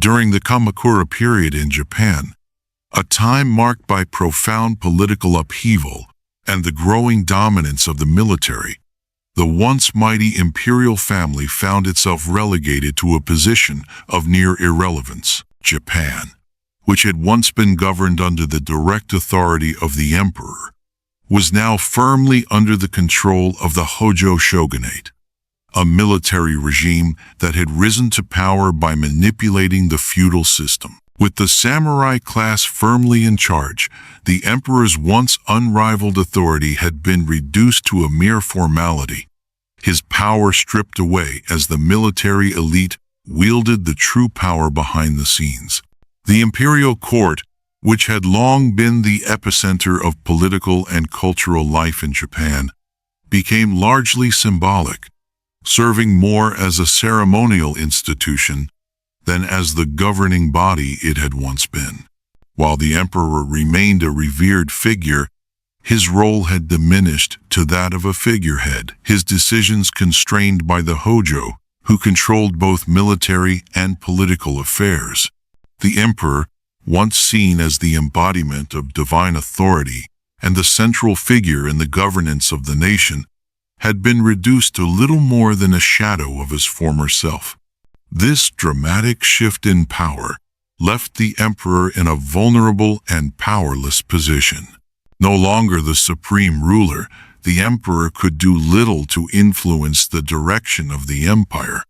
During the Kamakura period in Japan, a time marked by profound political upheaval and the growing dominance of the military, the once mighty imperial family found itself relegated to a position of near irrelevance. Japan, which had once been governed under the direct authority of the emperor, was now firmly under the control of the Hojo Shogunate, a military regime that had risen to power by manipulating the feudal system. With the samurai class firmly in charge, the emperor's once unrivaled authority had been reduced to a mere formality, his power stripped away as the military elite wielded the true power behind the scenes. The imperial court, which had long been the epicenter of political and cultural life in Japan, became largely symbolic, serving more as a ceremonial institution than as the governing body it had once been. While the emperor remained a revered figure, his role had diminished to that of a figurehead, his decisions constrained by the Hojo, who controlled both military and political affairs. The emperor, once seen as the embodiment of divine authority and the central figure in the governance of the nation, had been reduced to little more than a shadow of his former self. This dramatic shift in power left the emperor in a vulnerable and powerless position. No longer the supreme ruler, the emperor could do little to influence the direction of the empire,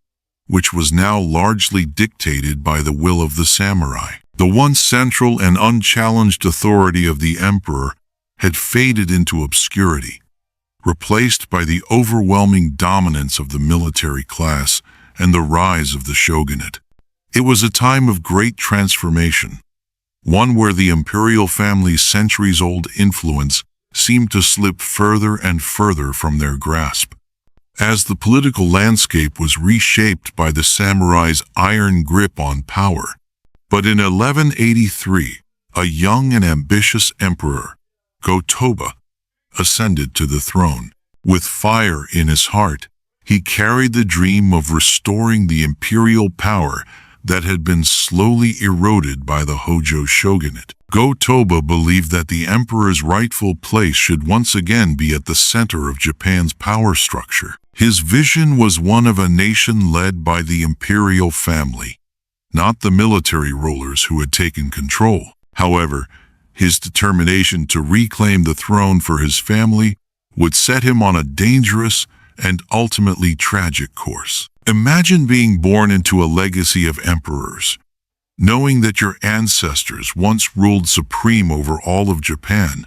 which was now largely dictated by the will of the samurai. The once central and unchallenged authority of the emperor had faded into obscurity, replaced by the overwhelming dominance of the military class and the rise of the shogunate. It was a time of great transformation, one where the imperial family's centuries-old influence seemed to slip further and further from their grasp. As the political landscape was reshaped by the samurai's iron grip on power. But in 1183, a young and ambitious emperor, Go-Toba, ascended to the throne. With fire in his heart, he carried the dream of restoring the imperial power that had been slowly eroded by the Hojo shogunate. Go-Toba believed that the emperor's rightful place should once again be at the center of Japan's power structure. His vision was one of a nation led by the imperial family, not the military rulers who had taken control. However, his determination to reclaim the throne for his family would set him on a dangerous and ultimately tragic course. Imagine being born into a legacy of emperors, knowing that your ancestors once ruled supreme over all of Japan,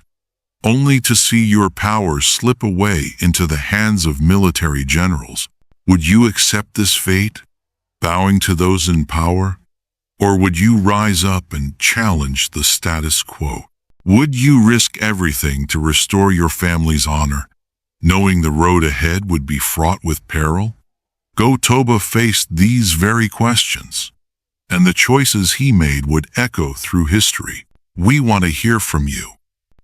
only to see your power slip away into the hands of military generals. Would you accept this fate, bowing to those in power? Or would you rise up and challenge the status quo? Would you risk everything to restore your family's honor, knowing the road ahead would be fraught with peril? Go-Toba faced these very questions, and the choices he made would echo through history. We want to hear from you.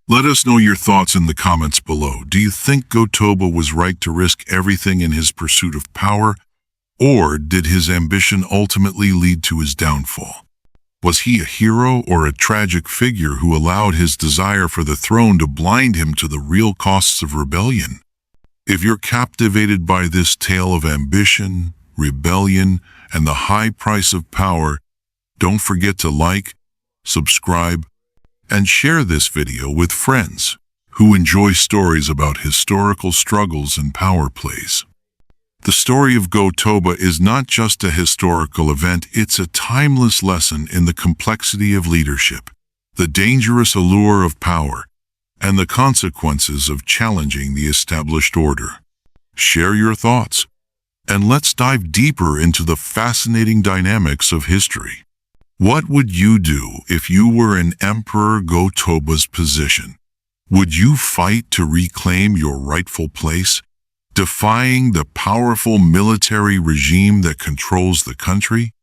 Let us know your thoughts in the comments below. Do you think Go-Toba was right to risk everything in his pursuit of power, or did his ambition ultimately lead to his downfall? Was he a hero or a tragic figure who allowed his desire for the throne to blind him to the real costs of rebellion? If you're captivated by this tale of ambition, rebellion, and the high price of power, don't forget to like, subscribe, and share this video with friends who enjoy stories about historical struggles and power plays. The story of Go-Toba is not just a historical event, it's a timeless lesson in the complexity of leadership, the dangerous allure of power, and the consequences of challenging the established order. Share your thoughts, and let's dive deeper into the fascinating dynamics of history. What would you do if you were in Emperor Go-Toba's position? Would you fight to reclaim your rightful place, defying the powerful military regime that controls the country?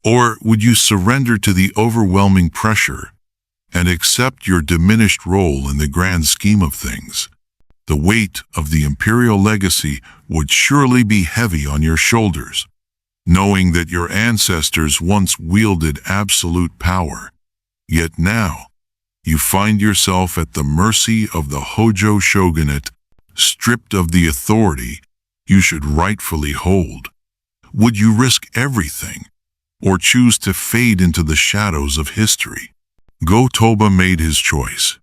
Or would you surrender to the overwhelming pressure and accept your diminished role in the grand scheme of things? The weight of the imperial legacy would surely be heavy on your shoulders. knowing that your ancestors once wielded absolute power. Yet now, you find yourself at the mercy of the Hojo Shogunate, stripped of the authority you should rightfully hold. Would you risk everything, or choose to fade into the shadows of history? Go-Toba made his choice.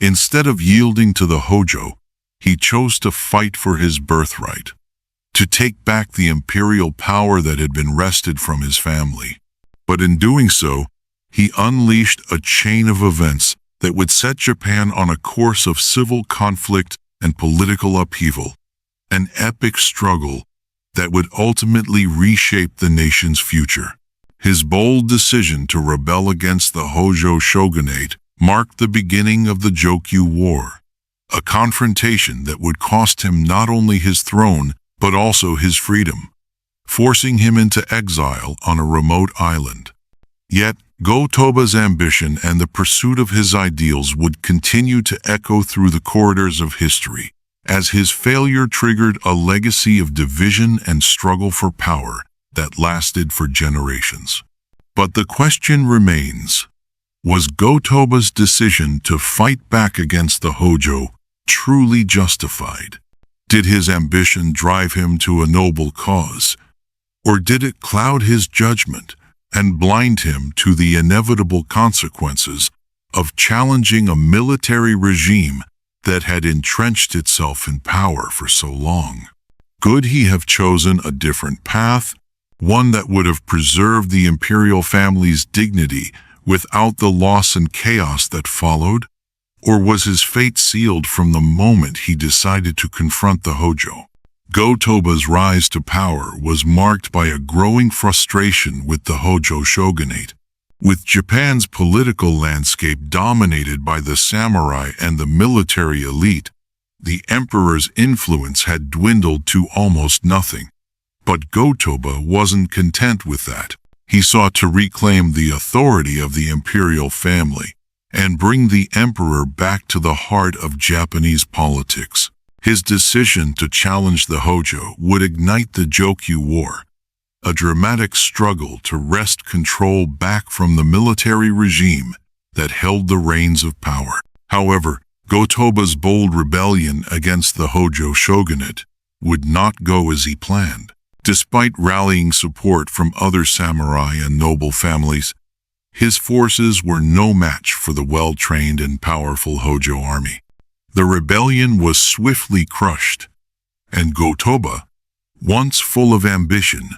Instead of yielding to the Hojo, he chose to fight for his birthright, to take back the imperial power that had been wrested from his family. But in doing so, he unleashed a chain of events that would set Japan on a course of civil conflict and political upheaval, an epic struggle that would ultimately reshape the nation's future. His bold decision to rebel against the Hojo Shogunate marked the beginning of the Jokyu War, a confrontation that would cost him not only his throne but also his freedom, forcing him into exile on a remote island. Yet, Go-Toba's ambition and the pursuit of his ideals would continue to echo through the corridors of history, as his failure triggered a legacy of division and struggle for power that lasted for generations. But the question remains, was Go-Toba's decision to fight back against the Hojo truly justified? Did his ambition drive him to a noble cause, or did it cloud his judgment and blind him to the inevitable consequences of challenging a military regime that had entrenched itself in power for so long? Could he have chosen a different path, one that would have preserved the imperial family's dignity without the loss and chaos that followed? Or was his fate sealed from the moment he decided to confront the Hojo? Go-Toba's rise to power was marked by a growing frustration with the Hojo Shogunate. With Japan's political landscape dominated by the samurai and the military elite, the emperor's influence had dwindled to almost nothing. But Go-Toba wasn't content with that. He sought to reclaim the authority of the imperial family and bring the emperor back to the heart of Japanese politics. His decision to challenge the Hojo would ignite the Jokyu War, a dramatic struggle to wrest control back from the military regime that held the reins of power. However, Go-Toba's bold rebellion against the Hojo Shogunate would not go as he planned. Despite rallying support from other samurai and noble families, his forces were no match for the well-trained and powerful Hojo army. The rebellion was swiftly crushed, and Go-Toba, once full of ambition,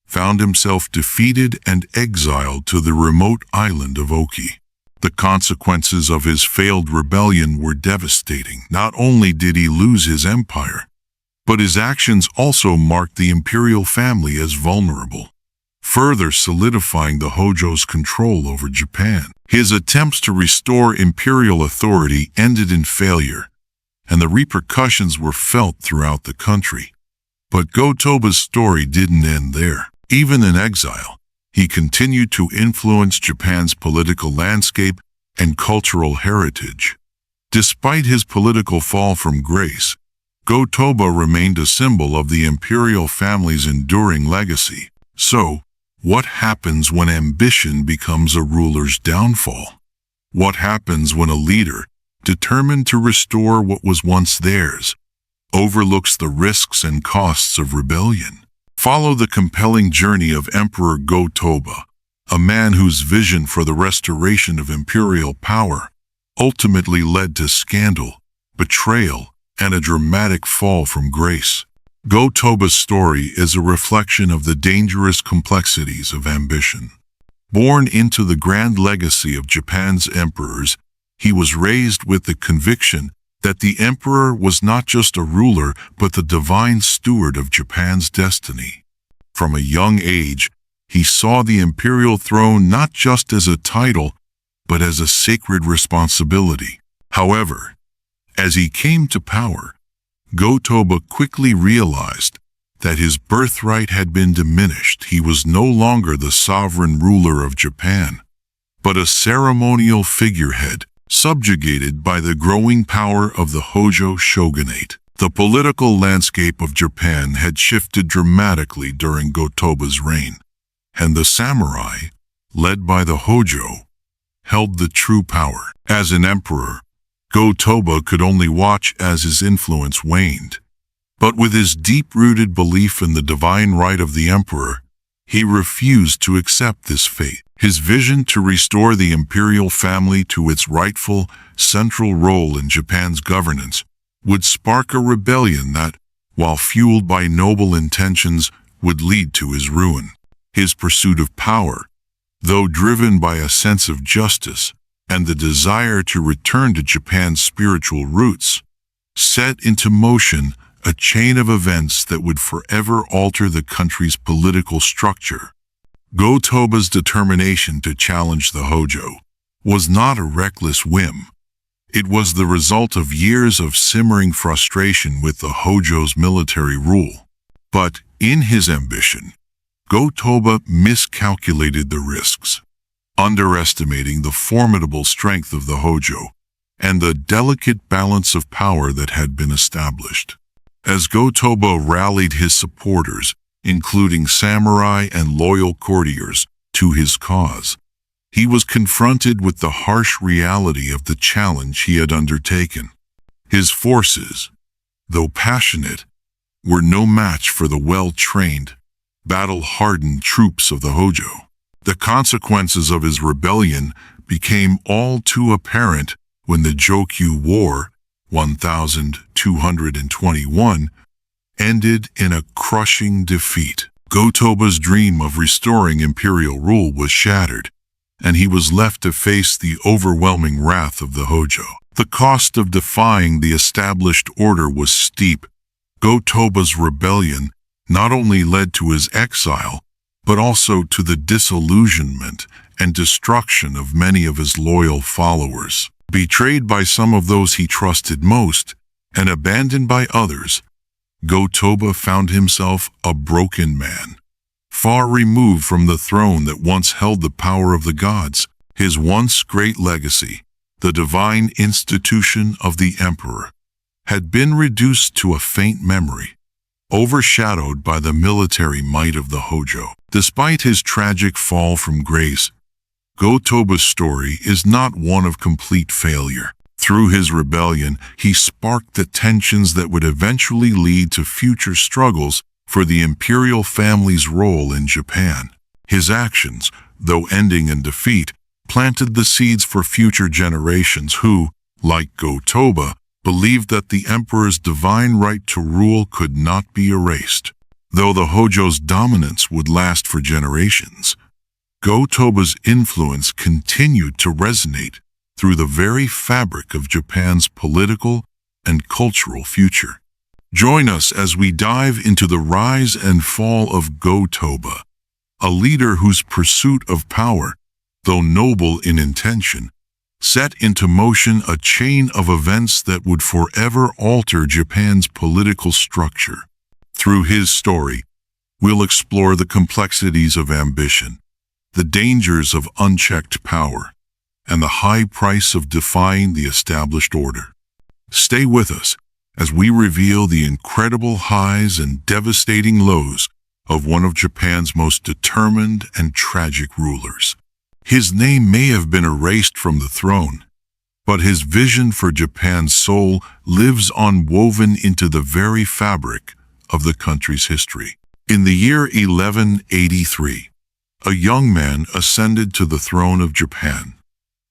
found himself defeated and exiled to the remote island of Oki. The consequences of his failed rebellion were devastating. Not only did he lose his empire, but his actions also marked the imperial family as vulnerable, further solidifying the Hojo's control over Japan. His attempts to restore imperial authority ended in failure, and the repercussions were felt throughout the country. But Go-Toba's story didn't end there. Even in exile, he continued to influence Japan's political landscape and cultural heritage. Despite his political fall from grace, Go-Toba remained a symbol of the imperial family's enduring legacy. So, what happens when ambition becomes a ruler's downfall? What happens when a leader, determined to restore what was once theirs, overlooks the risks and costs of rebellion? Follow the compelling journey of Emperor Go-Toba, a man whose vision for the restoration of imperial power ultimately led to scandal, betrayal, and a dramatic fall from grace. Go-Toba's story is a reflection of the dangerous complexities of ambition. Born into the grand legacy of Japan's emperors, he was raised with the conviction that the emperor was not just a ruler but the divine steward of Japan's destiny. From a young age, he saw the imperial throne not just as a title but as a sacred responsibility. However, as he came to power, Go-Toba quickly realized that his birthright had been diminished. He was no longer the sovereign ruler of Japan, but a ceremonial figurehead subjugated by the growing power of the Hojo Shogunate. The political landscape of Japan had shifted dramatically during Go-Toba's reign, and the samurai, led by the Hojo, held the true power. As an emperor, Go-Toba could only watch as his influence waned. But with his deep-rooted belief in the divine right of the emperor, he refused to accept this fate. His vision to restore the imperial family to its rightful, central role in Japan's governance would spark a rebellion that, while fueled by noble intentions, would lead to his ruin. His pursuit of power, though driven by a sense of justice and the desire to return to Japan's spiritual roots, set into motion a chain of events that would forever alter the country's political structure. Go-Toba's determination to challenge the Hojo was not a reckless whim. It was the result of years of simmering frustration with the Hojo's military rule. But in his ambition, Go-Toba miscalculated the risks, underestimating the formidable strength of the Hojo and the delicate balance of power that had been established. As Go-Toba rallied his supporters, including samurai and loyal courtiers, to his cause, he was confronted with the harsh reality of the challenge he had undertaken. His forces, though passionate, were no match for the well-trained, battle-hardened troops of the Hojo. The consequences of his rebellion became all too apparent when the Jokyu War, 1221, ended in a crushing defeat. Go-Toba's dream of restoring imperial rule was shattered, and he was left to face the overwhelming wrath of the Hojo. The cost of defying the established order was steep. Go-Toba's rebellion not only led to his exile, but also to the disillusionment and destruction of many of his loyal followers. Betrayed by some of those he trusted most, and abandoned by others, Go-Toba found himself a broken man, far removed from the throne that once held the power of the gods. His once great legacy, the divine institution of the emperor, had been reduced to a faint memory, overshadowed by the military might of the Hojo. Despite his tragic fall from grace, Go-Toba's story is not one of complete failure. Through his rebellion, he sparked the tensions that would eventually lead to future struggles for the imperial family's role in Japan. His actions, though ending in defeat, planted the seeds for future generations who, like Go-Toba, believed that the emperor's divine right to rule could not be erased. Though the Hojo's dominance would last for generations, Go-Toba's influence continued to resonate through the very fabric of Japan's political and cultural future. Join us as we dive into the rise and fall of Go-Toba, a leader whose pursuit of power, though noble in intention, set into motion a chain of events that would forever alter Japan's political structure. Through his story, we'll explore the complexities of ambition, the dangers of unchecked power, and the high price of defying the established order. Stay with us as we reveal the incredible highs and devastating lows of one of Japan's most determined and tragic rulers. His name may have been erased from the throne, but his vision for Japan's soul lives on, woven into the very fabric of the country's history. In the year 1183, a young man ascended to the throne of Japan,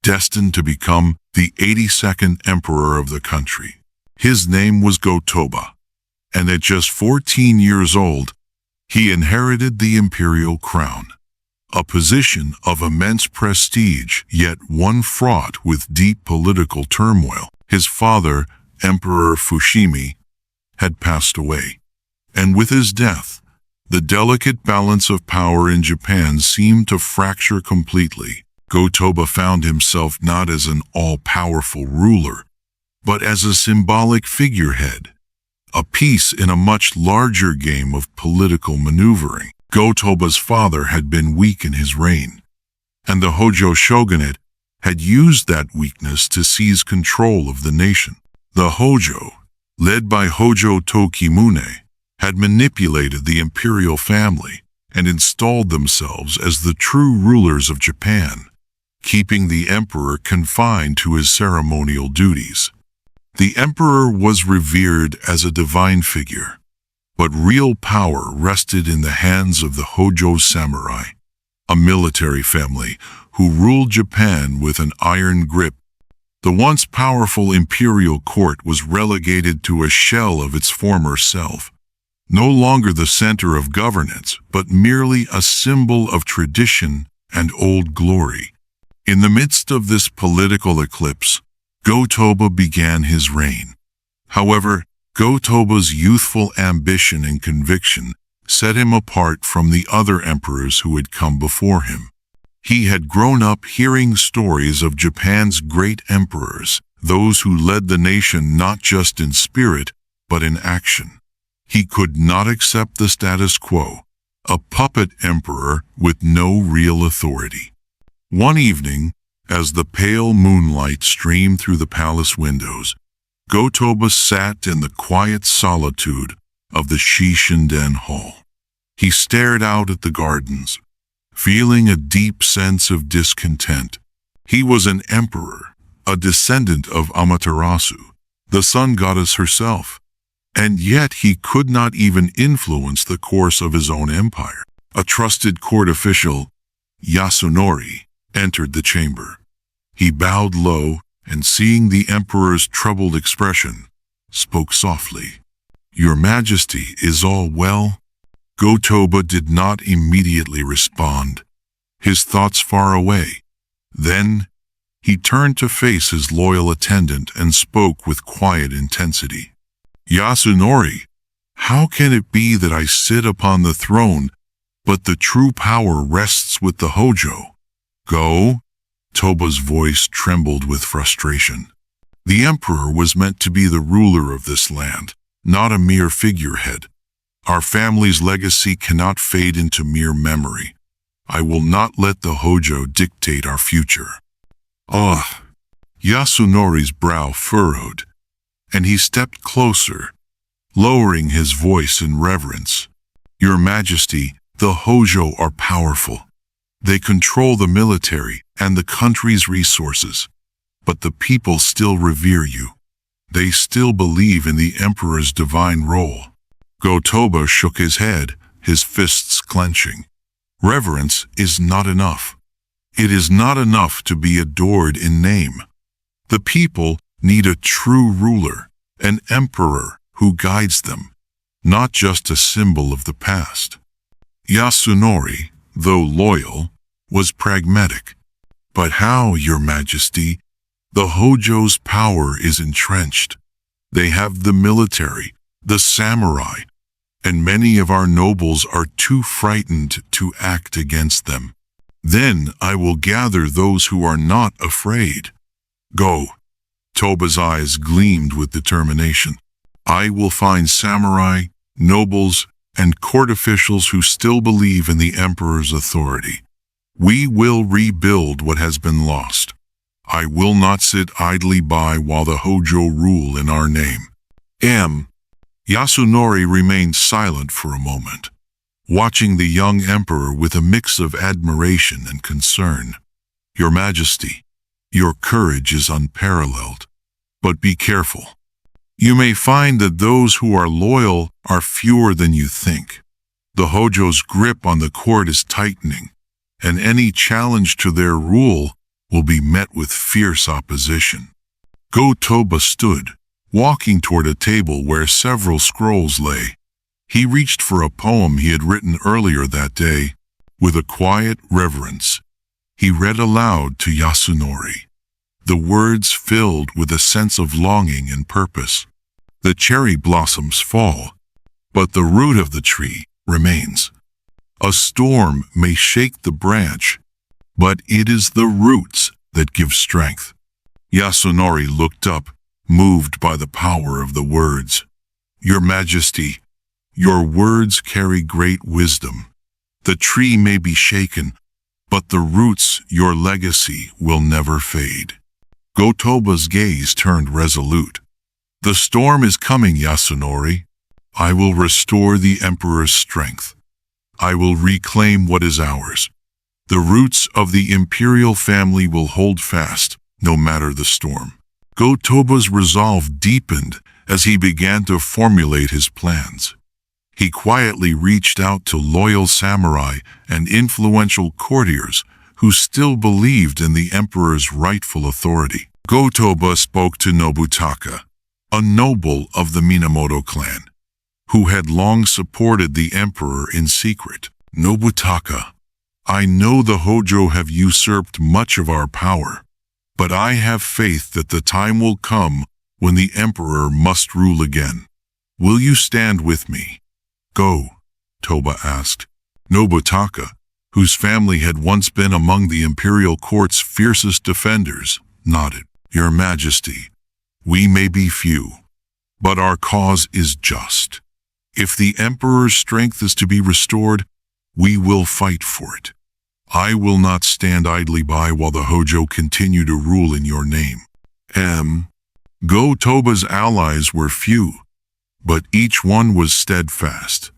destined to become the 82nd emperor of the country. His name was Go-Toba, and at just 14 years old, he inherited the imperial crown, a position of immense prestige, yet one fraught with deep political turmoil. His father, Emperor Fushimi, had passed away, and with his death, the delicate balance of power in Japan seemed to fracture completely. Go-Toba found himself not as an all-powerful ruler, but as a symbolic figurehead, a piece in a much larger game of political maneuvering. Go-Toba's father had been weak in his reign, and the Hojo Shogunate had used that weakness to seize control of the nation. The Hojo, led by Hojo Tokimune, had manipulated the imperial family and installed themselves as the true rulers of Japan, keeping the emperor confined to his ceremonial duties. The emperor was revered as a divine figure, but real power rested in the hands of the Hojo samurai, a military family who ruled Japan with an iron grip. The once powerful imperial court was relegated to a shell of its former self, no longer the center of governance, but merely a symbol of tradition and old glory. In the midst of this political eclipse, Go-Toba began his reign. However, Go-Toba's youthful ambition and conviction set him apart from the other emperors who had come before him. He had grown up hearing stories of Japan's great emperors, those who led the nation not just in spirit, but in action. He could not accept the status quo, a puppet emperor with no real authority. One evening, as the pale moonlight streamed through the palace windows, Go-Toba sat in the quiet solitude of the Shishinden Hall. He stared out at the gardens, feeling a deep sense of discontent. He was an emperor, a descendant of Amaterasu, the sun goddess herself, and yet he could not even influence the course of his own empire. A trusted court official, Yasunori, entered the chamber. He bowed low and, seeing the emperor's troubled expression, spoke softly. "Your Majesty, is all well?" Go-Toba did not immediately respond, his thoughts far away. Then, he turned to face his loyal attendant and spoke with quiet intensity. "Yasunori, how can it be that I sit upon the throne, but the true power rests with the Hojo?" Go-Toba's voice trembled with frustration. The emperor was meant to be the ruler of this land, not a mere figurehead. Our family's legacy cannot fade into mere memory. I will not let the Hojo dictate our future. Yasunori's brow furrowed, and he stepped closer, lowering his voice in reverence. "Your Majesty, the Hojo are powerful. They control the military and the country's resources, but the people still revere you. They still believe in the emperor's divine role." Go-Toba shook his head, his fists clenching. Reverence is not enough. It is not enough to be adored in name. The people need a true ruler, an emperor who guides them, not just a symbol of the past. Yasunori, though loyal, was pragmatic. "But how, Your Majesty? The Hojo's power is entrenched. They have the military, the samurai, and many of our nobles are too frightened to act against them. Then I will gather those who are not afraid." Go-Toba's eyes gleamed with determination. "I will find samurai, nobles, and court officials who still believe in the emperor's authority. We will rebuild what has been lost. I will not sit idly by while the Hojo rule in our name." Yasunori remained silent for a moment, watching the young emperor with a mix of admiration and concern. "Your Majesty, your courage is unparalleled, but be careful. You may find that those who are loyal are fewer than you think. The Hojo's grip on the court is tightening, and any challenge to their rule will be met with fierce opposition." Go-Toba stood, walking toward a table where several scrolls lay. He reached for a poem he had written earlier that day. With a quiet reverence, he read aloud to Yasunori. The words filled with a sense of longing and purpose. "The cherry blossoms fall, but the root of the tree remains. A storm may shake the branch, but it is the roots that give strength." Yasunori looked up, moved by the power of the words. "Your Majesty, your words carry great wisdom. The tree may be shaken, but the roots, your legacy, will never fade." Go-Toba's gaze turned resolute. "The storm is coming, Yasunori. I will restore the Emperor's strength. I will reclaim what is ours. The roots of the Imperial family will hold fast, no matter the storm." Go-Toba's resolve deepened as he began to formulate his plans. He quietly reached out to loyal samurai and influential courtiers who still believed in the Emperor's rightful authority. Go-Toba spoke to Nobutaka, a noble of the Minamoto clan, who had long supported the Emperor in secret. "Nobutaka, I know the Hojo have usurped much of our power, but I have faith that the time will come when the Emperor must rule again. Will you stand with me?" Go-Toba asked. Nobutaka, whose family had once been among the imperial court's fiercest defenders, nodded. "Your Majesty, we may be few, but our cause is just. If the Emperor's strength is to be restored, we will fight for it. I will not stand idly by while the Hojo continue to rule in your name." Go-Toba's allies were few, but each one was steadfast.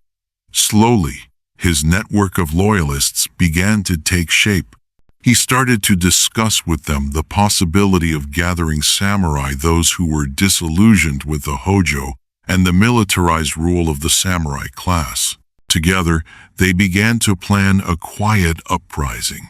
Slowly, his network of loyalists began to take shape. He started to discuss with them the possibility of gathering samurai, those who were disillusioned with the Hojo and the militarized rule of the samurai class. Together, they began to plan a quiet uprising,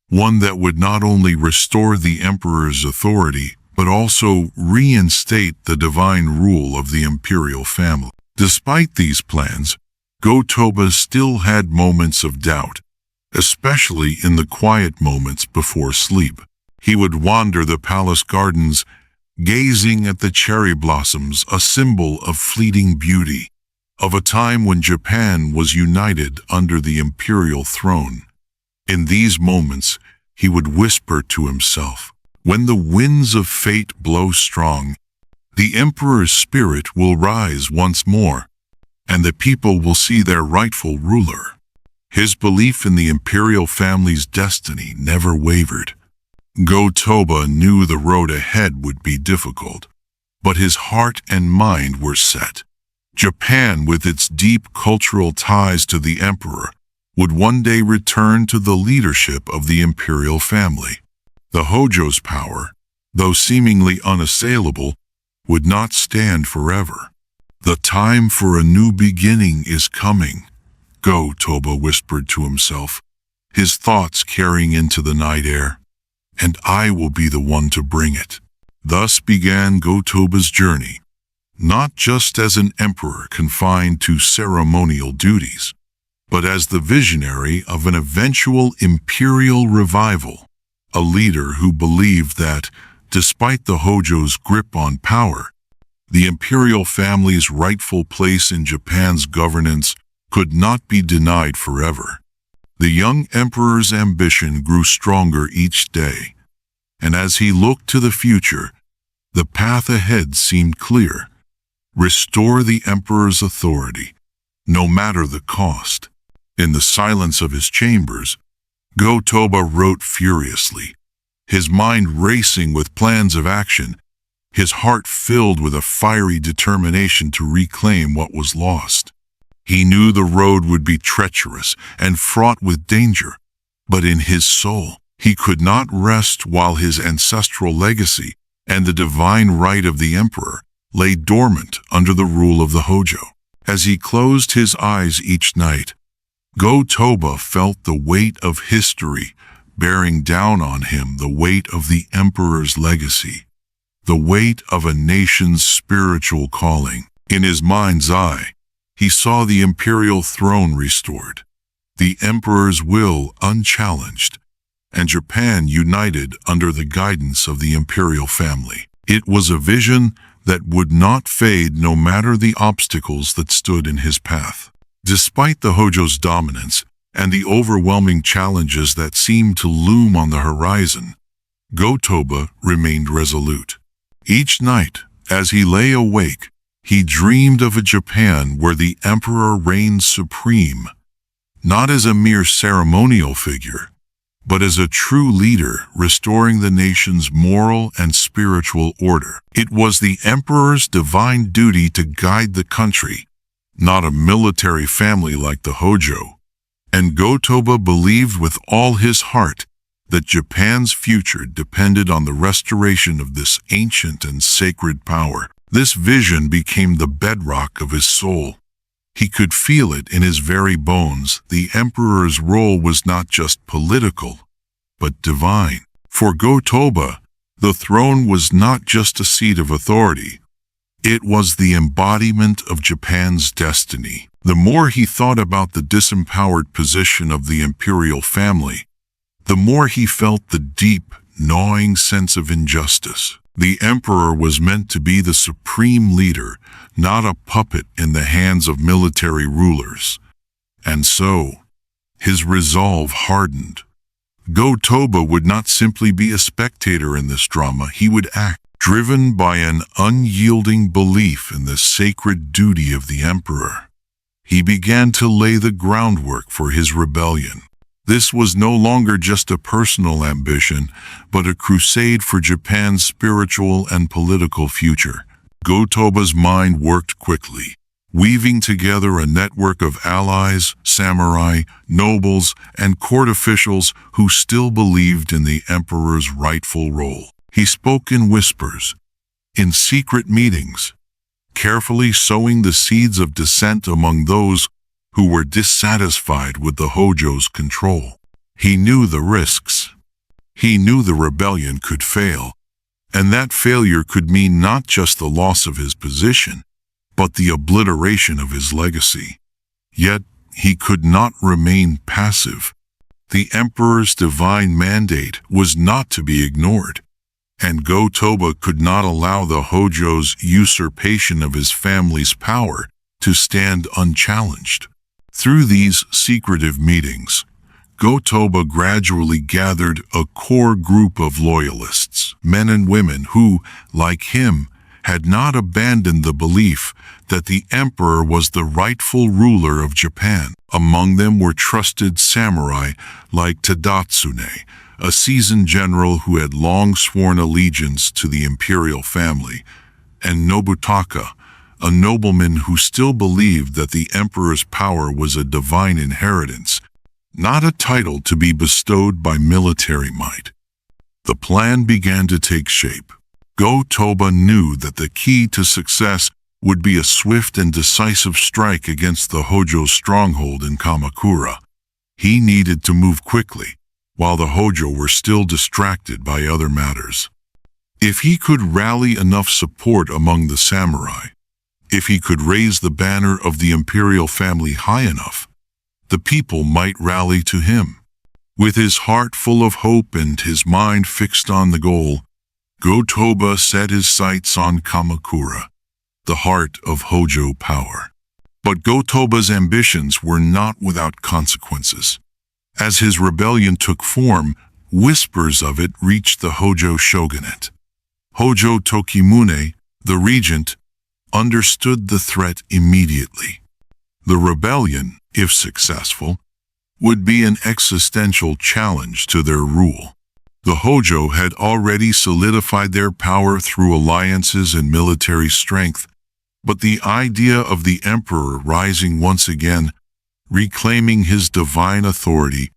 one that would not only restore the Emperor's authority, but also reinstate the divine rule of the imperial family. Despite these plans, Go-Toba still had moments of doubt, especially in the quiet moments before sleep. He would wander the palace gardens, gazing at the cherry blossoms, a symbol of fleeting beauty, of a time when Japan was united under the imperial throne. In these moments, he would whisper to himself, "When the winds of fate blow strong, the Emperor's spirit will rise once more, and the people will see their rightful ruler." His belief in the imperial family's destiny never wavered. Go-Toba knew the road ahead would be difficult, but his heart and mind were set. Japan, with its deep cultural ties to the Emperor, would one day return to the leadership of the imperial family. The Hojo's power, though seemingly unassailable, would not stand forever. "The time for a new beginning is coming," Go-Toba whispered to himself, his thoughts carrying into the night air. "And I will be the one to bring it." Thus began Go-Toba's journey, not just as an emperor confined to ceremonial duties, but as the visionary of an eventual imperial revival, a leader who believed that, despite the Hojo's grip on power, the imperial family's rightful place in Japan's governance could not be denied forever. The young emperor's ambition grew stronger each day, and as he looked to the future, the path ahead seemed clear. Restore the emperor's authority, no matter the cost. In the silence of his chambers, Go-Toba wrote furiously, his mind racing with plans of action, his heart filled with a fiery determination to reclaim what was lost. He knew the road would be treacherous and fraught with danger, but in his soul, he could not rest while his ancestral legacy and the divine right of the emperor lay dormant under the rule of the Hojo. As he closed his eyes each night, Go-Toba felt the weight of history bearing down on him, the weight of the emperor's legacy, the weight of a nation's spiritual calling. In his mind's eye, he saw the imperial throne restored, the emperor's will unchallenged, and Japan united under the guidance of the imperial family. It was a vision that would not fade no matter the obstacles that stood in his path. Despite the Hojo's dominance and the overwhelming challenges that seemed to loom on the horizon, Go-Toba remained resolute. Each night, as he lay awake, he dreamed of a Japan where the emperor reigned supreme, not as a mere ceremonial figure, but as a true leader restoring the nation's moral and spiritual order. It was the emperor's divine duty to guide the country, not a military family like the Hojo. And Go-Toba believed with all his heart that Japan's future depended on the restoration of this ancient and sacred power. This vision became the bedrock of his soul. He could feel it in his very bones. The emperor's role was not just political, but divine. For Go-Toba, the throne was not just a seat of authority. It was the embodiment of Japan's destiny. The more he thought about the disempowered position of the imperial family, the more he felt the deep, gnawing sense of injustice. The emperor was meant to be the supreme leader, not a puppet in the hands of military rulers. And so, his resolve hardened. Go-Toba would not simply be a spectator in this drama, he would act, driven by an unyielding belief in the sacred duty of the emperor. He began to lay the groundwork for his rebellion. This was no longer just a personal ambition, but a crusade for Japan's spiritual and political future. Go-Toba's mind worked quickly, weaving together a network of allies, samurai, nobles, and court officials who still believed in the emperor's rightful role. He spoke in whispers, in secret meetings, carefully sowing the seeds of dissent among those who were dissatisfied with the Hojo's control. He knew the risks. He knew the rebellion could fail, and that failure could mean not just the loss of his position, but the obliteration of his legacy. Yet, he could not remain passive. The emperor's divine mandate was not to be ignored, and Go-Toba could not allow the Hojo's usurpation of his family's power to stand unchallenged. Through these secretive meetings, Go-Toba gradually gathered a core group of loyalists, men and women who, like him, had not abandoned the belief that the emperor was the rightful ruler of Japan. Among them were trusted samurai like Tadatsune, a seasoned general who had long sworn allegiance to the imperial family, and Nobutaka, a nobleman who still believed that the emperor's power was a divine inheritance, not a title to be bestowed by military might. The plan began to take shape. Go-Toba knew that the key to success would be a swift and decisive strike against the Hojo's stronghold in Kamakura. He needed to move quickly, while the Hojo were still distracted by other matters. If he could rally enough support among the samurai, if he could raise the banner of the imperial family high enough, the people might rally to him. With his heart full of hope and his mind fixed on the goal, Go-Toba set his sights on Kamakura, the heart of Hojo power. But Go-Toba's ambitions were not without consequences. As his rebellion took form, whispers of it reached the Hojo shogunate. Hojo Tokimune, the regent, understood the threat immediately. The rebellion, if successful, would be an existential challenge to their rule. The Hojo had already solidified their power through alliances and military strength, but the idea of the emperor rising once again, reclaiming his divine authority,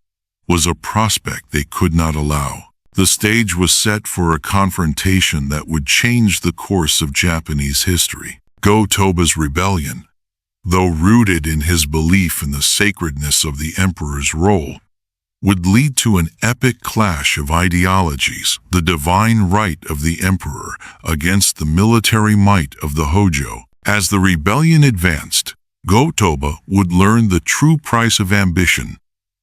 was a prospect they could not allow. The stage was set for a confrontation that would change the course of Japanese history. Go-Toba's rebellion, though rooted in his belief in the sacredness of the emperor's role, would lead to an epic clash of ideologies, the divine right of the emperor against the military might of the Hojo. As the rebellion advanced, Go-Toba would learn the true price of ambition,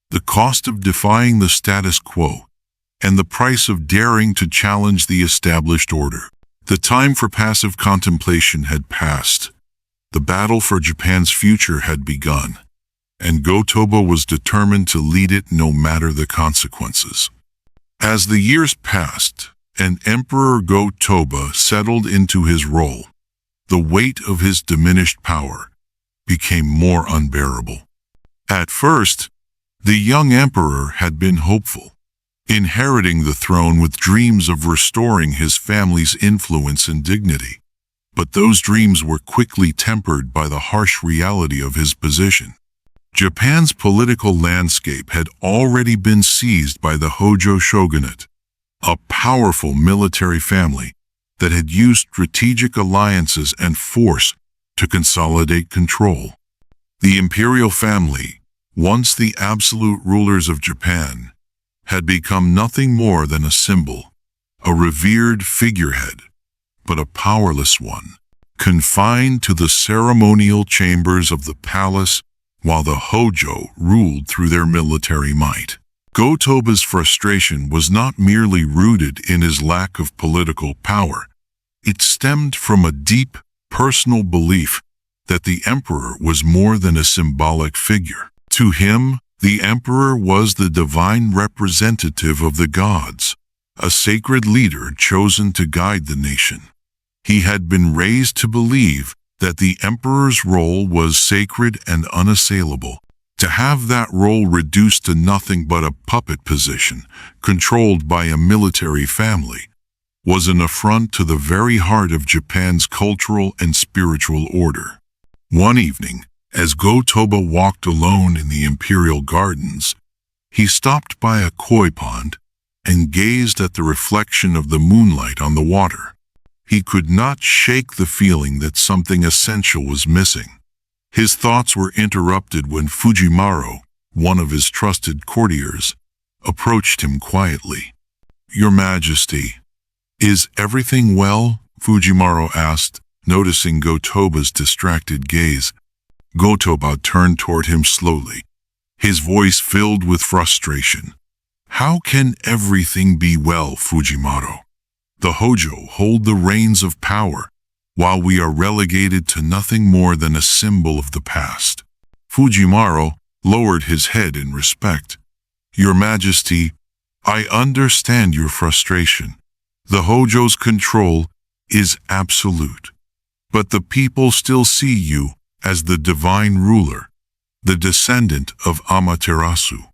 the cost of defying the status quo, and the price of daring to challenge the established order. The time for passive contemplation had passed. The battle for Japan's future had begun, and Go-Toba was determined to lead it no matter the consequences. As the years passed, and Emperor Go-Toba settled into his role, the weight of his diminished power became more unbearable. At first, the young emperor had been hopeful. inheriting the throne with dreams of restoring his family's influence and dignity. But those dreams were quickly tempered by the harsh reality of his position. Japan's political landscape had already been seized by the Hojo Shogunate, a powerful military family that had used strategic alliances and force to consolidate control. The Imperial family, once the absolute rulers of Japan, had become nothing more than a symbol, a revered figurehead, but a powerless one, confined to the ceremonial chambers of the palace while the Hojo ruled through their military might. Go-Toba's frustration was not merely rooted in his lack of political power. It stemmed from a deep, personal belief that the emperor was more than a symbolic figure. To him, the emperor was the divine representative of the gods, a sacred leader chosen to guide the nation. He had been raised to believe that the emperor's role was sacred and unassailable. To have that role reduced to nothing but a puppet position, controlled by a military family, was an affront to the very heart of Japan's cultural and spiritual order. One evening, as Go-Toba walked alone in the Imperial gardens, he stopped by a koi pond and gazed at the reflection of the moonlight on the water. He could not shake the feeling that something essential was missing. His thoughts were interrupted when Fujimaru, one of his trusted courtiers, approached him quietly. "Your Majesty, is everything well?" Fujimaru asked, noticing Go-Toba's distracted gaze. Go-Toba turned toward him slowly, his voice filled with frustration. "How can everything be well, Fujimaru? The Hojo hold the reins of power, while we are relegated to nothing more than a symbol of the past." Fujimaru lowered his head in respect. "Your Majesty, I understand your frustration. The Hojo's control is absolute. But the people still see you as the divine ruler, the descendant of Amaterasu.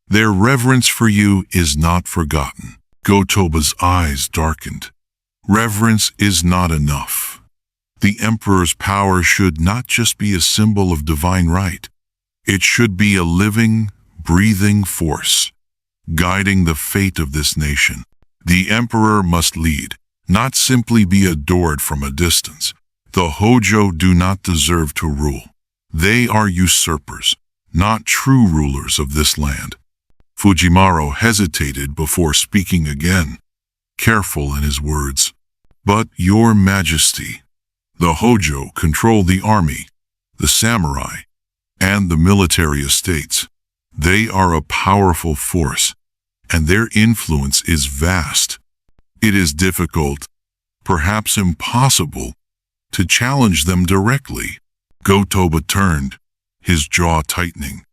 Their reverence for you is not forgotten." Go-Toba's eyes darkened. "Reverence is not enough. The emperor's power should not just be a symbol of divine right. It should be a living, breathing force, guiding the fate of this nation. The emperor must lead, not simply be adored from a distance. The Hojo do not deserve to rule. They are usurpers, not true rulers of this land." Fujimaru hesitated before speaking again, careful in his words. "But, Your Majesty, the Hojo control the army, the samurai, and the military estates. They are a powerful force, and their influence is vast. It is difficult, perhaps impossible, to challenge them directly." Go-Toba turned, his jaw tightening.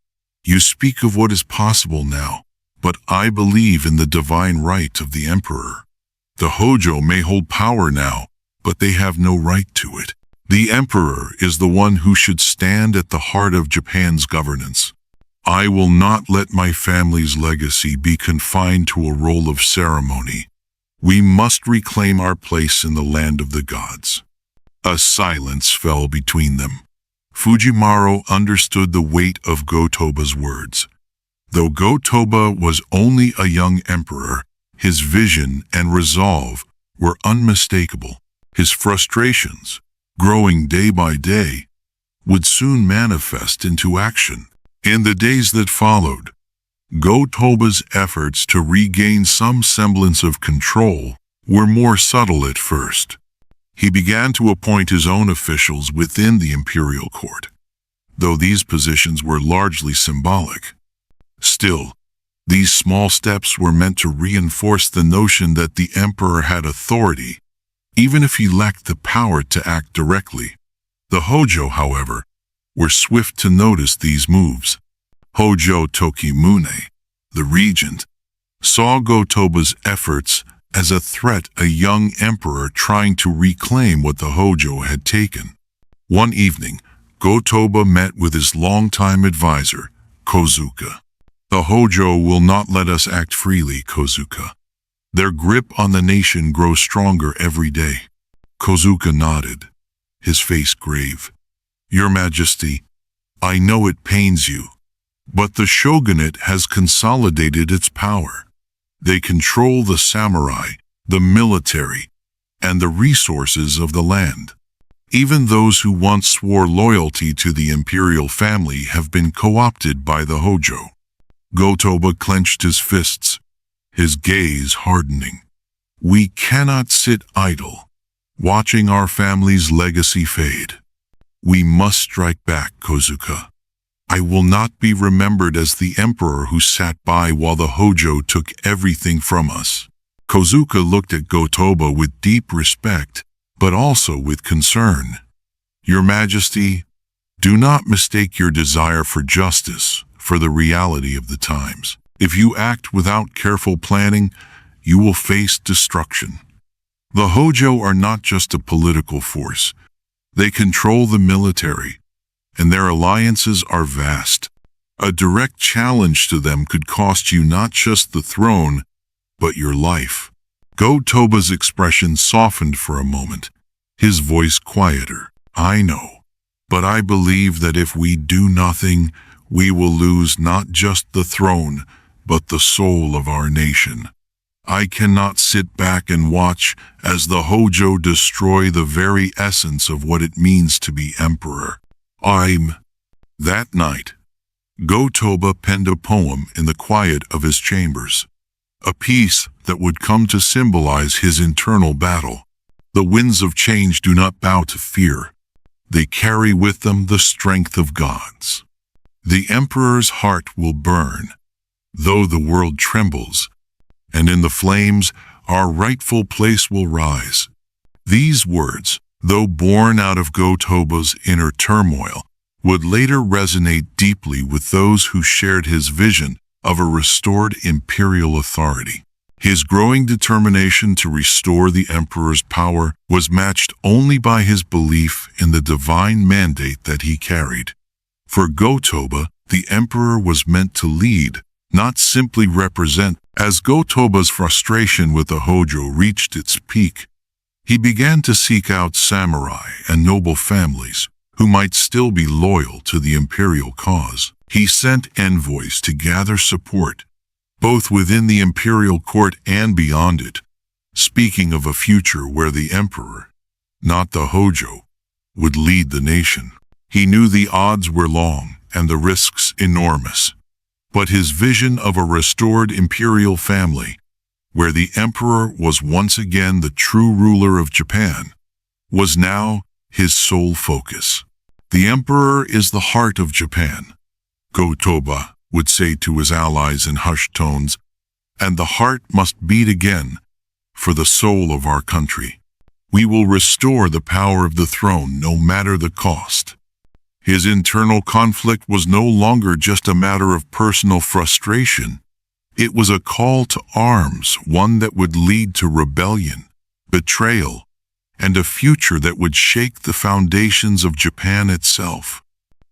"You speak of what is possible now, but I believe in the divine right of the emperor. The Hojo may hold power now, but they have no right to it. The emperor is the one who should stand at the heart of Japan's governance. I will not let my family's legacy be confined to a role of ceremony. We must reclaim our place in the land of the gods." A silence fell between them. Fujimaru understood the weight of Go-Toba's words. Though Go-Toba was only a young emperor, his vision and resolve were unmistakable. His frustrations, growing day by day, would soon manifest into action. In the days that followed, Go-Toba's efforts to regain some semblance of control were more subtle at first. He began to appoint his own officials within the imperial court, though these positions were largely symbolic. Still, these small steps were meant to reinforce the notion that the emperor had authority, even if he lacked the power to act directly. The Hojo, however, were swift to notice these moves. Hojo Tokimune, the regent, saw Go-Toba's efforts as a threat, a young emperor trying to reclaim what the Hojo had taken. One evening, Go-Toba met with his longtime advisor, Kozuka. The Hojo will not let us act freely, Kozuka. Their grip on the nation grows stronger every day. Kozuka nodded, his face grave. Your Majesty, I know it pains you, but the Shogunate has consolidated its power. They control the samurai, the military, and the resources of the land. Even those who once swore loyalty to the imperial family have been co-opted by the Hojo. Go-Toba clenched his fists, his gaze hardening. We cannot sit idle, watching our family's legacy fade. We must strike back, Kozuka. I will not be remembered as the emperor who sat by while the Hojo took everything from us. Kozuka looked at Go-Toba with deep respect, but also with concern. Your Majesty, do not mistake your desire for justice for the reality of the times. If you act without careful planning, you will face destruction. The Hojo are not just a political force. They control the military, and their alliances are vast. A direct challenge to them could cost you not just the throne, but your life. Go-Toba's expression softened for a moment, his voice quieter. I know, but I believe that if we do nothing, we will lose not just the throne, but the soul of our nation. I cannot sit back and watch as the Hojo destroy the very essence of what it means to be emperor. That night, Go-Toba penned a poem in the quiet of his chambers, a piece that would come to symbolize his internal battle. The winds of change do not bow to fear. They carry with them the strength of gods. The emperor's heart will burn, though the world trembles, and in the flames our rightful place will rise. These words, though born out of Go-Toba's inner turmoil, would later resonate deeply with those who shared his vision of a restored imperial authority. His growing determination to restore the emperor's power was matched only by his belief in the divine mandate that he carried. For Go-Toba, the emperor was meant to lead, not simply represent. As Go-Toba's frustration with the Hojo reached its peak, he began to seek out samurai and noble families who might still be loyal to the imperial cause. He sent envoys to gather support, both within the imperial court and beyond it, speaking of a future where the emperor, not the Hojo, would lead the nation. He knew the odds were long and the risks enormous, but his vision of a restored imperial family, where the emperor was once again the true ruler of Japan, was now his sole focus. The emperor is the heart of Japan, Go-Toba would say to his allies in hushed tones, and the heart must beat again for the soul of our country. We will restore the power of the throne no matter the cost. His internal conflict was no longer just a matter of personal frustration. It was a call to arms, one that would lead to rebellion, betrayal, and a future that would shake the foundations of Japan itself.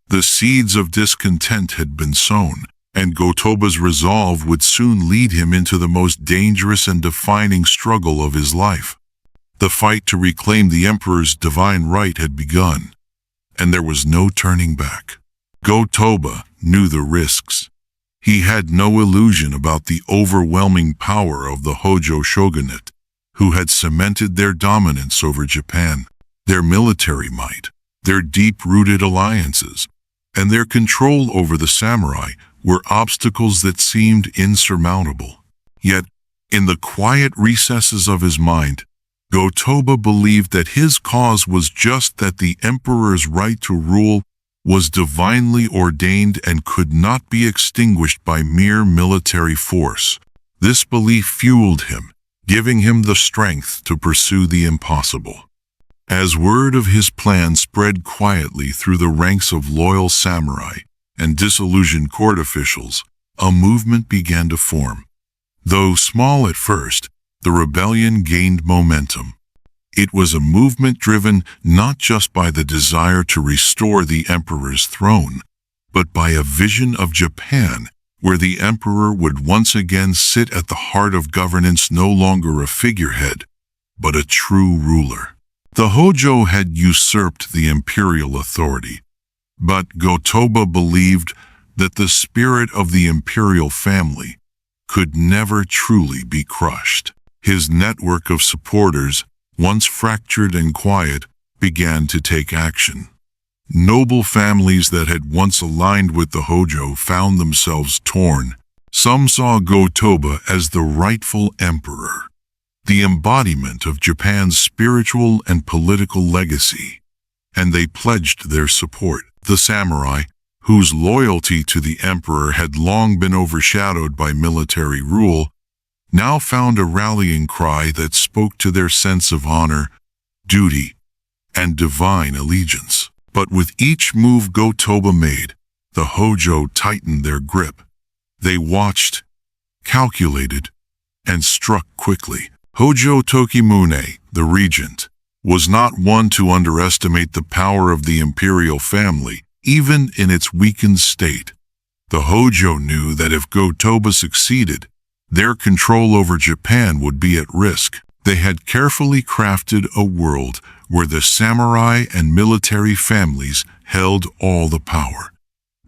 The seeds of discontent had been sown, and Go-Toba's resolve would soon lead him into the most dangerous and defining struggle of his life. The fight to reclaim the emperor's divine right had begun, and there was no turning back. Go-Toba knew the risks. He had no illusion about the overwhelming power of the Hojo Shogunate, who had cemented their dominance over Japan. Their military might, their deep-rooted alliances, and their control over the samurai were obstacles that seemed insurmountable. Yet, in the quiet recesses of his mind, Go-Toba believed that his cause was just that the emperor's right to rule was divinely ordained and could not be extinguished by mere military force. This belief fueled him, giving him the strength to pursue the impossible. As word of his plan spread quietly through the ranks of loyal samurai and disillusioned court officials, a movement began to form. Though small at first, the rebellion gained momentum. It was a movement driven not just by the desire to restore the emperor's throne, but by a vision of Japan where the emperor would once again sit at the heart of governance, no longer a figurehead, but a true ruler. The Hojo had usurped the imperial authority, but Go-Toba believed that the spirit of the imperial family could never truly be crushed. His network of supporters, once fractured and quiet, began to take action. Noble families that had once aligned with the Hojo found themselves torn. Some saw Go-Toba as the rightful emperor, the embodiment of Japan's spiritual and political legacy, and they pledged their support. The samurai, whose loyalty to the emperor had long been overshadowed by military rule, now found a rallying cry that spoke to their sense of honor, duty, and divine allegiance. But with each move Go-Toba made, the Hojo tightened their grip. They watched, calculated, and struck quickly. Hojo Tokimune, the regent, was not one to underestimate the power of the imperial family, even in its weakened state. The Hojo knew that if Go-Toba succeeded, their control over Japan would be at risk. They had carefully crafted a world where the samurai and military families held all the power.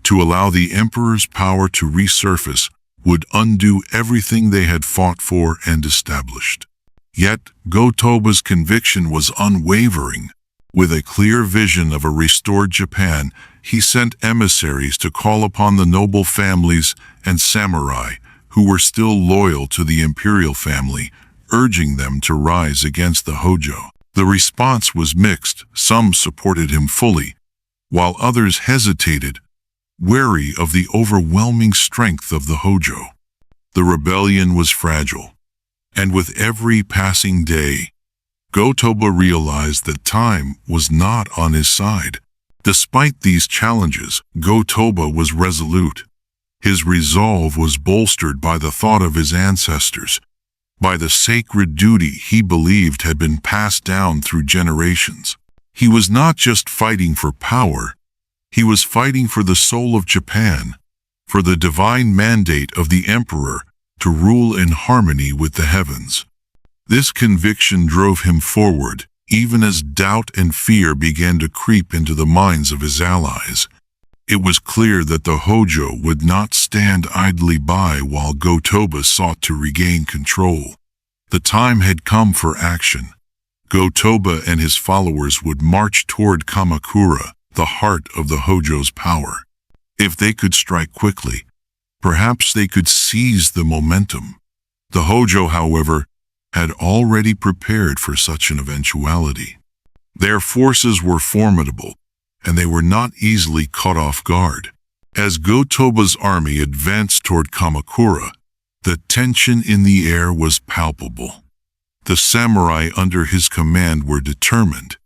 To allow the emperor's power to resurface would undo everything they had fought for and established. Yet Go-Toba's conviction was unwavering. With a clear vision of a restored Japan, he sent emissaries to call upon the noble families and samurai who were still loyal to the imperial family, urging them to rise against the Hojo. The response was mixed. Some supported him fully, while others hesitated, wary of the overwhelming strength of the Hojo. The rebellion was fragile, and with every passing day, Go-Toba realized that time was not on his side. Despite these challenges, Go-Toba was resolute. His resolve was bolstered by the thought of his ancestors, by the sacred duty he believed had been passed down through generations. He was not just fighting for power, he was fighting for the soul of Japan, for the divine mandate of the emperor to rule in harmony with the heavens. This conviction drove him forward, even as doubt and fear began to creep into the minds of his allies. It was clear that the Hojo would not stand idly by while Go-Toba sought to regain control. The time had come for action. Go-Toba and his followers would march toward Kamakura, the heart of the Hojo's power. If they could strike quickly, perhaps they could seize the momentum. The Hojo, however, had already prepared for such an eventuality. Their forces were formidable, and they were not easily caught off guard. As Go-Toba's army advanced toward Kamakura, the tension in the air was palpable. The samurai under his command were determined,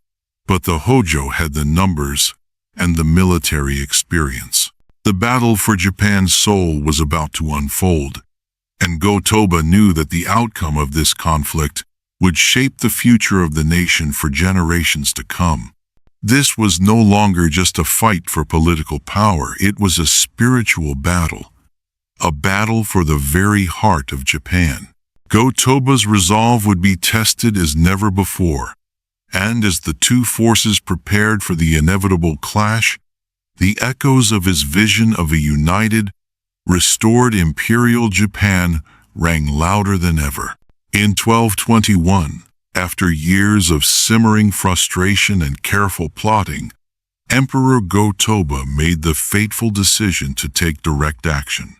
but the Hojo had the numbers and the military experience. The battle for Japan's soul was about to unfold, and Go-Toba knew that the outcome of this conflict would shape the future of the nation for generations to come. This was no longer just a fight for political power, it was a spiritual battle, a battle for the very heart of Japan. Go-Toba's resolve would be tested as never before, and as the two forces prepared for the inevitable clash, the echoes of his vision of a united, restored imperial Japan rang louder than ever. In 1221, after years of simmering frustration and careful plotting, Emperor Go-Toba made the fateful decision to take direct action.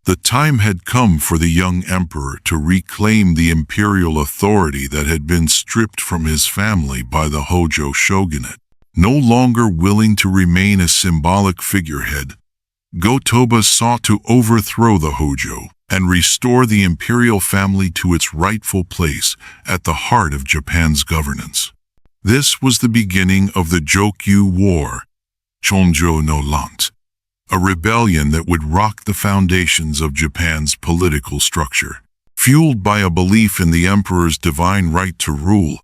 The time had come for the young emperor to reclaim the imperial authority that had been stripped from his family by the Hojo shogunate. No longer willing to remain a symbolic figurehead, Go-Toba sought to overthrow the Hojo and restore the imperial family to its rightful place at the heart of Japan's governance. This was the beginning of the Jokyu War, Chonjo no Lant, a rebellion that would rock the foundations of Japan's political structure. Fueled by a belief in the emperor's divine right to rule,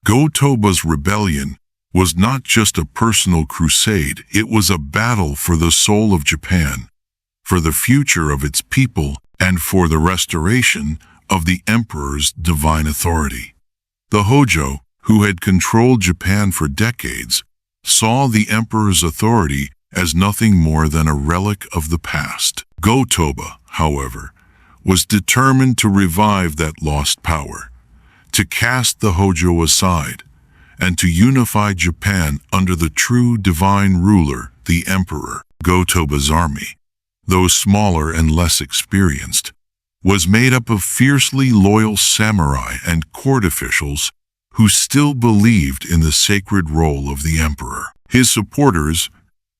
Go-Toba's rebellion was not just a personal crusade, it was a battle for the soul of Japan, for the future of its people, and for the restoration of the emperor's divine authority. The Hojo, who had controlled Japan for decades, saw the emperor's authority as nothing more than a relic of the past. Go-Toba, however, was determined to revive that lost power, to cast the Hojo aside, and to unify Japan under the true divine ruler, the emperor. Go-Toba's army, though smaller and less experienced, was made up of fiercely loyal samurai and court officials who still believed in the sacred role of the emperor. His supporters,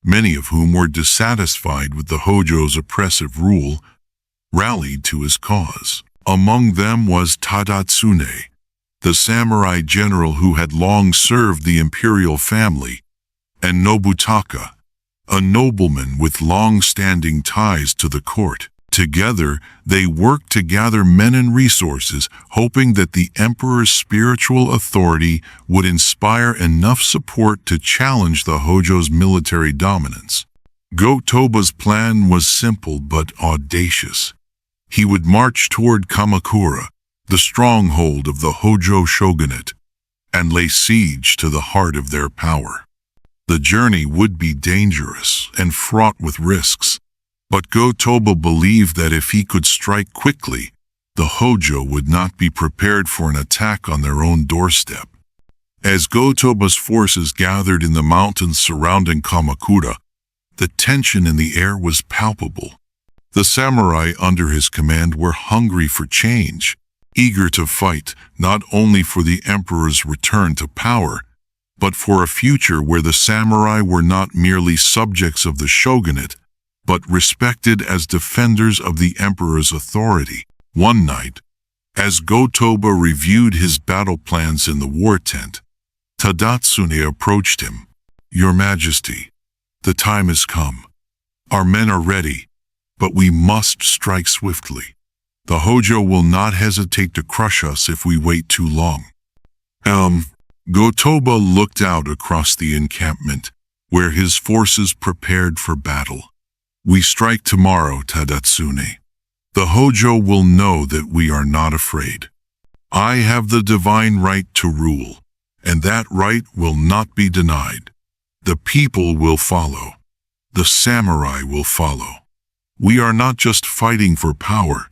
many of whom were dissatisfied with the Hojo's oppressive rule, rallied to his cause. Among them was Tadatsune, the samurai general who had long served the imperial family, and Nobutaka, a nobleman with long-standing ties to the court. Together, they worked to gather men and resources, hoping that the emperor's spiritual authority would inspire enough support to challenge the Hojo's military dominance. Go-Toba's plan was simple but audacious. He would march toward Kamakura, the stronghold of the Hojo Shogunate, and lay siege to the heart of their power. The journey would be dangerous and fraught with risks, but Go-Toba believed that if he could strike quickly, the Hojo would not be prepared for an attack on their own doorstep. As Go-Toba's forces gathered in the mountains surrounding Kamakura, the tension in the air was palpable. The samurai under his command were hungry for change, eager to fight not only for the emperor's return to power, but for a future where the samurai were not merely subjects of the shogunate, but respected as defenders of the emperor's authority. One night, as Go-Toba reviewed his battle plans in the war tent, Tadatsune approached him. "Your Majesty, the time has come. Our men are ready, but we must strike swiftly. The Hojo will not hesitate to crush us if we wait too long." Go-Toba looked out across the encampment, where his forces prepared for battle. "We strike tomorrow, Tadatsune. The Hojo will know that we are not afraid. I have the divine right to rule, and that right will not be denied. The people will follow. The samurai will follow. We are not just fighting for power,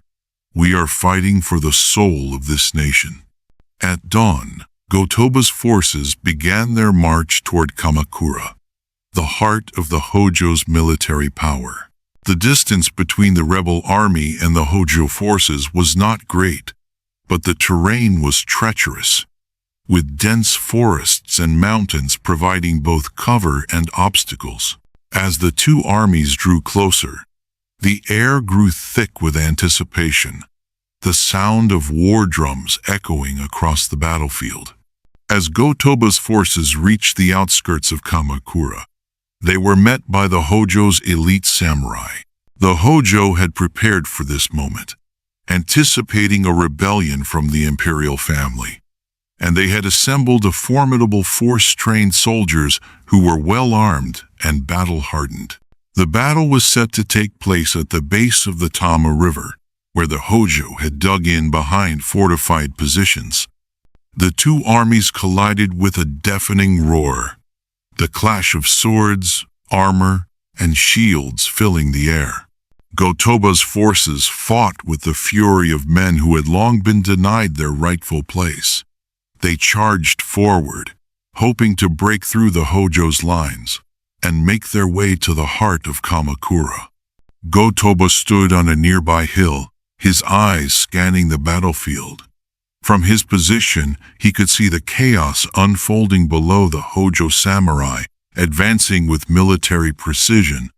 we are fighting for the soul of this nation." At dawn, Go-Toba's forces began their march toward Kamakura, the heart of the Hojo's military power. The distance between the rebel army and the Hojo forces was not great, but the terrain was treacherous, with dense forests and mountains providing both cover and obstacles. As the two armies drew closer, the air grew thick with anticipation, the sound of war drums echoing across the battlefield. As Go-Toba's forces reached the outskirts of Kamakura, they were met by the Hojo's elite samurai. The Hojo had prepared for this moment, anticipating a rebellion from the imperial family, and they had assembled a formidable force trained soldiers who were well-armed and battle-hardened. The battle was set to take place at the base of the Tama River, where the Hojo had dug in behind fortified positions. The two armies collided with a deafening roar, the clash of swords, armor, and shields filling the air. Go-Toba's forces fought with the fury of men who had long been denied their rightful place. They charged forward, hoping to break through the Hojo's lines and make their way to the heart of Kamakura. Go-Toba stood on a nearby hill, his eyes scanning the battlefield. From his position, he could see the chaos unfolding below the Hojo samurai, advancing with military precision,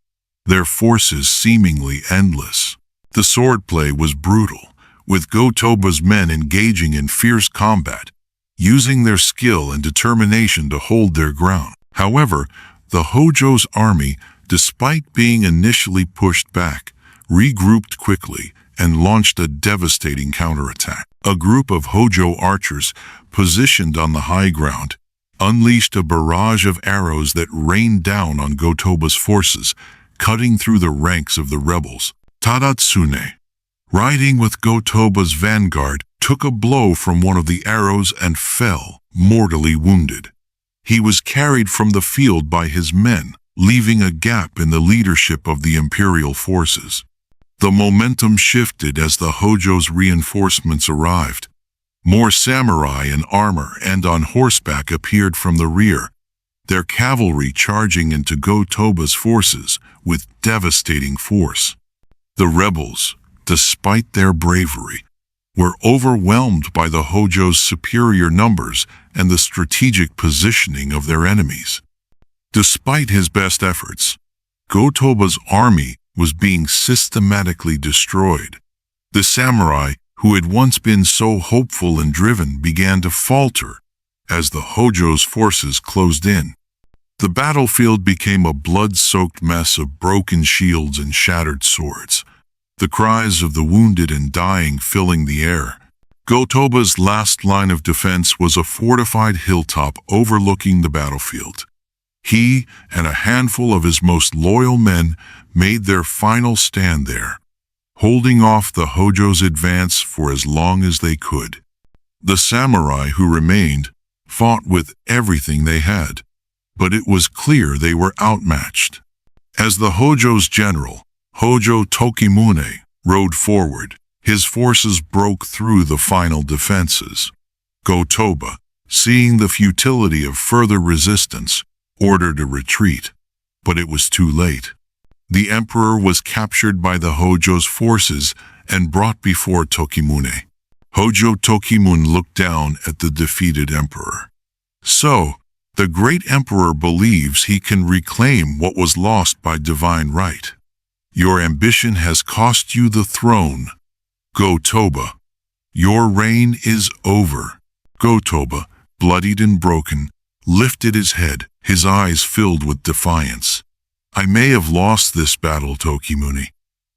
their forces seemingly endless. The swordplay was brutal, with Go-Toba's men engaging in fierce combat, using their skill and determination to hold their ground. However, the Hojo's army, despite being initially pushed back, regrouped quickly and launched a devastating counterattack. A group of Hojo archers, positioned on the high ground, unleashed a barrage of arrows that rained down on Go-Toba's forces, cutting through the ranks of the rebels. Tadatsune, riding with Go-Toba's vanguard, took a blow from one of the arrows and fell, mortally wounded. He was carried from the field by his men, leaving a gap in the leadership of the Imperial forces. The momentum shifted as the Hojo's reinforcements arrived. More samurai in armor and on horseback appeared from the rear, their cavalry charging into Go-Toba's forces with devastating force. The rebels, despite their bravery, were overwhelmed by the Hojo's superior numbers and the strategic positioning of their enemies. Despite his best efforts, Go-Toba's army was being systematically destroyed. The samurai, who had once been so hopeful and driven, began to falter as the Hojo's forces closed in. The battlefield became a blood-soaked mess of broken shields and shattered swords, the cries of the wounded and dying filling the air. Go-Toba's last line of defense was a fortified hilltop overlooking the battlefield. He and a handful of his most loyal men made their final stand there, holding off the Hojo's advance for as long as they could. The samurai who remained fought with everything they had, but it was clear they were outmatched. As the Hojo's general, Hojo Tokimune, rode forward, his forces broke through the final defenses. Go-Toba, seeing the futility of further resistance, ordered a retreat, but it was too late. The emperor was captured by the Hojo's forces and brought before Tokimune. Hojo Tokimune looked down at the defeated emperor. So, the great emperor believes he can reclaim what was lost by divine right. Your ambition has cost you the throne, Go-Toba. Your reign is over. Go-Toba, bloodied and broken, lifted his head, his eyes filled with defiance. I may have lost this battle, Tokimune,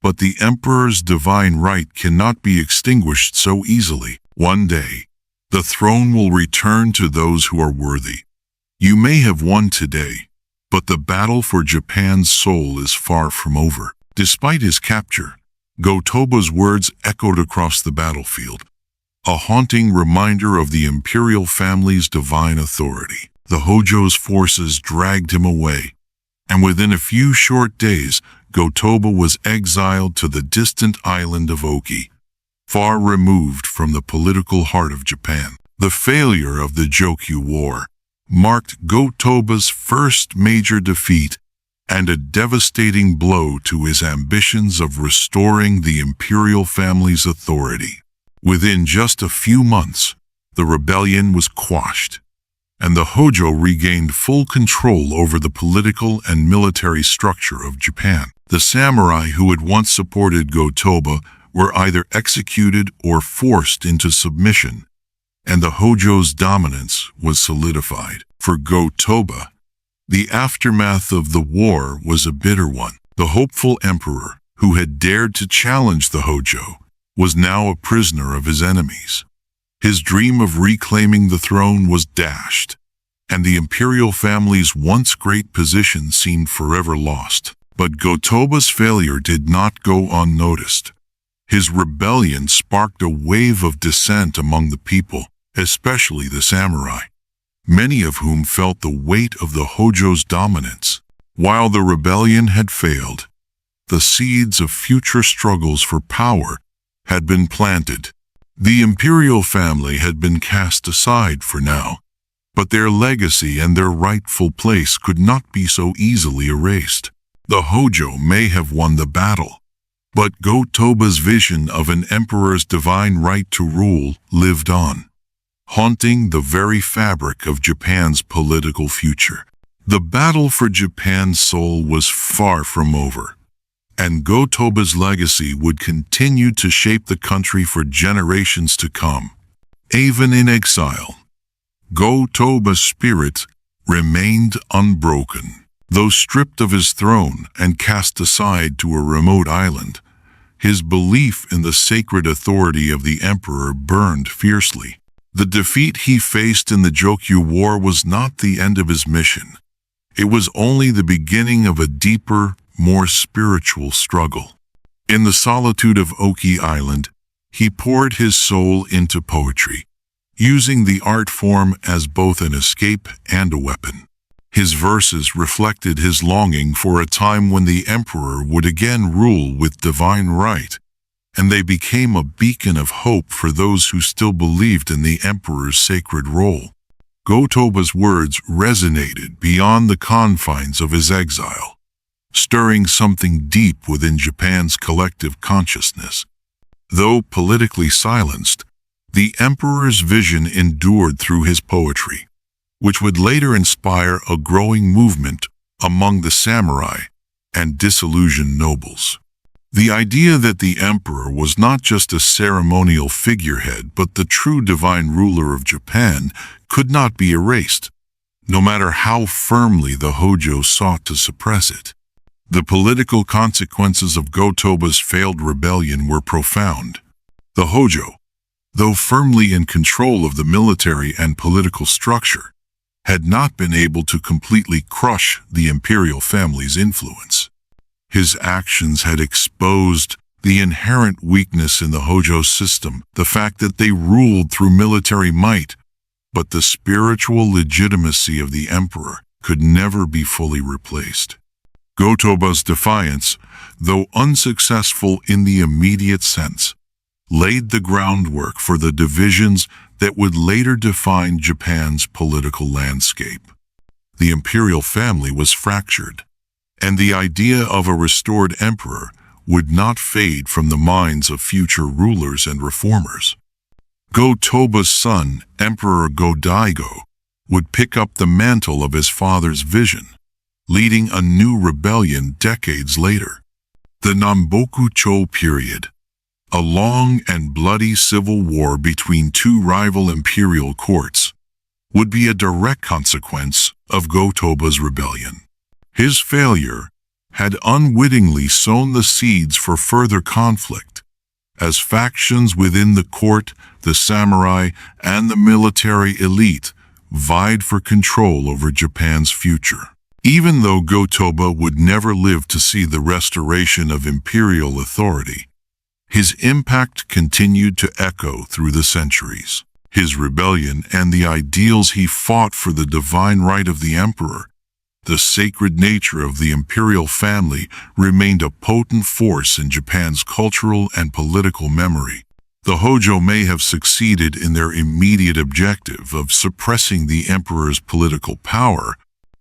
but the emperor's divine right cannot be extinguished so easily. One day, the throne will return to those who are worthy. You may have won today, but the battle for Japan's soul is far from over. Despite his capture, Go-Toba's words echoed across the battlefield, a haunting reminder of the imperial family's divine authority. The Hojo's forces dragged him away, and within a few short days, Go-Toba was exiled to the distant island of Oki, far removed from the political heart of Japan. The failure of the Jokyu War marked Go-Toba's first major defeat and a devastating blow to his ambitions of restoring the imperial family's authority. Within just a few months, the rebellion was quashed, and the Hojo regained full control over the political and military structure of Japan. The samurai who had once supported Go-Toba were either executed or forced into submission, and the Hojo's dominance was solidified. For Go-Toba, the aftermath of the war was a bitter one. The hopeful emperor, who had dared to challenge the Hojo, was now a prisoner of his enemies. His dream of reclaiming the throne was dashed, and the imperial family's once great position seemed forever lost. But Go-Toba's failure did not go unnoticed. His rebellion sparked a wave of dissent among the people, especially the samurai, many of whom felt the weight of the Hojo's dominance. While the rebellion had failed, the seeds of future struggles for power had been planted. The imperial family had been cast aside for now, but their legacy and their rightful place could not be so easily erased. The Hojo may have won the battle, but Go-Toba's vision of an emperor's divine right to rule lived on, haunting the very fabric of Japan's political future. The battle for Japan's soul was far from over, and Go-Toba's legacy would continue to shape the country for generations to come. Even in exile, Go-Toba's spirit remained unbroken. Though stripped of his throne and cast aside to a remote island, his belief in the sacred authority of the emperor burned fiercely. The defeat he faced in the Jokyu War was not the end of his mission. It was only the beginning of a deeper, more spiritual struggle. In the solitude of Oki Island, he poured his soul into poetry, using the art form as both an escape and a weapon. His verses reflected his longing for a time when the emperor would again rule with divine right, and they became a beacon of hope for those who still believed in the emperor's sacred role. Go-Toba's words resonated beyond the confines of his exile, stirring something deep within Japan's collective consciousness. Though politically silenced, the emperor's vision endured through his poetry, which would later inspire a growing movement among the samurai and disillusioned nobles. The idea that the emperor was not just a ceremonial figurehead but the true divine ruler of Japan could not be erased, no matter how firmly the Hojo sought to suppress it. The political consequences of Go-Toba's failed rebellion were profound. The Hojo, though firmly in control of the military and political structure, had not been able to completely crush the imperial family's influence. His actions had exposed the inherent weakness in the Hojo system, the fact that they ruled through military might, but the spiritual legitimacy of the emperor could never be fully replaced. Go-Toba's defiance, though unsuccessful in the immediate sense, laid the groundwork for the divisions that would later define Japan's political landscape. The imperial family was fractured, and the idea of a restored emperor would not fade from the minds of future rulers and reformers. Go-Toba's son, Emperor Go-Daigo, would pick up the mantle of his father's vision, leading a new rebellion decades later. The Namboku-cho period, a long and bloody civil war between two rival imperial courts, would be a direct consequence of Go-Toba's rebellion. His failure had unwittingly sown the seeds for further conflict, as factions within the court, the samurai, and the military elite vied for control over Japan's future. Even though Go-Toba would never live to see the restoration of imperial authority, his impact continued to echo through the centuries. His rebellion and the ideals he fought for, the divine right of the emperor, the sacred nature of the imperial family, remained a potent force in Japan's cultural and political memory. The Hojo may have succeeded in their immediate objective of suppressing the emperor's political power,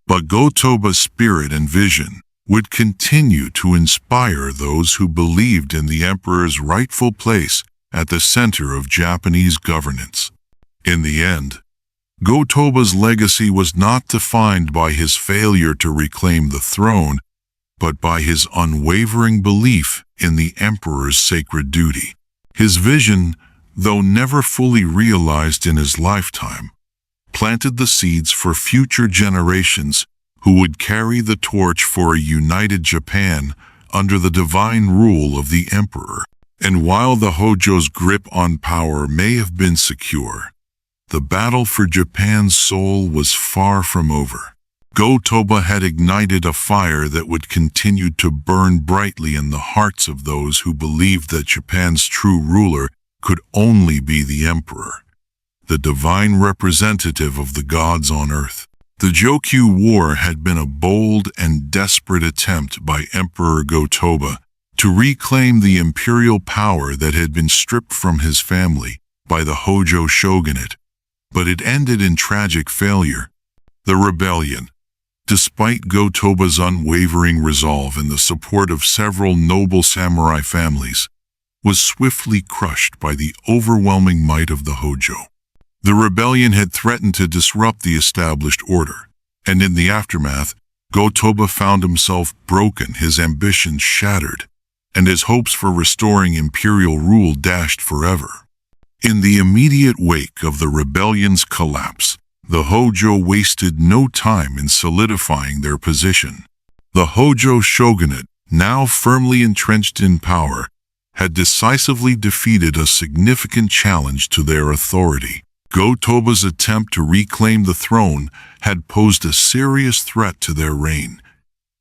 but Go-Toba's spirit and vision would continue to inspire those who believed in the emperor's rightful place at the center of Japanese governance. In the end, Go-Toba's legacy was not defined by his failure to reclaim the throne, but by his unwavering belief in the emperor's sacred duty. His vision, though never fully realized in his lifetime, planted the seeds for future generations who would carry the torch for a united Japan under the divine rule of the emperor. And while the Hojo's grip on power may have been secure, the battle for Japan's soul was far from over. Go-Toba had ignited a fire that would continue to burn brightly in the hearts of those who believed that Japan's true ruler could only be the emperor, the divine representative of the gods on earth. The Jokyu War had been a bold and desperate attempt by Emperor Go-Toba to reclaim the imperial power that had been stripped from his family by the Hojo Shogunate, but it ended in tragic failure. The rebellion, despite Go-Toba's unwavering resolve and the support of several noble samurai families, was swiftly crushed by the overwhelming might of the Hojo. The rebellion had threatened to disrupt the established order, and in the aftermath, Go-Toba found himself broken, his ambitions shattered, and his hopes for restoring imperial rule dashed forever. In the immediate wake of the rebellion's collapse, the Hojo wasted no time in solidifying their position. The Hojo Shogunate, now firmly entrenched in power, had decisively defeated a significant challenge to their authority. Go-Toba's attempt to reclaim the throne had posed a serious threat to their reign,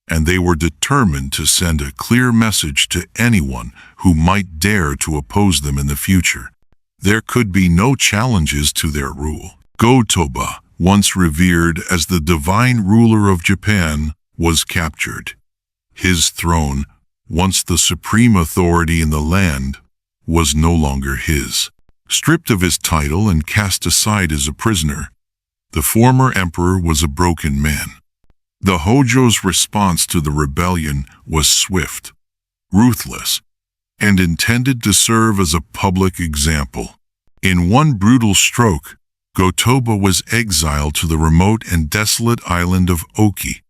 and they were determined to send a clear message to anyone who might dare to oppose them in the future. There could be no challenges to their rule. Go-Toba, once revered as the divine ruler of Japan, was captured. His throne, once the supreme authority in the land, was no longer his. Stripped of his title and cast aside as a prisoner, the former emperor was a broken man. The Hojo's response to the rebellion was swift, ruthless, and intended to serve as a public example. In one brutal stroke, Go-Toba was exiled to the remote and desolate island of Oki,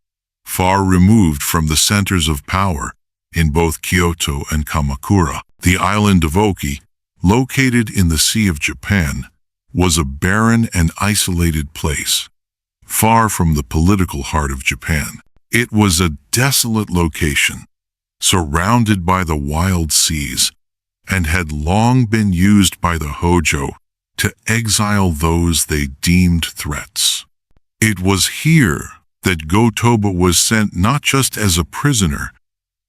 far removed from the centers of power in both Kyoto and Kamakura. The island of Oki, located in the Sea of Japan, was a barren and isolated place, far from the political heart of Japan. It was a desolate location, surrounded by the wild seas, and had long been used by the Hojo to exile those they deemed threats. It was here that Go-Toba was sent not just as a prisoner,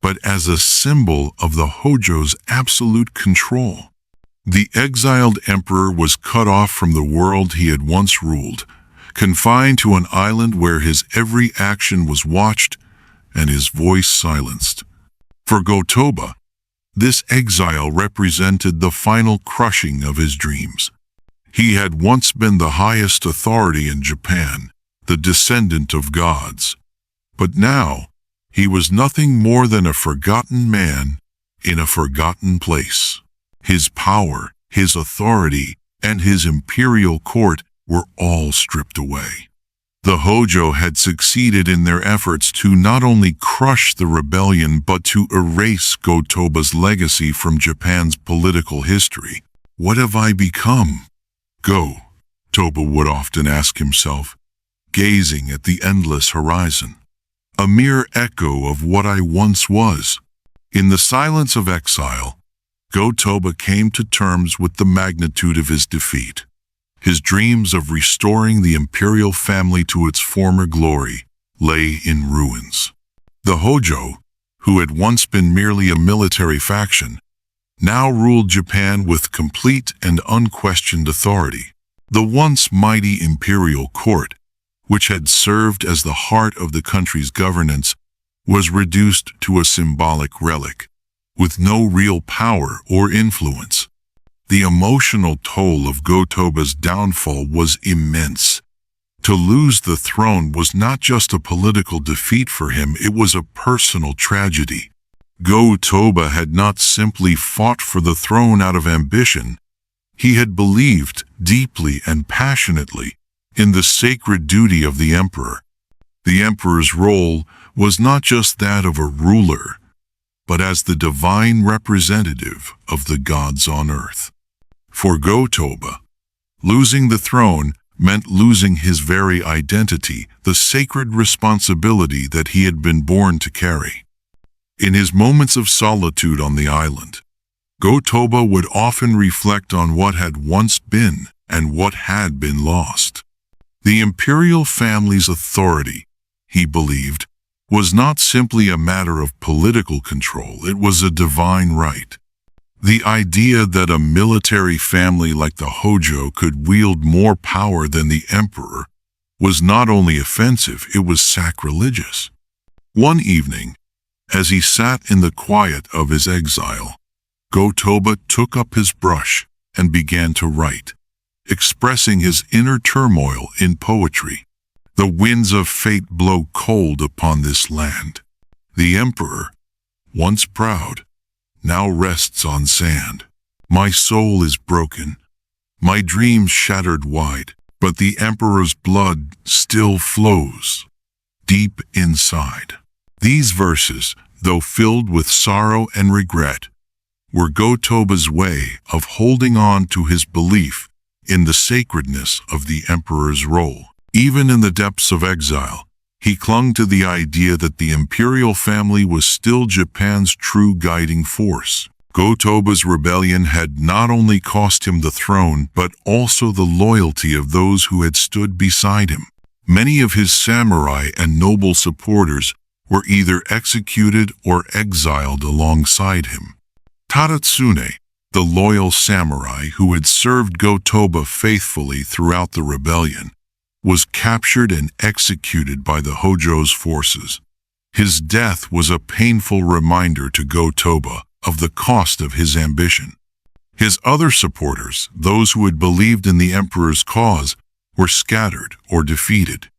but as a symbol of the Hojo's absolute control. The exiled emperor was cut off from the world he had once ruled, confined to an island where his every action was watched and his voice silenced. For Go-Toba, this exile represented the final crushing of his dreams. He had once been the highest authority in Japan, the descendant of gods, but now he was nothing more than a forgotten man in a forgotten place. His power, his authority, and his imperial court were all stripped away. The Hojo had succeeded in their efforts to not only crush the rebellion but to erase Go-Toba's legacy from Japan's political history. What have I become? Go-Toba would often ask himself, gazing at the endless horizon. A mere echo of what I once was. In the silence of exile, Go-Toba came to terms with the magnitude of his defeat. His dreams of restoring the imperial family to its former glory lay in ruins. The Hojo, who had once been merely a military faction, now ruled Japan with complete and unquestioned authority. The once mighty imperial court, which had served as the heart of the country's governance, was reduced to a symbolic relic, with no real power or influence. The emotional toll of Go-Toba's downfall was immense. To lose the throne was not just a political defeat for him, it was a personal tragedy. Go-Toba had not simply fought for the throne out of ambition. He had believed deeply and passionately in the sacred duty of the emperor. The emperor's role was not just that of a ruler, but as the divine representative of the gods on earth. For Go-Toba, losing the throne meant losing his very identity, the sacred responsibility that he had been born to carry. In his moments of solitude on the island, Go-Toba would often reflect on what had once been and what had been lost. The imperial family's authority, he believed, was not simply a matter of political control, it was a divine right. The idea that a military family like the Hojo could wield more power than the emperor was not only offensive, it was sacrilegious. One evening, as he sat in the quiet of his exile, Go-Toba took up his brush and began to write, expressing his inner turmoil in poetry. The winds of fate blow cold upon this land. The emperor, once proud, now rests on sand. My soul is broken, my dreams shattered wide, but the emperor's blood still flows deep inside. These verses, though filled with sorrow and regret, were Go-Toba's way of holding on to his belief in the sacredness of the emperor's role. Even in the depths of exile, he clung to the idea that the imperial family was still Japan's true guiding force. Go-Toba's rebellion had not only cost him the throne, but also the loyalty of those who had stood beside him. Many of his samurai and noble supporters were either executed or exiled alongside him. Tadatsune, the loyal samurai who had served Go-Toba faithfully throughout the rebellion, was captured and executed by the Hojo's forces. His death was a painful reminder to Go-Toba of the cost of his ambition. His other supporters, those who had believed in the emperor's cause, were scattered or defeated.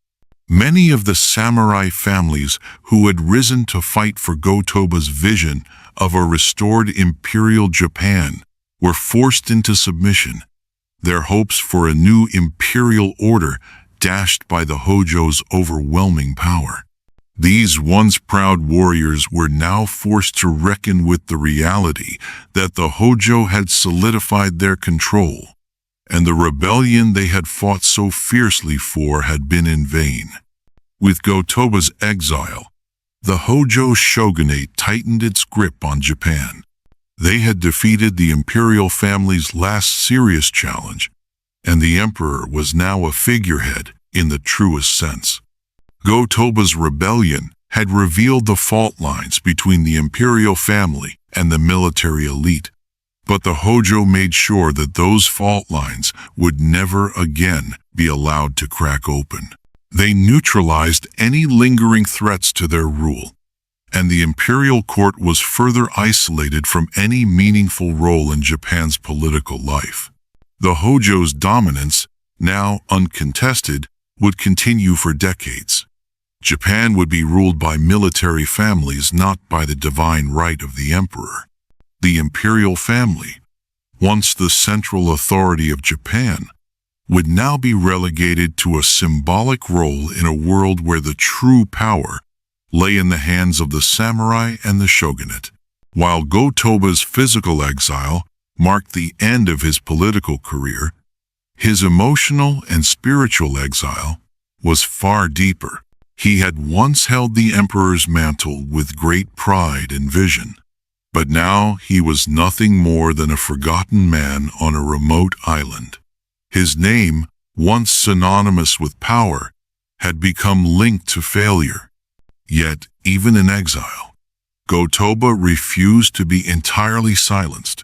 Many of the samurai families who had risen to fight for Go-Toba's vision of a restored imperial Japan were forced into submission, their hopes for a new imperial order dashed by the Hojo's overwhelming power. These once proud warriors were now forced to reckon with the reality that the Hojo had solidified their control, and the rebellion they had fought so fiercely for had been in vain. With Go-Toba's exile, the Hojo shogunate tightened its grip on Japan. They had defeated the imperial family's last serious challenge, and the emperor was now a figurehead in the truest sense. Go-Toba's rebellion had revealed the fault lines between the imperial family and the military elite, but the Hojo made sure that those fault lines would never again be allowed to crack open. They neutralized any lingering threats to their rule, and the imperial court was further isolated from any meaningful role in Japan's political life. The Hojo's dominance, now uncontested, would continue for decades. Japan would be ruled by military families, not by the divine right of the emperor. The imperial family, once the central authority of Japan, would now be relegated to a symbolic role in a world where the true power lay in the hands of the samurai and the shogunate. While Go-Toba's physical exile marked the end of his political career, his emotional and spiritual exile was far deeper. He had once held the emperor's mantle with great pride and vision, but now he was nothing more than a forgotten man on a remote island. His name, once synonymous with power, had become linked to failure. Yet, even in exile, Go-Toba refused to be entirely silenced.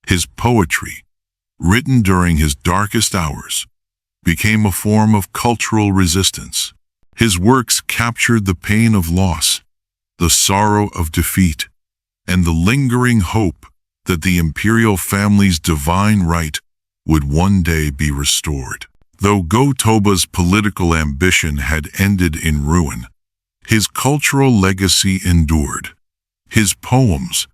His poetry, written during his darkest hours, became a form of cultural resistance. His works captured the pain of loss, the sorrow of defeat, and the lingering hope that the imperial family's divine right would one day be restored. Though Go-Toba's political ambition had ended in ruin, his cultural legacy endured. His poems,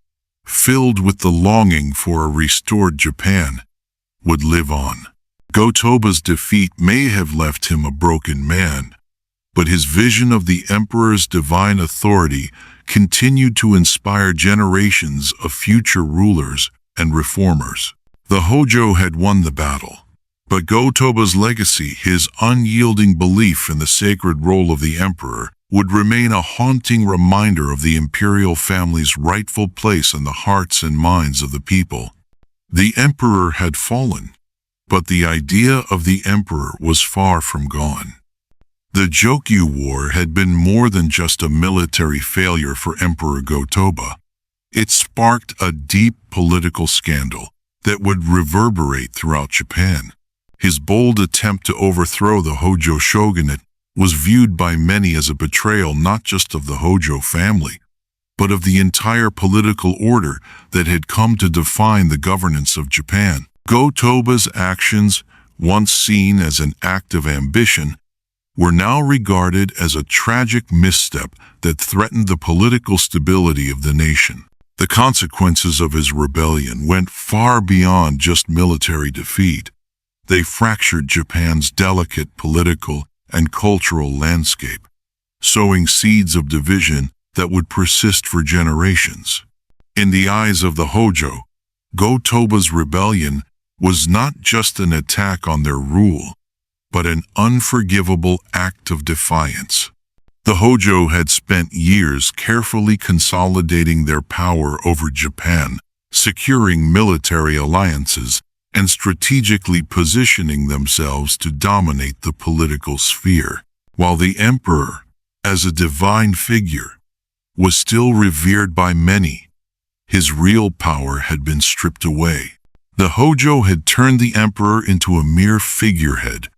filled with the longing for a restored Japan, would live on. Go-Toba's defeat may have left him a broken man, but his vision of the emperor's divine authority continued to inspire generations of future rulers and reformers. The Hojo had won the battle, but Go-Toba's legacy, his unyielding belief in the sacred role of the emperor, would remain a haunting reminder of the imperial family's rightful place in the hearts and minds of the people. The emperor had fallen, but the idea of the emperor was far from gone. The Jokyu War had been more than just a military failure for Emperor Go-Toba. It sparked a deep political scandal that would reverberate throughout Japan. His bold attempt to overthrow the Hojo shogunate was viewed by many as a betrayal not just of the Hojo family, but of the entire political order that had come to define the governance of Japan. Go-Toba's actions, once seen as an act of ambition, were now regarded as a tragic misstep that threatened the political stability of the nation. The consequences of his rebellion went far beyond just military defeat. They fractured Japan's delicate political and cultural landscape, sowing seeds of division that would persist for generations. In the eyes of the Hojo, Go-Toba's rebellion was not just an attack on their rule, but an unforgivable act of defiance. The Hojo had spent years carefully consolidating their power over Japan, securing military alliances, and strategically positioning themselves to dominate the political sphere. While the emperor, as a divine figure, was still revered by many. His real power had been stripped away. The Hojo had turned the emperor into a mere figurehead,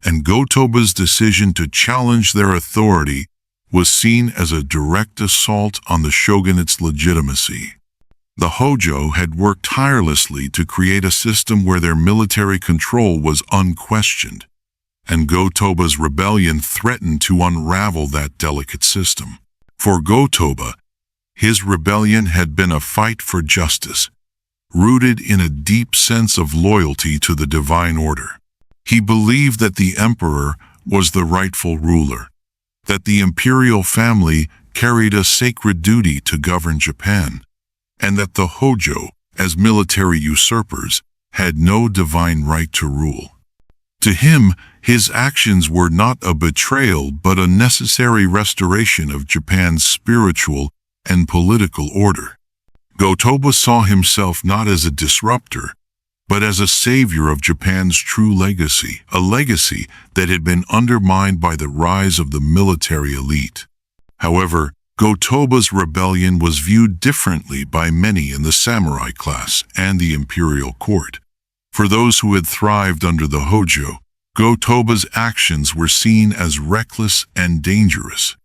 and Go-Toba's decision to challenge their authority was seen as a direct assault on the shogunate's legitimacy. The Hojo had worked tirelessly to create a system where their military control was unquestioned, and Go-Toba's rebellion threatened to unravel that delicate system. For Go-Toba, his rebellion had been a fight for justice, rooted in a deep sense of loyalty to the divine order. He believed that the emperor was the rightful ruler, that the imperial family carried a sacred duty to govern Japan, and that the Hojo, as military usurpers, had no divine right to rule. To him, his actions were not a betrayal but a necessary restoration of Japan's spiritual and political order. Go-Toba saw himself not as a disruptor, but as a savior of Japan's true legacy, a legacy that had been undermined by the rise of the military elite. However, Go-Toba's rebellion was viewed differently by many in the samurai class and the imperial court. For those who had thrived under the Hojo, Go-Toba's actions were seen as reckless and dangerous.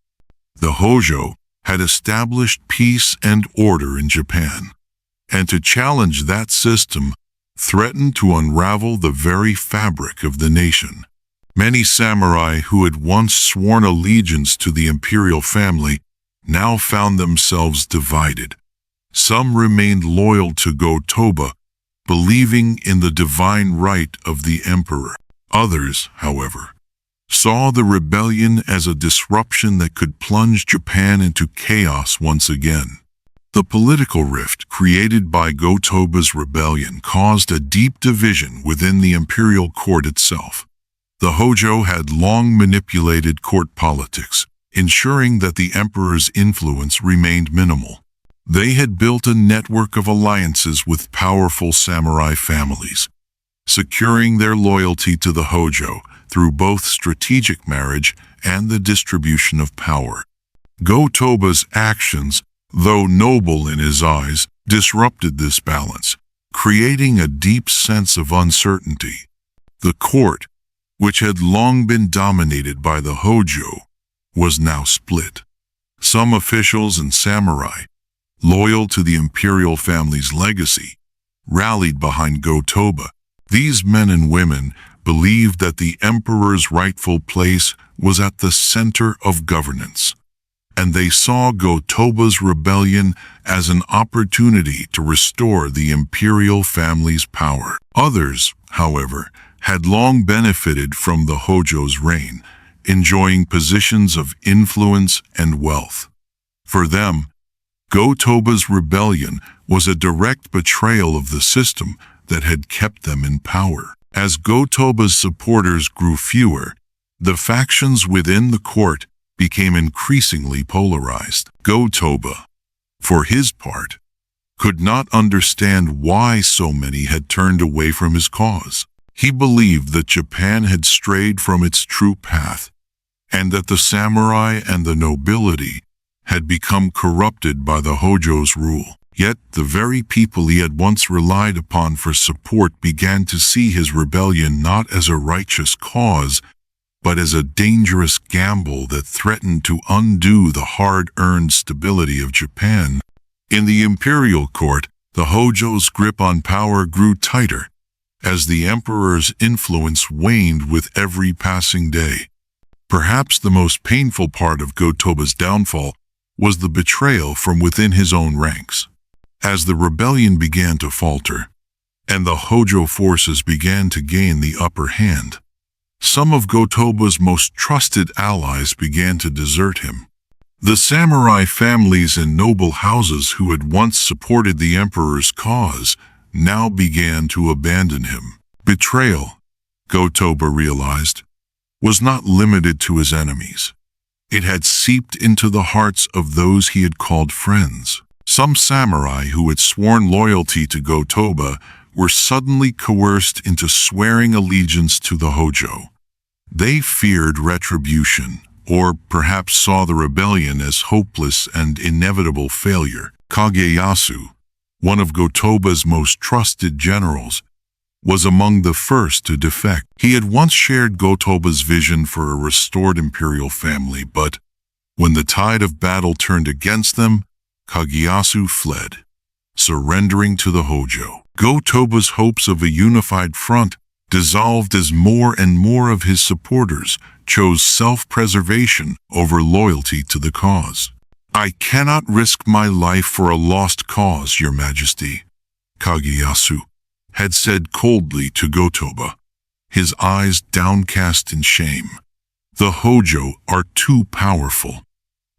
The Hojo had established peace and order in Japan, and to challenge that system threatened to unravel the very fabric of the nation. Many samurai who had once sworn allegiance to the imperial family now found themselves divided. Some remained loyal to Go-Toba, believing in the divine right of the emperor. Others, however, saw the rebellion as a disruption that could plunge Japan into chaos once again. The political rift created by Go-Toba's rebellion caused a deep division within the imperial court itself. The Hojo had long manipulated court politics, ensuring that the emperor's influence remained minimal. They had built a network of alliances with powerful samurai families, securing their loyalty to the Hojo through both strategic marriage and the distribution of power. Go-Toba's actions, though noble in his eyes, disrupted this balance, creating a deep sense of uncertainty. The court, which had long been dominated by the Hojo, was now split. Some officials and samurai, loyal to the imperial family's legacy, rallied behind Go-Toba. These men and women believed that the emperor's rightful place was at the center of governance, and they saw Go-Toba's rebellion as an opportunity to restore the imperial family's power. Others, however, had long benefited from the Hojo's reign, enjoying positions of influence and wealth. For them, Go-Toba's rebellion was a direct betrayal of the system that had kept them in power. As Go-Toba's supporters grew fewer, the factions within the court became increasingly polarized. Go-Toba, for his part, could not understand why so many had turned away from his cause. He believed that Japan had strayed from its true path, and that the samurai and the nobility had become corrupted by the Hojo's rule. Yet the very people he had once relied upon for support began to see his rebellion not as a righteous cause, but as a dangerous gamble that threatened to undo the hard-earned stability of Japan. In the imperial court, the Hojo's grip on power grew tighter, as the emperor's influence waned with every passing day. Perhaps the most painful part of Go-Toba's downfall was the betrayal from within his own ranks. As the rebellion began to falter, and the Hojo forces began to gain the upper hand, some of Go-Toba's most trusted allies began to desert him. The samurai families and noble houses who had once supported the emperor's cause now began to abandon him. Betrayal, Go-Toba realized, was not limited to his enemies. It had seeped into the hearts of those he had called friends. Some samurai who had sworn loyalty to Go-Toba were suddenly coerced into swearing allegiance to the Hojo. They feared retribution, or perhaps saw the rebellion as hopeless and inevitable failure. Kageyasu, one of Go-Toba's most trusted generals, was among the first to defect. He had once shared Go-Toba's vision for a restored imperial family, but when the tide of battle turned against them, Kageyasu fled, surrendering to the Hojo. Go-Toba's hopes of a unified front dissolved as more and more of his supporters chose self-preservation over loyalty to the cause. "I cannot risk my life for a lost cause, Your Majesty," Kageyasu had said coldly to Go-Toba, his eyes downcast in shame. "The Hojo are too powerful.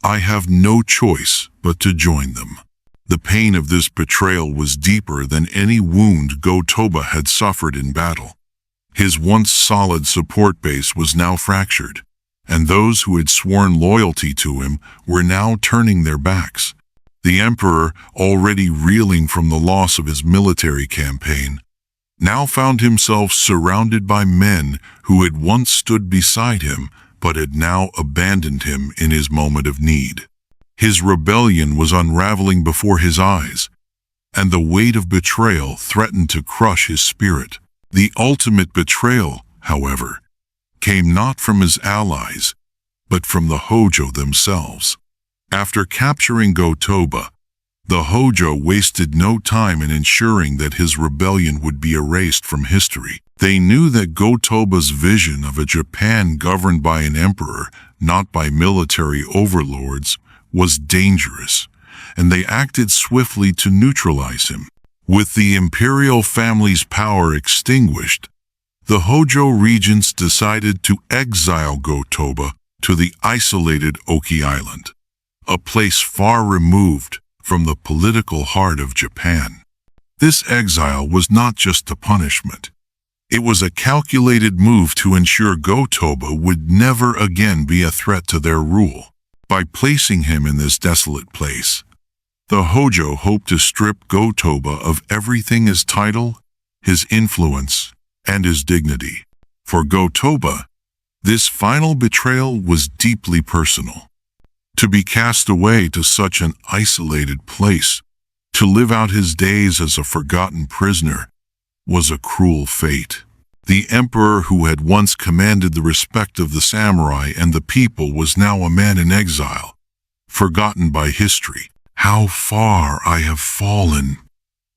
I have no choice but to join them." The pain of this betrayal was deeper than any wound Go-Toba had suffered in battle. His once solid support base was now fractured, and those who had sworn loyalty to him were now turning their backs. The emperor, already reeling from the loss of his military campaign, now found himself surrounded by men who had once stood beside him but had now abandoned him in his moment of need. His rebellion was unraveling before his eyes, and the weight of betrayal threatened to crush his spirit. The ultimate betrayal, however, came not from his allies, but from the Hojo themselves. After capturing Go-Toba, the Hojo wasted no time in ensuring that his rebellion would be erased from history. They knew that Go-Toba's vision of a Japan governed by an emperor, not by military overlords, was dangerous, and they acted swiftly to neutralize him. With the imperial family's power extinguished, the Hojo regents decided to exile Go-Toba to the isolated Oki Island, a place far removed from the political heart of Japan. This exile was not just a punishment. It was a calculated move to ensure Go-Toba would never again be a threat to their rule. By placing him in this desolate place, the Hojo hoped to strip Go-Toba of everything: his title, his influence, and his dignity. For Go-Toba, this final betrayal was deeply personal. To be cast away to such an isolated place, to live out his days as a forgotten prisoner, was a cruel fate. The emperor who had once commanded the respect of the samurai and the people was now a man in exile, forgotten by history. "How far I have fallen,"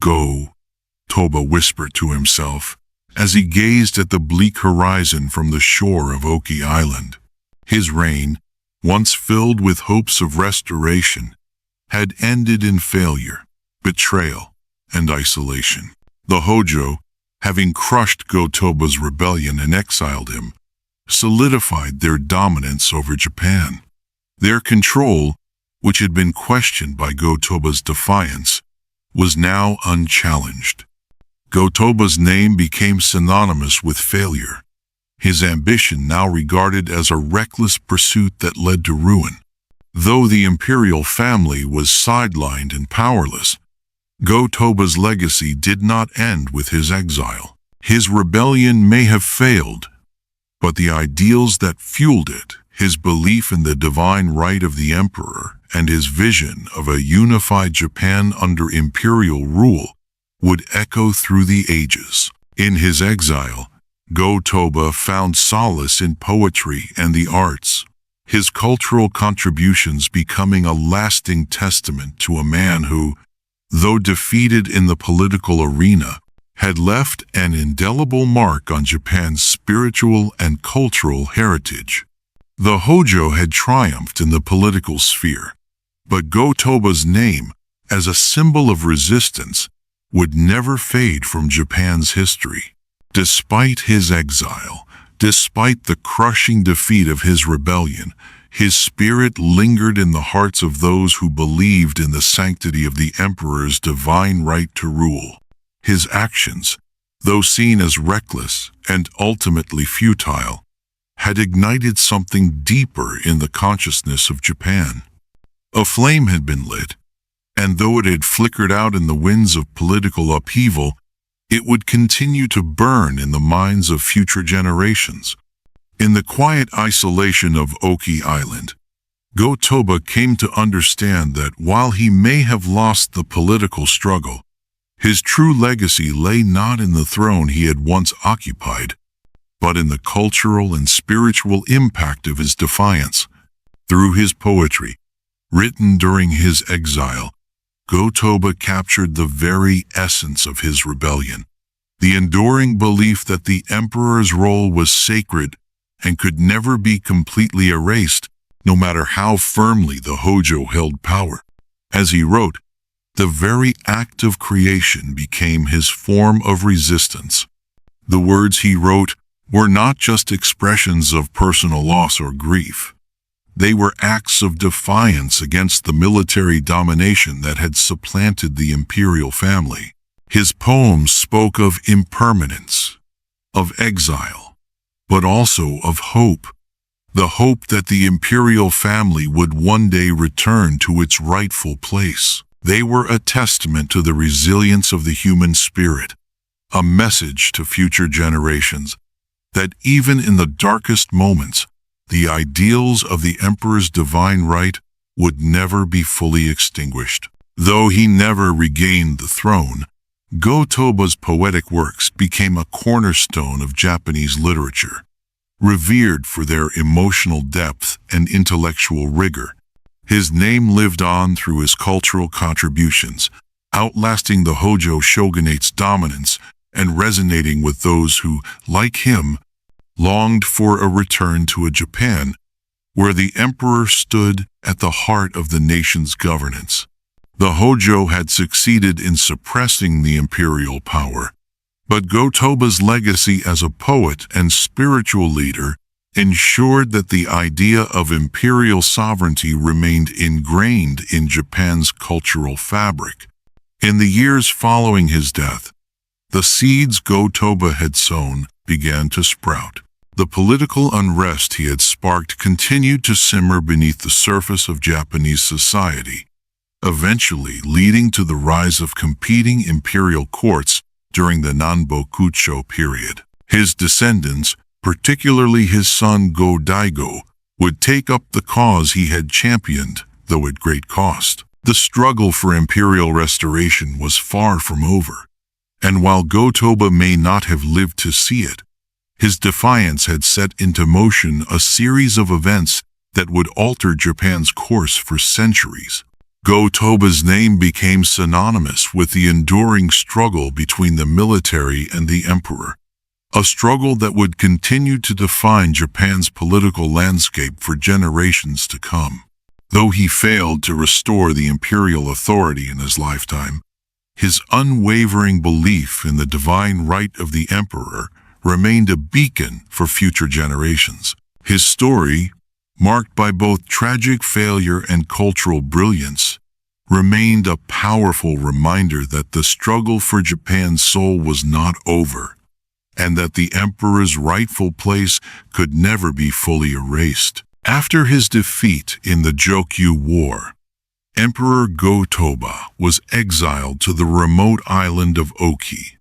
Go-Toba whispered to himself as he gazed at the bleak horizon from the shore of Oki Island. His reign, once filled with hopes of restoration, had ended in failure, betrayal, and isolation. The Hojo, having crushed Go-Toba's rebellion and exiled him, solidified their dominance over Japan. Their control, which had been questioned by Go-Toba's defiance, was now unchallenged. Go-Toba's name became synonymous with failure, his ambition now regarded as a reckless pursuit that led to ruin. Though the imperial family was sidelined and powerless, Go-Toba's legacy did not end with his exile. His rebellion may have failed, but the ideals that fueled it, his belief in the divine right of the emperor, and his vision of a unified Japan under imperial rule, would echo through the ages. In his exile, Go-Toba found solace in poetry and the arts, his cultural contributions becoming a lasting testament to a man who, though defeated in the political arena, had left an indelible mark on Japan's spiritual and cultural heritage. The Hojo had triumphed in the political sphere, but Go-Toba's name, as a symbol of resistance, would never fade from Japan's history. Despite his exile, despite the crushing defeat of his rebellion, his spirit lingered in the hearts of those who believed in the sanctity of the emperor's divine right to rule. His actions, though seen as reckless and ultimately futile, had ignited something deeper in the consciousness of Japan. A flame had been lit, and though it had flickered out in the winds of political upheaval, it would continue to burn in the minds of future generations. In the quiet isolation of Oki Island, Go-Toba came to understand that while he may have lost the political struggle, his true legacy lay not in the throne he had once occupied, but in the cultural and spiritual impact of his defiance. Through his poetry, written during his exile, Go-Toba captured the very essence of his rebellion, the enduring belief that the emperor's role was sacred and could never be completely erased, no matter how firmly the Hojo held power. As he wrote, the very act of creation became his form of resistance. The words he wrote were not just expressions of personal loss or grief. They were acts of defiance against the military domination that had supplanted the imperial family. His poems spoke of impermanence, of exile, but also of hope. The hope that the imperial family would one day return to its rightful place. They were a testament to the resilience of the human spirit, a message to future generations that even in the darkest moments, the ideals of the emperor's divine right would never be fully extinguished. Though he never regained the throne, Go-Toba's poetic works became a cornerstone of Japanese literature, revered for their emotional depth and intellectual rigor. His name lived on through his cultural contributions, outlasting the Hojo shogunate's dominance and resonating with those who, like him, longed for a return to a Japan where the emperor stood at the heart of the nation's governance. The Hojo had succeeded in suppressing the imperial power, but Go-Toba's legacy as a poet and spiritual leader ensured that the idea of imperial sovereignty remained ingrained in Japan's cultural fabric. In the years following his death, the seeds Go-Toba had sown began to sprout. The political unrest he had sparked continued to simmer beneath the surface of Japanese society, eventually leading to the rise of competing imperial courts during the Nanbokucho period. His descendants, particularly his son Go-Daigo, would take up the cause he had championed, though at great cost. The struggle for imperial restoration was far from over, and while Go-Toba may not have lived to see it, his defiance had set into motion a series of events that would alter Japan's course for centuries. Go-Toba's name became synonymous with the enduring struggle between the military and the emperor, a struggle that would continue to define Japan's political landscape for generations to come. Though he failed to restore the imperial authority in his lifetime, his unwavering belief in the divine right of the emperor remained a beacon for future generations. His story, marked by both tragic failure and cultural brilliance, remained a powerful reminder that the struggle for Japan's soul was not over, and that the emperor's rightful place could never be fully erased. After his defeat in the Jokyu War, Emperor Go-Toba was exiled to the remote island of Oki,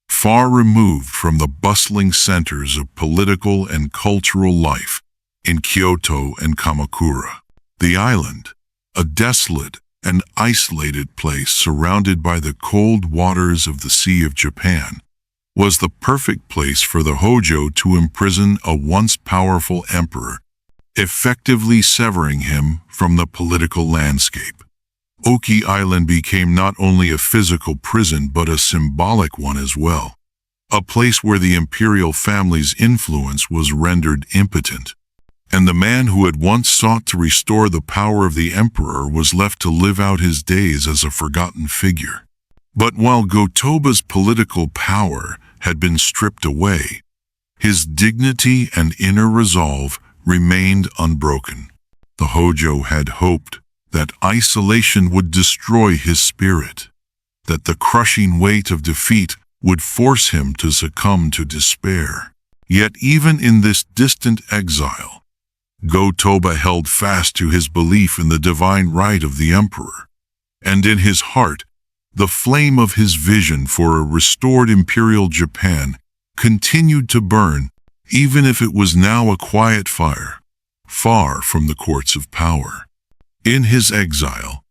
far removed from the bustling centers of political and cultural life in Kyoto and Kamakura. The island, a desolate and isolated place surrounded by the cold waters of the Sea of Japan, was the perfect place for the Hojo to imprison a once powerful emperor, effectively severing him from the political landscape. Oki Island became not only a physical prison but a symbolic one as well, a place where the imperial family's influence was rendered impotent, and the man who had once sought to restore the power of the emperor was left to live out his days as a forgotten figure. But while Go-Toba's political power had been stripped away, his dignity and inner resolve remained unbroken. The Hojo had hoped that isolation would destroy his spirit, that the crushing weight of defeat would force him to succumb to despair. Yet even in this distant exile, Go-Toba held fast to his belief in the divine right of the emperor, and in his heart, the flame of his vision for a restored imperial Japan continued to burn, even if it was now a quiet fire, far from the courts of power. In his exile,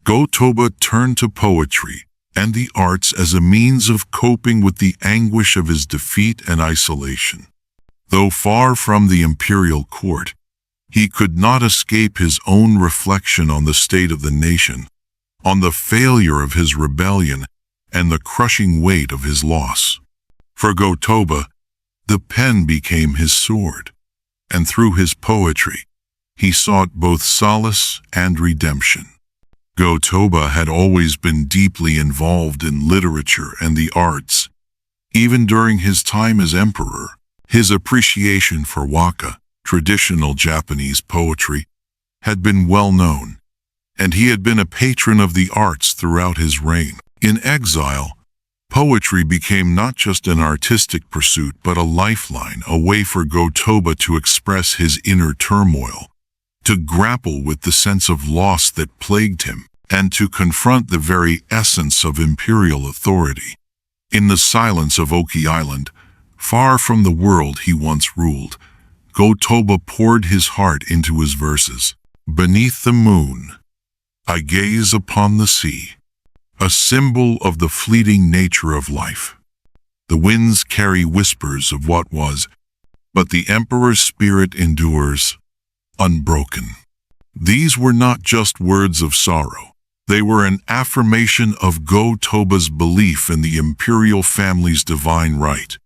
Go-Toba turned to poetry and the arts as a means of coping with the anguish of his defeat and isolation. Though far from the imperial court, he could not escape his own reflection on the state of the nation, on the failure of his rebellion, and the crushing weight of his loss. For Go-Toba, the pen became his sword, and through his poetry, he sought both solace and redemption. Go-Toba had always been deeply involved in literature and the arts. Even during his time as emperor, his appreciation for waka, traditional Japanese poetry, had been well known, and he had been a patron of the arts throughout his reign. In exile, poetry became not just an artistic pursuit but a lifeline, a way for Go-Toba to express his inner turmoil, to grapple with the sense of loss that plagued him, and to confront the very essence of imperial authority. In the silence of Oki Island, far from the world he once ruled, Go-Toba poured his heart into his verses. Beneath the moon, I gaze upon the sea, a symbol of the fleeting nature of life. The winds carry whispers of what was, but the emperor's spirit endures, unbroken. These were not just words of sorrow. They were an affirmation of Go-Toba's belief in the imperial family's divine right,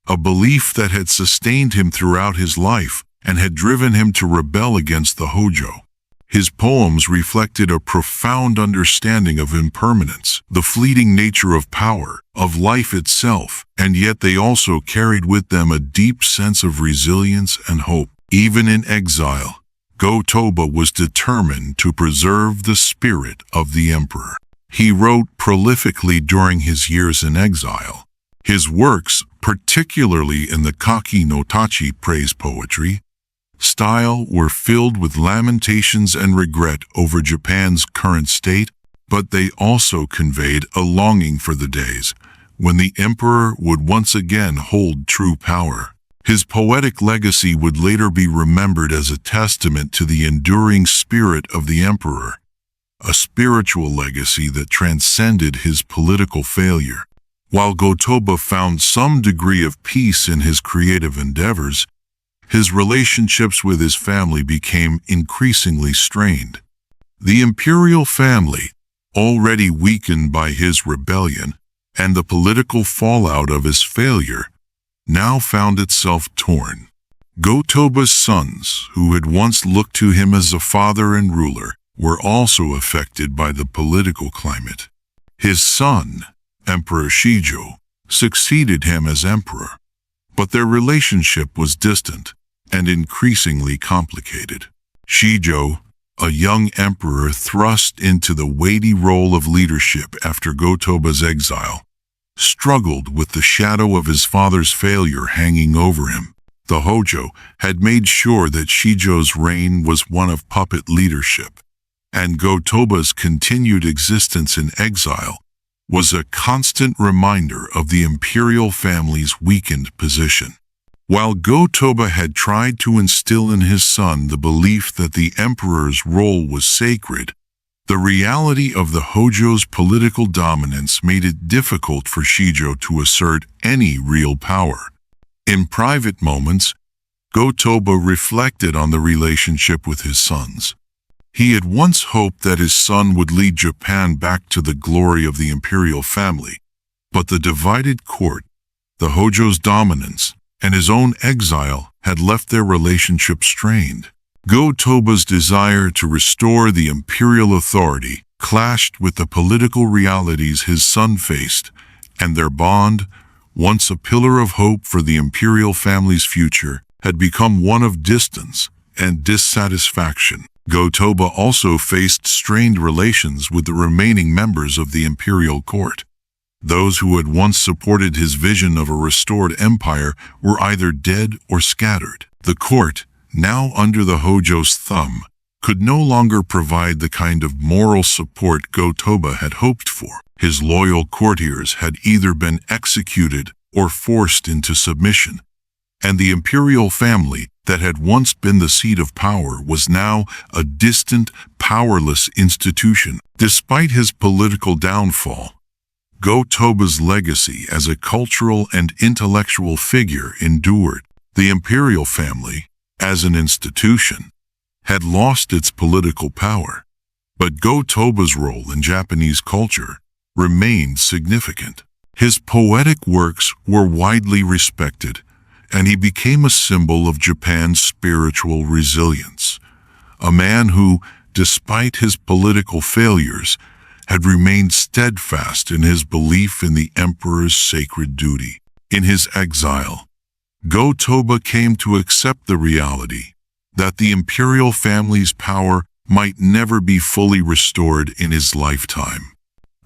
a belief that had sustained him throughout his life and had driven him to rebel against the Hojo. His poems reflected a profound understanding of impermanence, the fleeting nature of power, of life itself, and yet they also carried with them a deep sense of resilience and hope. Even in exile, Go-Toba was determined to preserve the spirit of the emperor. He wrote prolifically during his years in exile. His works, particularly in the Kaki no Tachi praise poetry style, were filled with lamentations and regret over Japan's current state, but they also conveyed a longing for the days when the emperor would once again hold true power. His poetic legacy would later be remembered as a testament to the enduring spirit of the emperor, a spiritual legacy that transcended his political failure. While Go-Toba found some degree of peace in his creative endeavors, his relationships with his family became increasingly strained. The imperial family, already weakened by his rebellion and the political fallout of his failure, now found itself torn. Go-Toba's sons, who had once looked to him as a father and ruler, were also affected by the political climate. His son, Emperor Shijo, succeeded him as emperor, but their relationship was distant and increasingly complicated. Shijo, a young emperor thrust into the weighty role of leadership after Go-Toba's exile, struggled with the shadow of his father's failure hanging over him. The Hojo had made sure that Shijo's reign was one of puppet leadership, and Go-Toba's continued existence in exile was a constant reminder of the imperial family's weakened position. While Go-Toba had tried to instill in his son the belief that the emperor's role was sacred, the reality of the Hojo's political dominance made it difficult for Shijo to assert any real power. In private moments, Go-Toba reflected on the relationship with his sons. He had once hoped that his son would lead Japan back to the glory of the imperial family, but the divided court, the Hojo's dominance, and his own exile had left their relationship strained. Go-Toba's desire to restore the imperial authority clashed with the political realities his son faced, and their bond, once a pillar of hope for the imperial family's future, had become one of distance and dissatisfaction. Go-Toba also faced strained relations with the remaining members of the imperial court. Those who had once supported his vision of a restored empire were either dead or scattered. The court, now under the Hojo's thumb, could no longer provide the kind of moral support Go-Toba had hoped for. His loyal courtiers had either been executed or forced into submission, and the imperial family that had once been the seat of power was now a distant, powerless institution. Despite his political downfall, Go-Toba's legacy as a cultural and intellectual figure endured. The imperial family, as an institution, had lost its political power, but Go-Toba's role in Japanese culture remained significant. His poetic works were widely respected, and he became a symbol of Japan's spiritual resilience. A man who, despite his political failures, had remained steadfast in his belief in the emperor's sacred duty. In his exile, Go-Toba came to accept the reality that the imperial family's power might never be fully restored in his lifetime.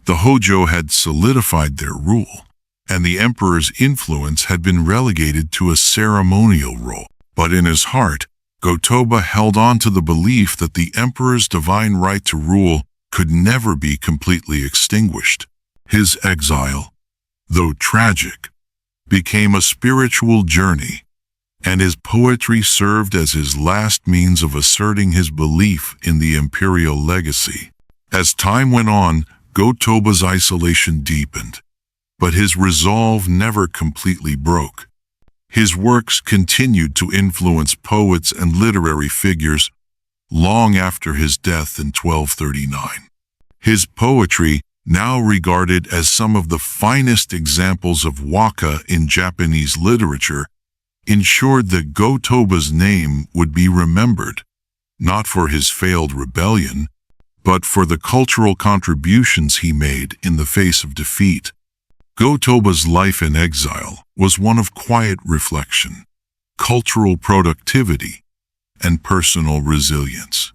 The Hojo had solidified their rule, and the emperor's influence had been relegated to a ceremonial role. But in his heart, Go-Toba held on to the belief that the emperor's divine right to rule could never be completely extinguished. His exile, though tragic, became a spiritual journey, and his poetry served as his last means of asserting his belief in the imperial legacy. As time went on, Go-Toba's isolation deepened, but his resolve never completely broke. His works continued to influence poets and literary figures long after his death in 1239. His poetry, now regarded as some of the finest examples of waka in Japanese literature, ensured that Go-Toba's name would be remembered, not for his failed rebellion, but for the cultural contributions he made in the face of defeat. Go-Toba's life in exile was one of quiet reflection, cultural productivity, and personal resilience.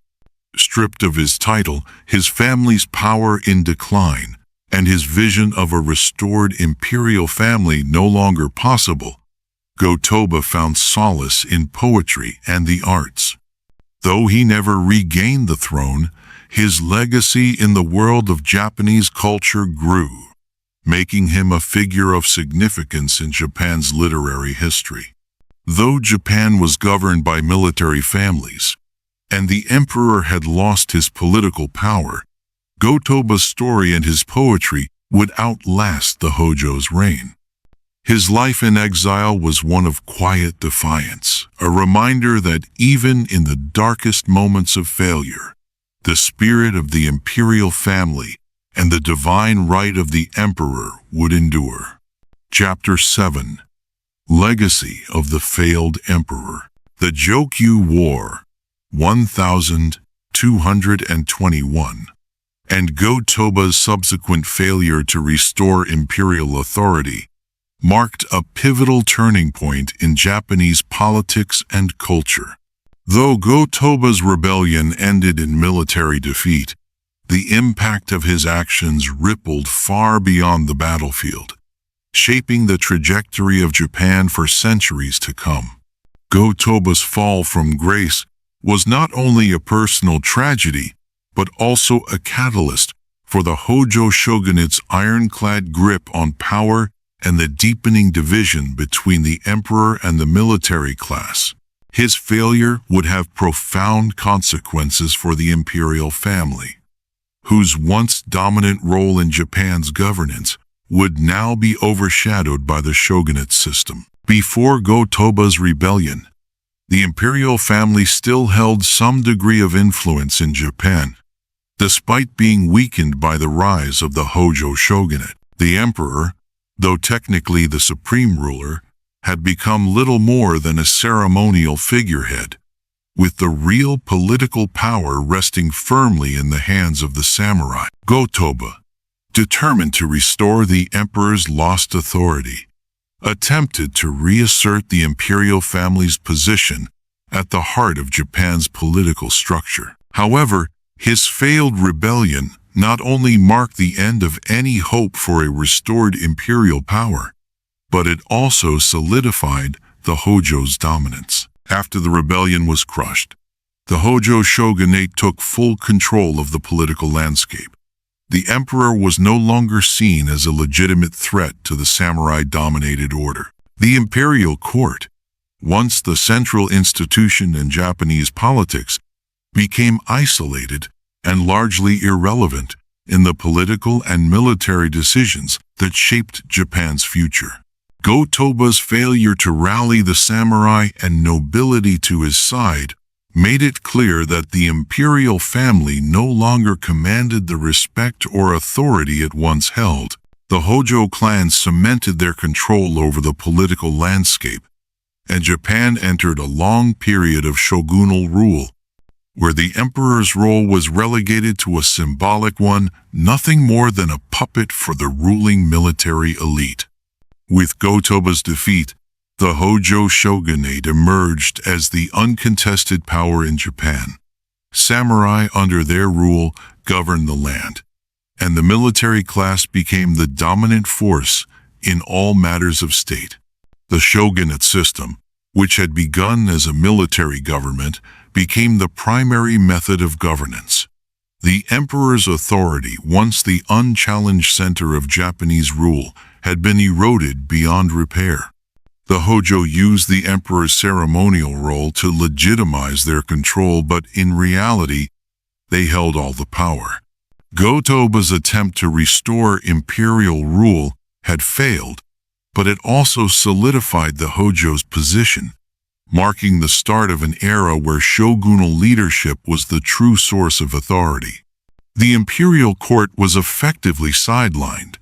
Stripped of his title, his family's power in decline, and his vision of a restored imperial family no longer possible, Go-Toba found solace in poetry and the arts. Though he never regained the throne, his legacy in the world of Japanese culture grew, making him a figure of significance in Japan's literary history. Though Japan was governed by military families, and the emperor had lost his political power, Go-Toba's story and his poetry would outlast the Hojo's reign. His life in exile was one of quiet defiance, a reminder that even in the darkest moments of failure, the spirit of the imperial family and the divine right of the emperor would endure. Chapter 7. Legacy of the Failed Emperor. The Jokyu War, 1221, and Go-Toba's subsequent failure to restore imperial authority marked a pivotal turning point in Japanese politics and culture. Though Go-Toba's rebellion ended in military defeat, the impact of his actions rippled far beyond the battlefield, shaping the trajectory of Japan for centuries to come. Go-Toba's fall from grace was not only a personal tragedy, but also a catalyst for the Hojo shogunate's ironclad grip on power and the deepening division between the emperor and the military class. His failure would have profound consequences for the imperial family, whose once dominant role in Japan's governance would now be overshadowed by the shogunate system. Before Go-Toba's rebellion, the imperial family still held some degree of influence in Japan, despite being weakened by the rise of the Hojo shogunate. The emperor, though technically the supreme ruler, had become little more than a ceremonial figurehead, with the real political power resting firmly in the hands of the samurai. Go-Toba, determined to restore the emperor's lost authority, attempted to reassert the imperial family's position at the heart of Japan's political structure. However, his failed rebellion not only marked the end of any hope for a restored imperial power, but it also solidified the Hojo's dominance. After the rebellion was crushed, the Hojo shogunate took full control of the political landscape. The emperor was no longer seen as a legitimate threat to the samurai-dominated order. The imperial court, once the central institution in Japanese politics, became isolated and largely irrelevant in the political and military decisions that shaped Japan's future. Go-Toba's failure to rally the samurai and nobility to his side made it clear that the imperial family no longer commanded the respect or authority it once held. The Hojo clan cemented their control over the political landscape, and Japan entered a long period of shogunal rule, where the emperor's role was relegated to a symbolic one, nothing more than a puppet for the ruling military elite. With Go-Toba's defeat, the Hojo shogunate emerged as the uncontested power in Japan. Samurai under their rule governed the land, and the military class became the dominant force in all matters of state. The shogunate system, which had begun as a military government, became the primary method of governance. The emperor's authority, once the unchallenged center of Japanese rule, had been eroded beyond repair. The Hojo used the emperor's ceremonial role to legitimize their control, but in reality, they held all the power. Go-Toba's attempt to restore imperial rule had failed, but it also solidified the Hojo's position, marking the start of an era where shogunal leadership was the true source of authority. The imperial court was effectively sidelined,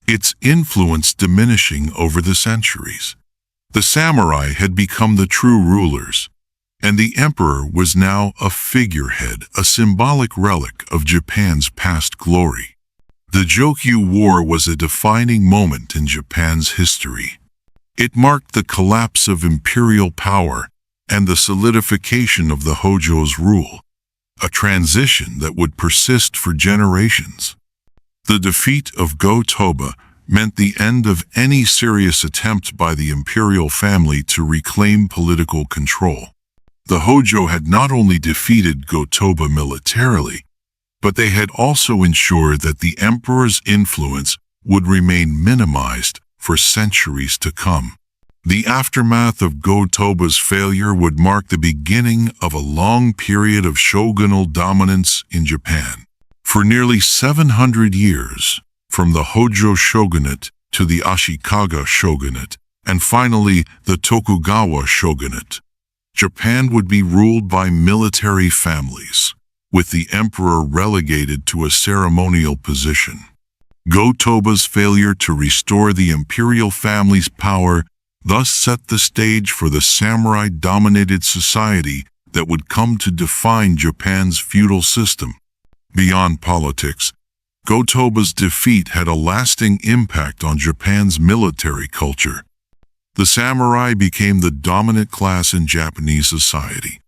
its influence diminishing over the centuries. The samurai had become the true rulers, and the emperor was now a figurehead, a symbolic relic of Japan's past glory. The Jokyu War was a defining moment in Japan's history. It marked the collapse of imperial power and the solidification of the Hojo's rule, a transition that would persist for generations. The defeat of Go-Toba meant the end of any serious attempt by the imperial family to reclaim political control. The Hojo had not only defeated Go-Toba militarily, but they had also ensured that the emperor's influence would remain minimized for centuries to come. The aftermath of Go-Toba's failure would mark the beginning of a long period of shogunal dominance in Japan. For nearly 700 years, from the Hojo shogunate to the Ashikaga shogunate, and finally the Tokugawa shogunate, Japan would be ruled by military families, with the emperor relegated to a ceremonial position. Go-Toba's failure to restore the imperial family's power thus set the stage for the samurai-dominated society that would come to define Japan's feudal system. Beyond politics, Go-Toba's defeat had a lasting impact on Japan's military culture. The samurai became the dominant class in Japanese society,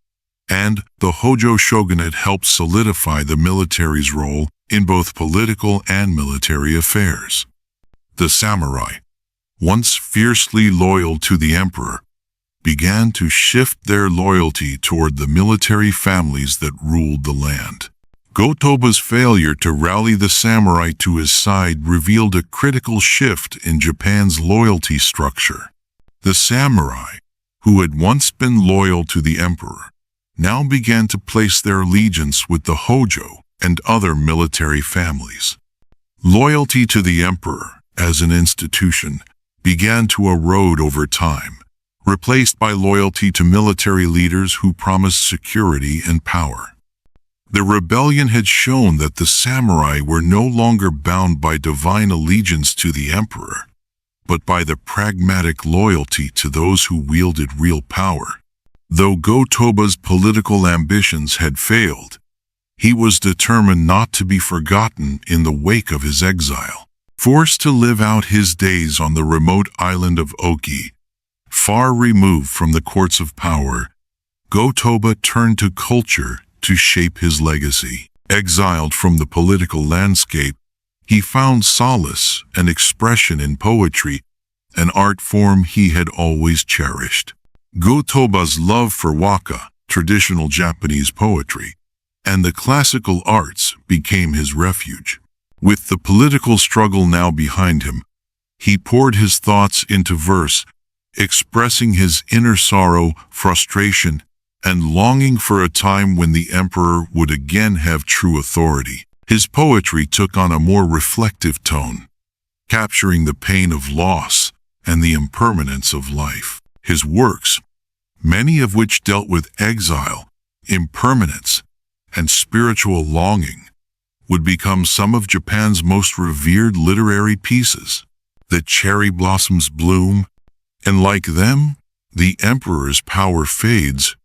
and the Hojo shogunate helped solidify the military's role in both political and military affairs. The samurai, once fiercely loyal to the emperor, began to shift their loyalty toward the military families that ruled the land. Go-Toba's failure to rally the samurai to his side revealed a critical shift in Japan's loyalty structure. The samurai, who had once been loyal to the emperor, now began to place their allegiance with the Hojo and other military families. Loyalty to the emperor, as an institution, began to erode over time, replaced by loyalty to military leaders who promised security and power. The rebellion had shown that the samurai were no longer bound by divine allegiance to the emperor, but by the pragmatic loyalty to those who wielded real power. Though Go-Toba's political ambitions had failed, he was determined not to be forgotten in the wake of his exile. Forced to live out his days on the remote island of Oki, far removed from the courts of power, Go-Toba turned to culture to shape his legacy. Exiled from the political landscape, he found solace and expression in poetry, an art form he had always cherished. Go-Toba's love for waka, traditional Japanese poetry, and the classical arts became his refuge. With the political struggle now behind him, he poured his thoughts into verse, expressing his inner sorrow, frustration, and longing for a time when the emperor would again have true authority. His poetry took on a more reflective tone, capturing the pain of loss and the impermanence of life. His works, many of which dealt with exile, impermanence, and spiritual longing, would become some of Japan's most revered literary pieces. The cherry blossoms bloom, and like them, the emperor's power fades,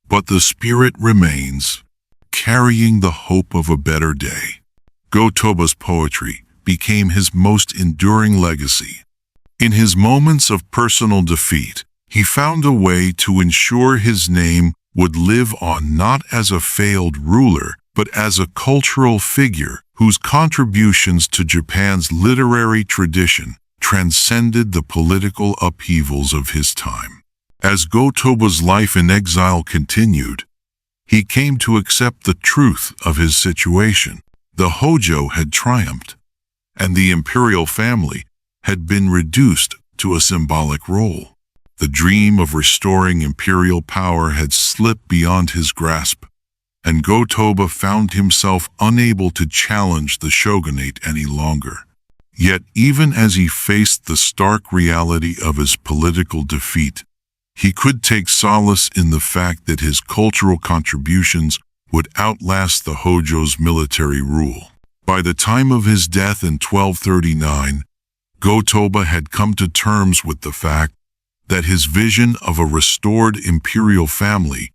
but the spirit remains, carrying the hope of a better day. Go-Toba's poetry became his most enduring legacy. In his moments of personal defeat, he found a way to ensure his name would live on not as a failed ruler, but as a cultural figure whose contributions to Japan's literary tradition transcended the political upheavals of his time. As Go-Toba's life in exile continued, he came to accept the truth of his situation. The Hojo had triumphed, and the imperial family had been reduced to a symbolic role. The dream of restoring imperial power had slipped beyond his grasp, and Go-Toba found himself unable to challenge the shogunate any longer. Yet even as he faced the stark reality of his political defeat, he could take solace in the fact that his cultural contributions would outlast the Hojo's military rule. By the time of his death in 1239, Go-Toba had come to terms with the fact that his vision of a restored imperial family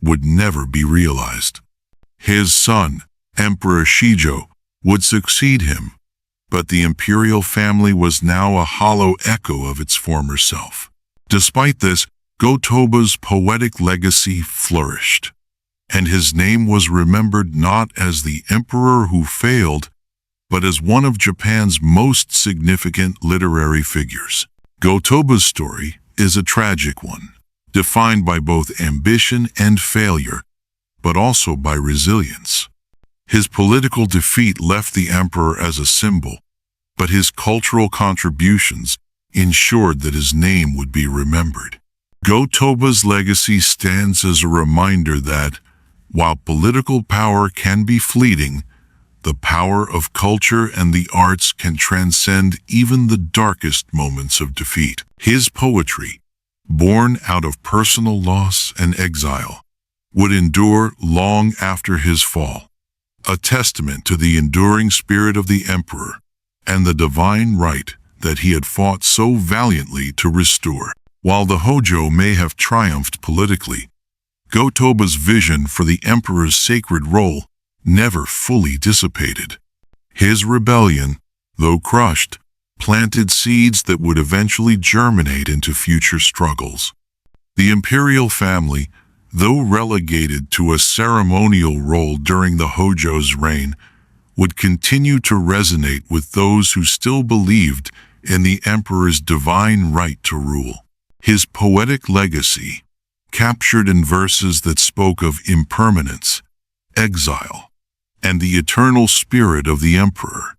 would never be realized. His son, Emperor Shijo, would succeed him, but the imperial family was now a hollow echo of its former self. Despite this, Go-Toba's poetic legacy flourished, and his name was remembered not as the emperor who failed, but as one of Japan's most significant literary figures. Go-Toba's story is a tragic one, defined by both ambition and failure, but also by resilience. His political defeat left the emperor as a symbol, but his cultural contributions ensured that his name would be remembered. Go-Toba's legacy stands as a reminder that, while political power can be fleeting, the power of culture and the arts can transcend even the darkest moments of defeat. His poetry, born out of personal loss and exile, would endure long after his fall, a testament to the enduring spirit of the emperor and the divine right that he had fought so valiantly to restore. While the Hojo may have triumphed politically, Go-Toba's vision for the emperor's sacred role never fully dissipated. His rebellion, though crushed, planted seeds that would eventually germinate into future struggles. The imperial family, though relegated to a ceremonial role during the Hojo's reign, would continue to resonate with those who still believed in the emperor's divine right to rule. His poetic legacy, captured in verses that spoke of impermanence, exile, and the eternal spirit of the emperor,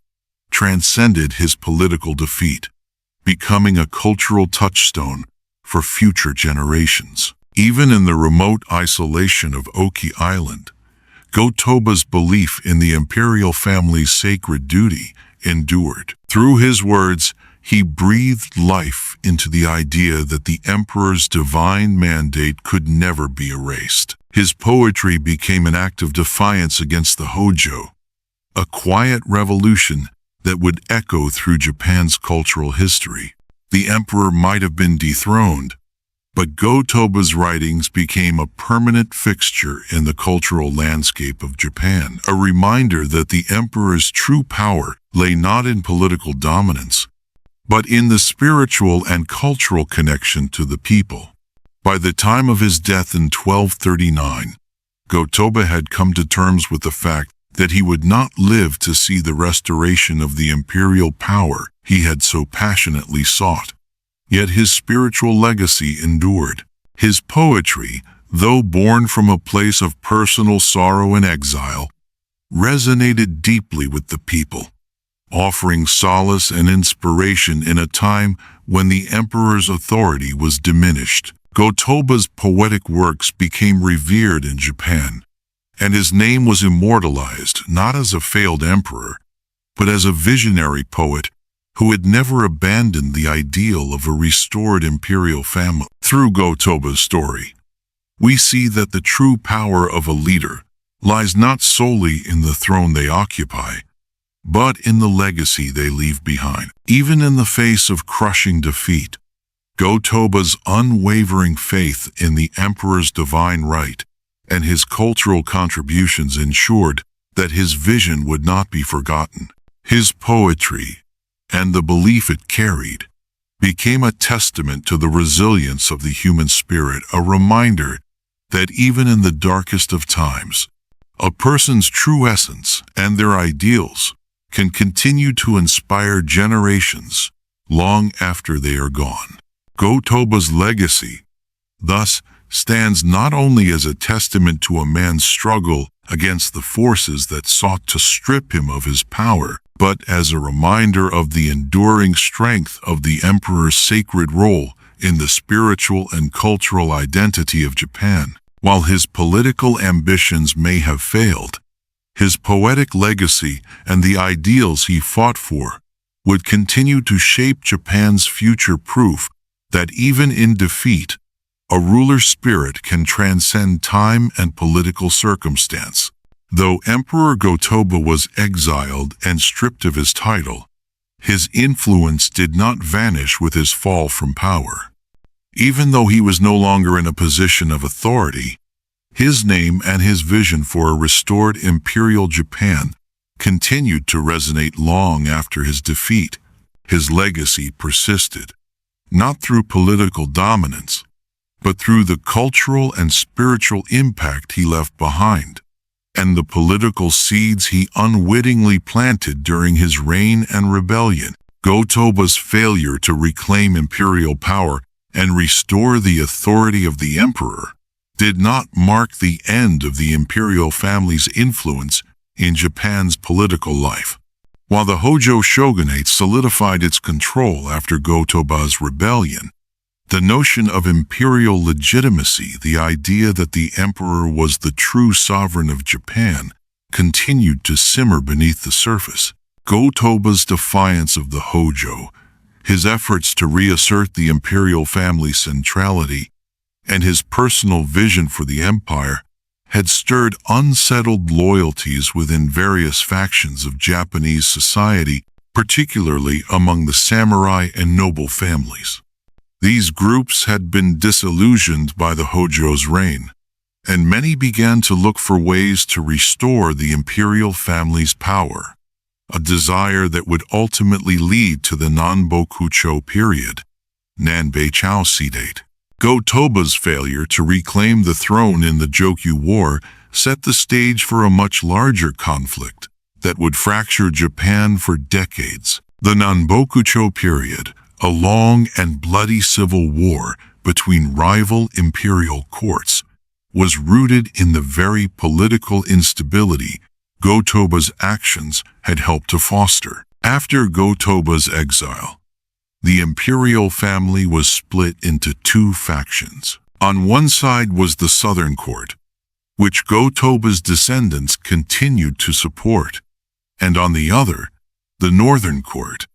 transcended his political defeat, becoming a cultural touchstone for future generations. Even in the remote isolation of Oki Island, Go-Toba's belief in the imperial family's sacred duty endured. Through his words, he breathed life into the idea that the emperor's divine mandate could never be erased. His poetry became an act of defiance against the Hojo, a quiet revolution that would echo through Japan's cultural history. The emperor might have been dethroned, but Go-Toba's writings became a permanent fixture in the cultural landscape of Japan, a reminder that the emperor's true power lay not in political dominance, but in the spiritual and cultural connection to the people. By the time of his death in 1239, Go-Toba had come to terms with the fact that he would not live to see the restoration of the imperial power he had so passionately sought. Yet his spiritual legacy endured. His poetry, though born from a place of personal sorrow and exile, resonated deeply with the people, offering solace and inspiration in a time when the emperor's authority was diminished. Go-Toba's poetic works became revered in Japan, and his name was immortalized not as a failed emperor, but as a visionary poet who had never abandoned the ideal of a restored imperial family. Through Go-Toba's story, we see that the true power of a leader lies not solely in the throne they occupy, but in the legacy they leave behind. Even in the face of crushing defeat, Go-Toba's unwavering faith in the emperor's divine right and his cultural contributions ensured that his vision would not be forgotten. His poetry, and the belief it carried, became a testament to the resilience of the human spirit, a reminder that even in the darkest of times, a person's true essence and their ideals can continue to inspire generations long after they are gone. Go-Toba's legacy, thus, stands not only as a testament to a man's struggle against the forces that sought to strip him of his power, but as a reminder of the enduring strength of the emperor's sacred role in the spiritual and cultural identity of Japan. While his political ambitions may have failed, his poetic legacy and the ideals he fought for would continue to shape Japan's future, proof that even in defeat, a ruler's spirit can transcend time and political circumstance. Though Emperor Go-Toba was exiled and stripped of his title, his influence did not vanish with his fall from power. Even though he was no longer in a position of authority, his name and his vision for a restored imperial Japan continued to resonate long after his defeat. His legacy persisted, not through political dominance, but through the cultural and spiritual impact he left behind, and the political seeds he unwittingly planted during his reign and rebellion. Go-Toba's failure to reclaim imperial power and restore the authority of the emperor did not mark the end of the imperial family's influence in Japan's political life. While the Hojo shogunate solidified its control after Go-Toba's rebellion, the notion of imperial legitimacy, the idea that the emperor was the true sovereign of Japan, continued to simmer beneath the surface. Go-Toba's defiance of the Hojo, his efforts to reassert the imperial family's centrality, and his personal vision for the empire had stirred unsettled loyalties within various factions of Japanese society, particularly among the samurai and noble families. These groups had been disillusioned by the Hojo's reign, and many began to look for ways to restore the imperial family's power, a desire that would ultimately lead to the Nanbokucho period, Nanbei-Chao date. Go-Toba's failure to reclaim the throne in the Jokyu War set the stage for a much larger conflict that would fracture Japan for decades. The Nanbokucho period, a long and bloody civil war between rival imperial courts, was rooted in the very political instability Go-Toba's actions had helped to foster. After Go-Toba's exile, the imperial family was split into two factions. On one side was the southern court, which Go-Toba's descendants continued to support, and on the other, the northern court,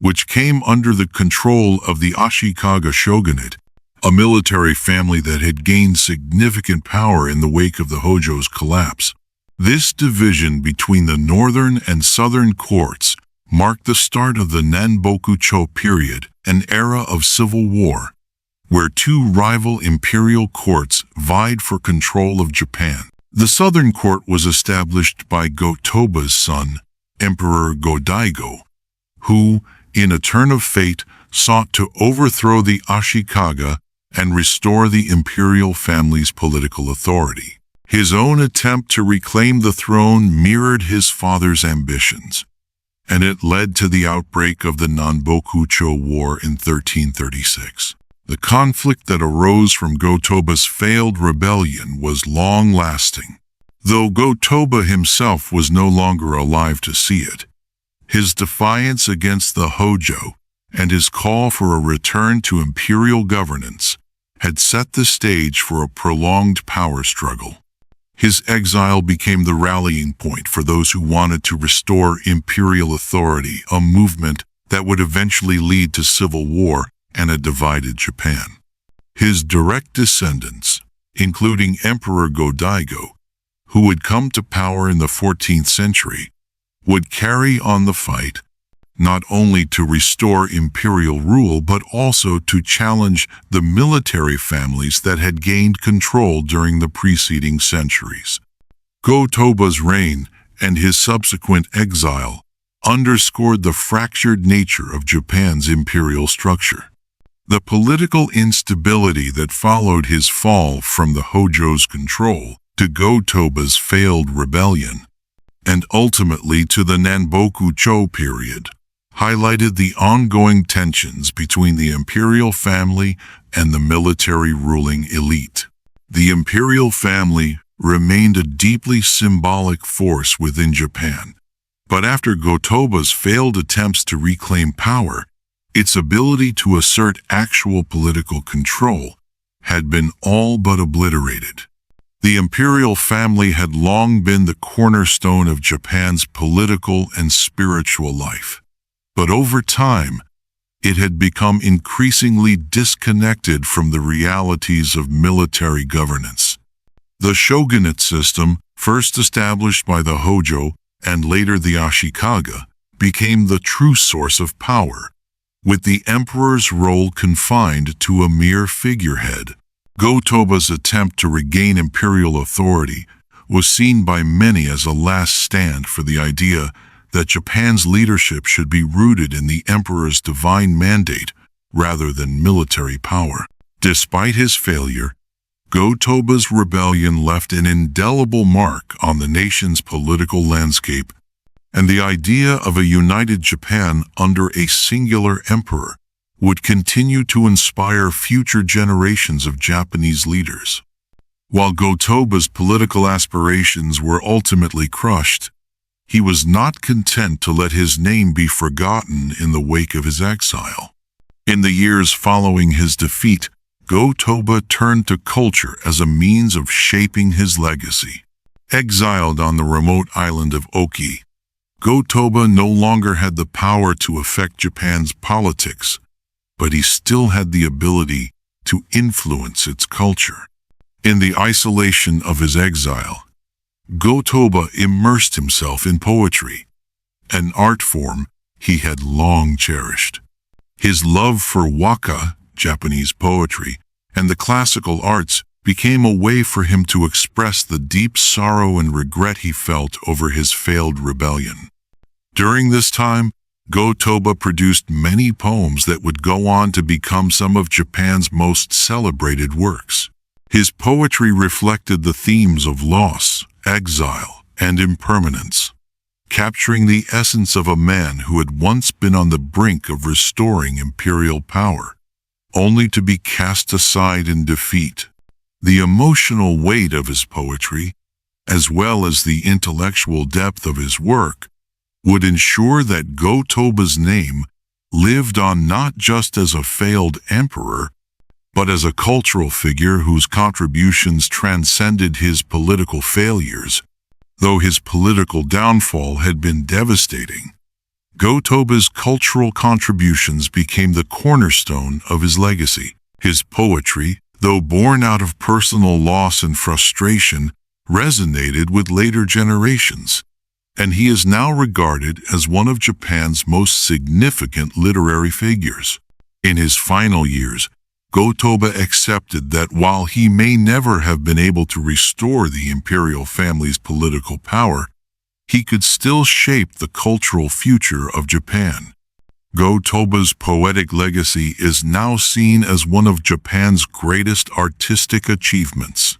which came under the control of the Ashikaga shogunate, a military family that had gained significant power in the wake of the Hojo's collapse. This division between the northern and southern courts marked the start of the Nanbokucho period, an era of civil war, where two rival imperial courts vied for control of Japan. The southern court was established by Go-Toba's son, Emperor Go-Daigo, who, in a turn of fate, sought to overthrow the Ashikaga and restore the imperial family's political authority. His own attempt to reclaim the throne mirrored his father's ambitions, and it led to the outbreak of the Nanbokucho War in 1336. The conflict that arose from Go-Toba's failed rebellion was long-lasting. Though Go-Toba himself was no longer alive to see it, His defiance against the Hojo and his call for a return to imperial governance had set the stage for a prolonged power struggle. His exile became the rallying point for those who wanted to restore imperial authority, a movement that would eventually lead to civil war and a divided Japan. His direct descendants, including Emperor Go-Toba, who would come to power in the 14th century, would carry on the fight, not only to restore imperial rule but also to challenge the military families that had gained control during the preceding centuries. Go-Toba's reign and his subsequent exile underscored the fractured nature of Japan's imperial structure. The political instability that followed his fall from the Hojo's control to Go-Toba's failed rebellion, and ultimately to the Nanboku-cho period, highlighted the ongoing tensions between the imperial family and the military ruling elite. The imperial family remained a deeply symbolic force within Japan, but after Go-Toba's failed attempts to reclaim power, its ability to assert actual political control had been all but obliterated. The imperial family had long been the cornerstone of Japan's political and spiritual life, but over time, it had become increasingly disconnected from the realities of military governance. The shogunate system, first established by the Hojo and later the Ashikaga, became the true source of power, with the emperor's role confined to a mere figurehead. Go-Toba's attempt to regain imperial authority was seen by many as a last stand for the idea that Japan's leadership should be rooted in the emperor's divine mandate rather than military power. Despite his failure, Go-Toba's rebellion left an indelible mark on the nation's political landscape, and the idea of a united Japan under a singular emperor would continue to inspire future generations of Japanese leaders. While Go-Toba's political aspirations were ultimately crushed, he was not content to let his name be forgotten in the wake of his exile. In the years following his defeat, Go-Toba turned to culture as a means of shaping his legacy. Exiled on the remote island of Oki, Go-Toba no longer had the power to affect Japan's politics, but he still had the ability to influence its culture. In the isolation of his exile, Go-Toba immersed himself in poetry, an art form he had long cherished. His love for waka, Japanese poetry, and the classical arts became a way for him to express the deep sorrow and regret he felt over his failed rebellion. During this time, Go-Toba produced many poems that would go on to become some of Japan's most celebrated works. His poetry reflected the themes of loss, exile, and impermanence, capturing the essence of a man who had once been on the brink of restoring imperial power, only to be cast aside in defeat. The emotional weight of his poetry, as well as the intellectual depth of his work, would ensure that Go-Toba's name lived on not just as a failed emperor, but as a cultural figure whose contributions transcended his political failures. Though his political downfall had been devastating, Go-Toba's cultural contributions became the cornerstone of his legacy. His poetry, though born out of personal loss and frustration, resonated with later generations, and he is now regarded as one of Japan's most significant literary figures. In his final years, Go-Toba accepted that while he may never have been able to restore the imperial family's political power, he could still shape the cultural future of Japan. Go-Toba's poetic legacy is now seen as one of Japan's greatest artistic achievements.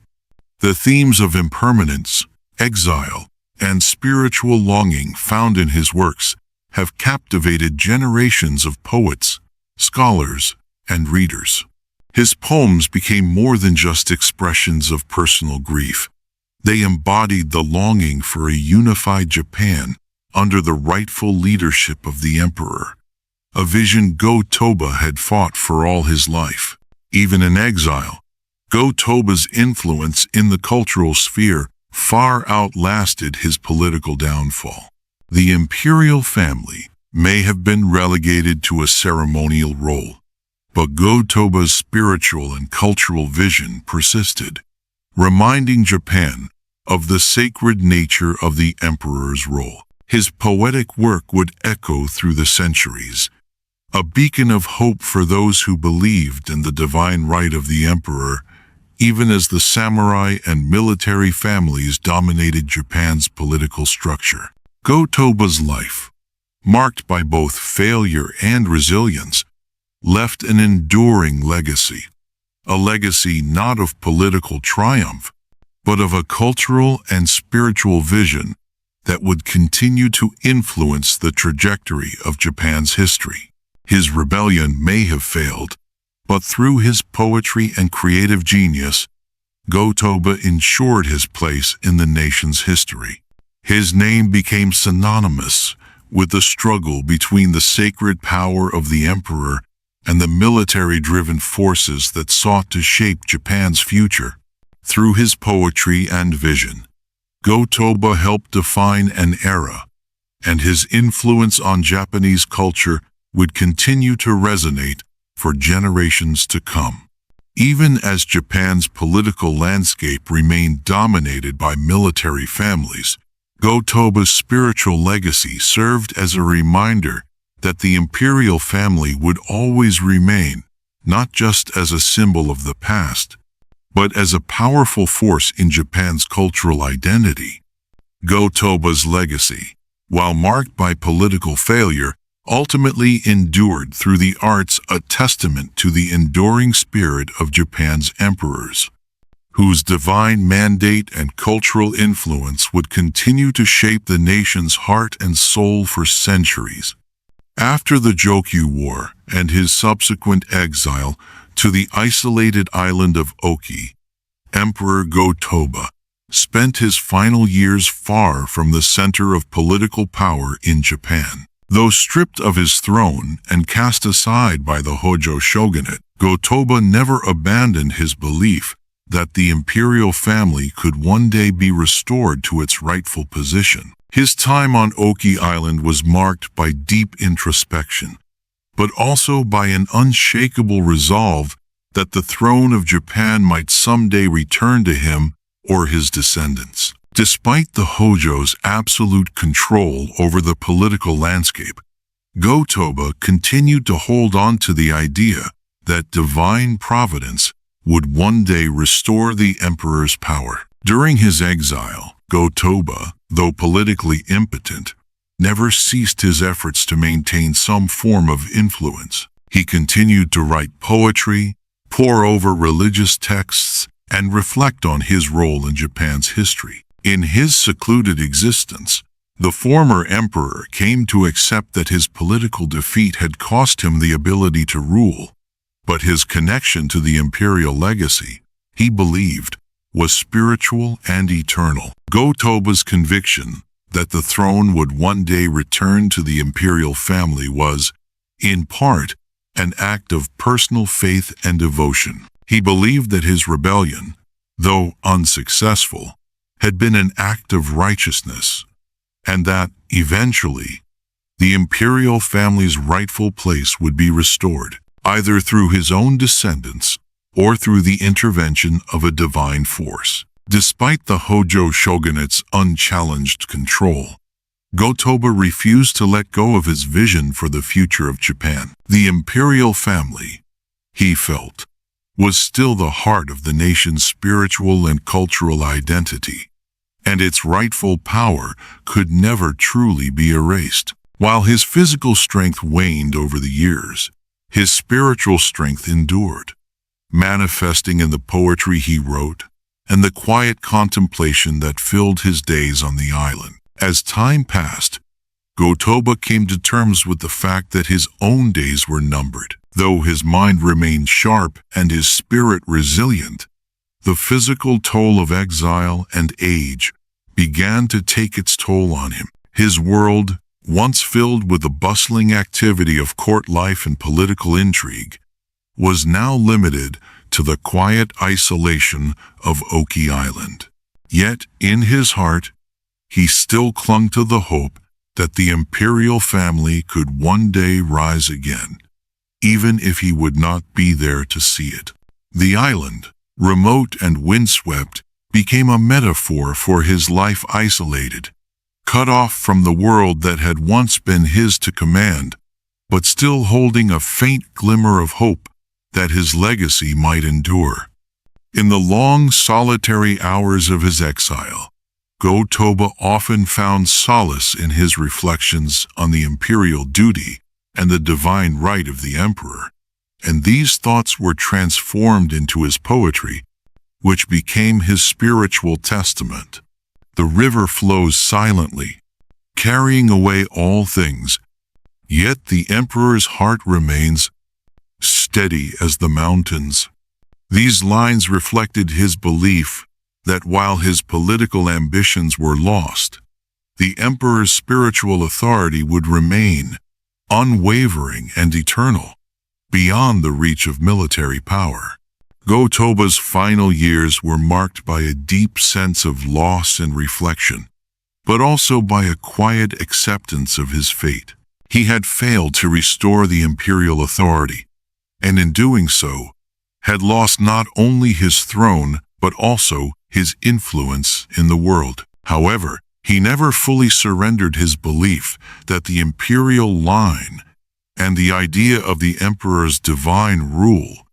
The themes of impermanence, exile, and spiritual longing found in his works have captivated generations of poets, scholars, and readers. His poems became more than just expressions of personal grief. They embodied the longing for a unified Japan under the rightful leadership of the emperor, a vision Go-Toba had fought for all his life. Even in exile, Go-Toba's influence in the cultural sphere far outlasted his political downfall. The imperial family may have been relegated to a ceremonial role, but Go-Toba's spiritual and cultural vision persisted, reminding Japan of the sacred nature of the emperor's role. His poetic work would echo through the centuries, a beacon of hope for those who believed in the divine right of the emperor, even as the samurai and military families dominated Japan's political structure. Go-Toba's life, marked by both failure and resilience, left an enduring legacy, a legacy not of political triumph, but of a cultural and spiritual vision that would continue to influence the trajectory of Japan's history. His rebellion may have failed, but through his poetry and creative genius, Go-Toba ensured his place in the nation's history. His name became synonymous with the struggle between the sacred power of the emperor and the military-driven forces that sought to shape Japan's future. Through his poetry and vision, Go-Toba helped define an era, and his influence on Japanese culture would continue to resonate for generations to come. Even as Japan's political landscape remained dominated by military families, Go-Toba's spiritual legacy served as a reminder that the imperial family would always remain, not just as a symbol of the past, but as a powerful force in Japan's cultural identity. Go-Toba's legacy, while marked by political failure, ultimately endured through the arts, a testament to the enduring spirit of Japan's emperors, whose divine mandate and cultural influence would continue to shape the nation's heart and soul for centuries. After the Jokyu War and his subsequent exile to the isolated island of Oki, Emperor Go-Toba spent his final years far from the center of political power in Japan. Though stripped of his throne and cast aside by the Hojo Shogunate, Go-Toba never abandoned his belief that the imperial family could one day be restored to its rightful position. His time on Oki Island was marked by deep introspection, but also by an unshakable resolve that the throne of Japan might someday return to him or his descendants. Despite the Hojo's absolute control over the political landscape, Go-Toba continued to hold on to the idea that divine providence would one day restore the emperor's power. During his exile, Go-Toba, though politically impotent, never ceased his efforts to maintain some form of influence. He continued to write poetry, pore over religious texts, and reflect on his role in Japan's history. In his secluded existence, the former emperor came to accept that his political defeat had cost him the ability to rule, but his connection to the imperial legacy, he believed, was spiritual and eternal. Go-Toba's conviction that the throne would one day return to the imperial family was, in part, an act of personal faith and devotion. He believed that his rebellion, though unsuccessful, had been an act of righteousness, and that, eventually, the imperial family's rightful place would be restored, either through his own descendants or through the intervention of a divine force. Despite the Hojo shogunate's unchallenged control, Go-Toba refused to let go of his vision for the future of Japan. The imperial family, he felt, was still the heart of the nation's spiritual and cultural identity, and its rightful power could never truly be erased. While his physical strength waned over the years, his spiritual strength endured, manifesting in the poetry he wrote and the quiet contemplation that filled his days on the island. As time passed, Go-Toba came to terms with the fact that his own days were numbered. Though his mind remained sharp and his spirit resilient, the physical toll of exile and age began to take its toll on him. His world, once filled with the bustling activity of court life and political intrigue, was now limited to the quiet isolation of Oki Island. Yet, in his heart, he still clung to the hope that the imperial family could one day rise again, even if he would not be there to see it. The island, remote and windswept, became a metaphor for his life isolated, cut off from the world that had once been his to command, but still holding a faint glimmer of hope that his legacy might endure. In the long, solitary hours of his exile, Go-Toba often found solace in his reflections on the imperial duty and the divine right of the emperor, and these thoughts were transformed into his poetry, which became his spiritual testament. The river flows silently, carrying away all things, yet the emperor's heart remains steady as the mountains. These lines reflected his belief that while his political ambitions were lost, the emperor's spiritual authority would remain unwavering and eternal, beyond the reach of military power. Go-Toba's final years were marked by a deep sense of loss and reflection, but also by a quiet acceptance of his fate. He had failed to restore the imperial authority, and in doing so, had lost not only his throne, but also his influence in the world. However, he never fully surrendered his belief that the imperial line and the idea of the emperor's divine rule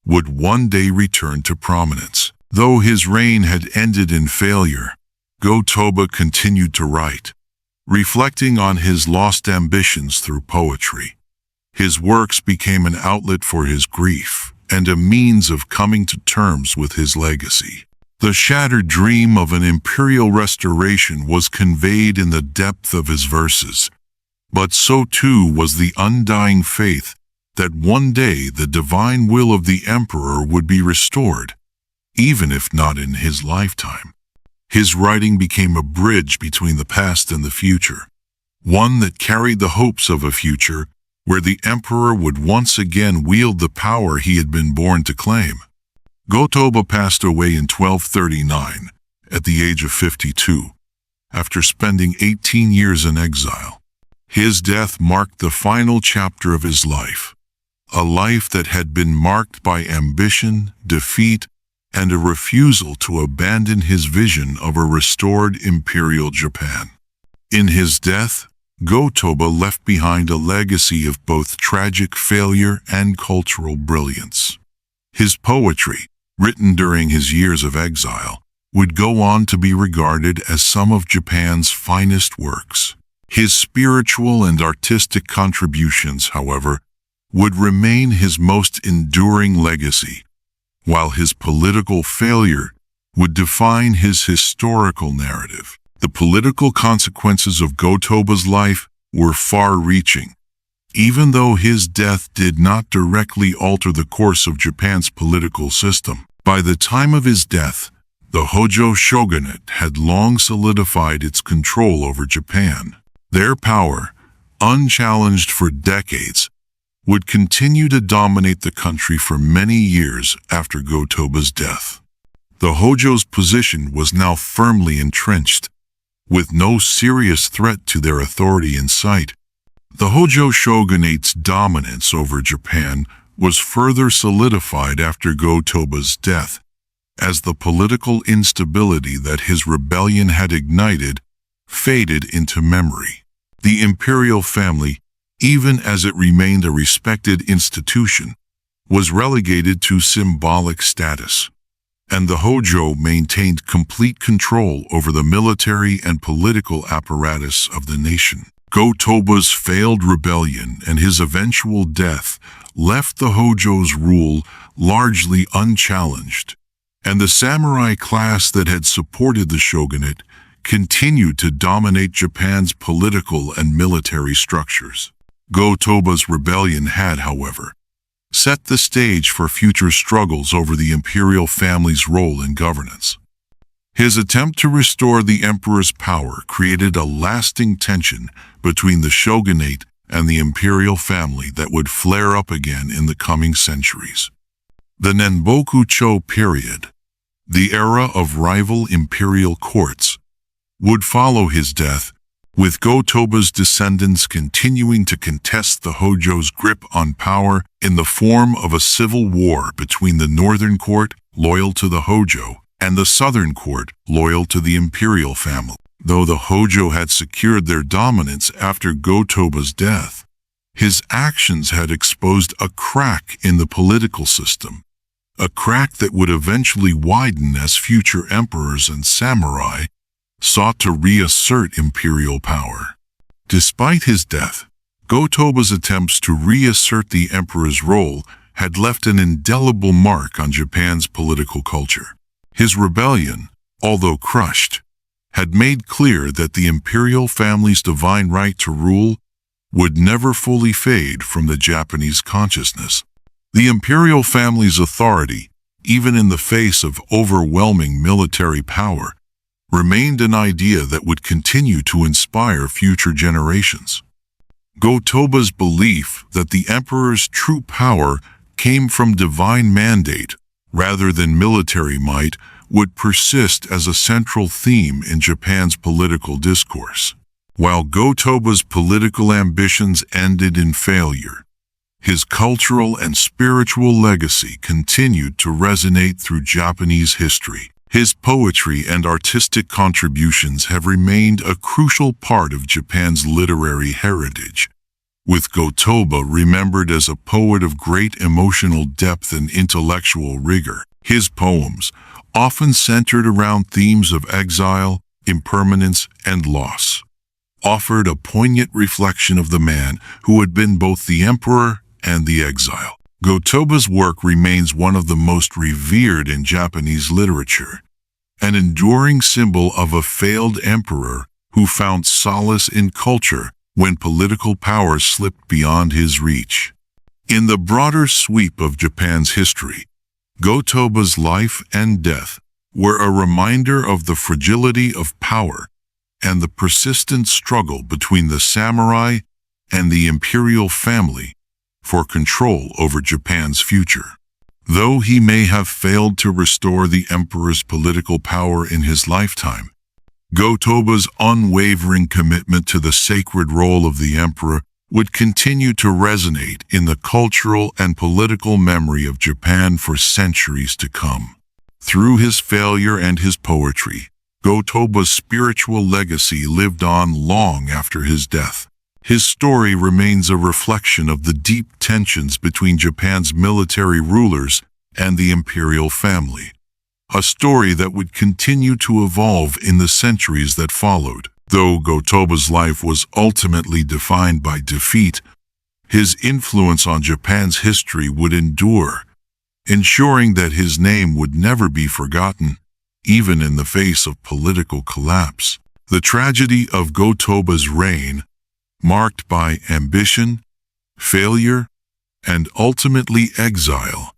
would one day return to prominence. Though his reign had ended in failure, Go-Toba continued to write, reflecting on his lost ambitions through poetry. His works became an outlet for his grief and a means of coming to terms with his legacy. The shattered dream of an imperial restoration was conveyed in the depth of his verses, but so too was the undying faith that one day the divine will of the emperor would be restored, even if not in his lifetime. His writing became a bridge between the past and the future, one that carried the hopes of a future where the emperor would once again wield the power he had been born to claim. Go-Toba passed away in 1239, at the age of 52, after spending 18 years in exile. His death marked the final chapter of his life, a life that had been marked by ambition, defeat, and a refusal to abandon his vision of a restored imperial Japan. In his death, Go-Toba left behind a legacy of both tragic failure and cultural brilliance. His poetry, written during his years of exile, would go on to be regarded as some of Japan's finest works. His spiritual and artistic contributions, however, would remain his most enduring legacy, while his political failure would define his historical narrative. The political consequences of Go-Toba's life were far-reaching. Even though his death did not directly alter the course of Japan's political system, by the time of his death, the Hojo Shogunate had long solidified its control over Japan. Their power, unchallenged for decades, would continue to dominate the country for many years after Go-Toba's death. The Hojo's position was now firmly entrenched, with no serious threat to their authority in sight. The Hojo Shogunate's dominance over Japan was further solidified after Go-Toba's death, as the political instability that his rebellion had ignited faded into memory. The imperial family, even as it remained a respected institution, was relegated to symbolic status, and the Hojo maintained complete control over the military and political apparatus of the nation. Go-Toba's failed rebellion and his eventual death left the Hojo's rule largely unchallenged, and the samurai class that had supported the shogunate continued to dominate Japan's political and military structures. Go-Toba's rebellion had, however, set the stage for future struggles over the imperial family's role in governance. His attempt to restore the emperor's power created a lasting tension between the shogunate and the imperial family that would flare up again in the coming centuries. The Nenboku-cho period, the era of rival imperial courts, would follow his death, with Go-Toba's descendants continuing to contest the Hojo's grip on power in the form of a civil war between the northern court, loyal to the Hojo, and the southern court, loyal to the imperial family. Though the Hojo had secured their dominance after Go-Toba's death, his actions had exposed a crack in the political system, a crack that would eventually widen as future emperors and samurai sought to reassert imperial power. Despite his death, Go-Toba's attempts to reassert the emperor's role had left an indelible mark on Japan's political culture. His rebellion, although crushed, had made clear that the imperial family's divine right to rule would never fully fade from the Japanese consciousness. The imperial family's authority, even in the face of overwhelming military power, remained an idea that would continue to inspire future generations. Go-Toba's belief that the emperor's true power came from divine mandate rather than military might would persist as a central theme in Japan's political discourse. While Go-Toba's political ambitions ended in failure, his cultural and spiritual legacy continued to resonate through Japanese history. His poetry and artistic contributions have remained a crucial part of Japan's literary heritage, with Go-Toba remembered as a poet of great emotional depth and intellectual rigor. His poems, often centered around themes of exile, impermanence, and loss, offered a poignant reflection of the man who had been both the emperor and the exile. Go-Toba's work remains one of the most revered in Japanese literature, an enduring symbol of a failed emperor who found solace in culture when political power slipped beyond his reach. In the broader sweep of Japan's history, Go-Toba's life and death were a reminder of the fragility of power and the persistent struggle between the samurai and the imperial family for control over Japan's future. Though he may have failed to restore the emperor's political power in his lifetime, Go-Toba's unwavering commitment to the sacred role of the emperor would continue to resonate in the cultural and political memory of Japan for centuries to come. Through his failure and his poetry, Go-Toba's spiritual legacy lived on long after his death. His story remains a reflection of the deep tensions between Japan's military rulers and the imperial family, a story that would continue to evolve in the centuries that followed. Though Go-Toba's life was ultimately defined by defeat, his influence on Japan's history would endure, ensuring that his name would never be forgotten, even in the face of political collapse. The tragedy of Go-Toba's reign, marked by ambition, failure, and ultimately exile,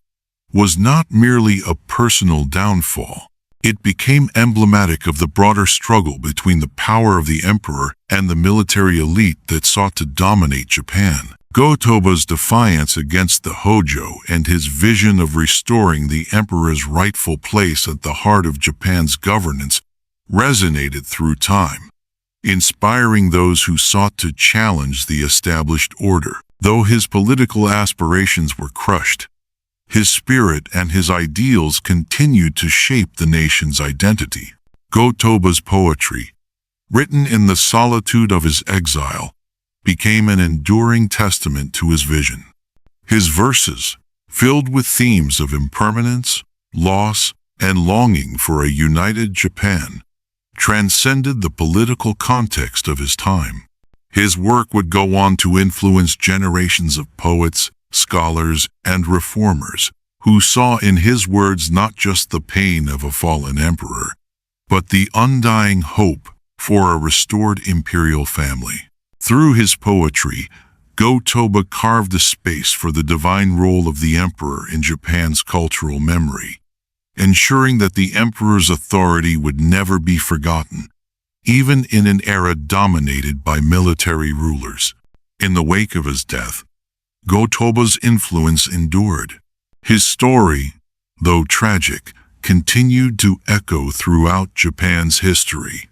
was not merely a personal downfall. It became emblematic of the broader struggle between the power of the emperor and the military elite that sought to dominate Japan. Go-Toba's defiance against the Hojo and his vision of restoring the emperor's rightful place at the heart of Japan's governance resonated through time, inspiring those who sought to challenge the established order. Though his political aspirations were crushed, his spirit and his ideals continued to shape the nation's identity. Go-Toba's poetry, written in the solitude of his exile, became an enduring testament to his vision. His verses, filled with themes of impermanence, loss, and longing for a united Japan, transcended the political context of his time. His work would go on to influence generations of poets, scholars, and reformers who saw in his words not just the pain of a fallen emperor, but the undying hope for a restored imperial family. Through his poetry, Go-Toba carved a space for the divine role of the emperor in Japan's cultural memory, ensuring that the emperor's authority would never be forgotten, even in an era dominated by military rulers. In the wake of his death, Go-Toba's influence endured. His story, though tragic, continued to echo throughout Japan's history,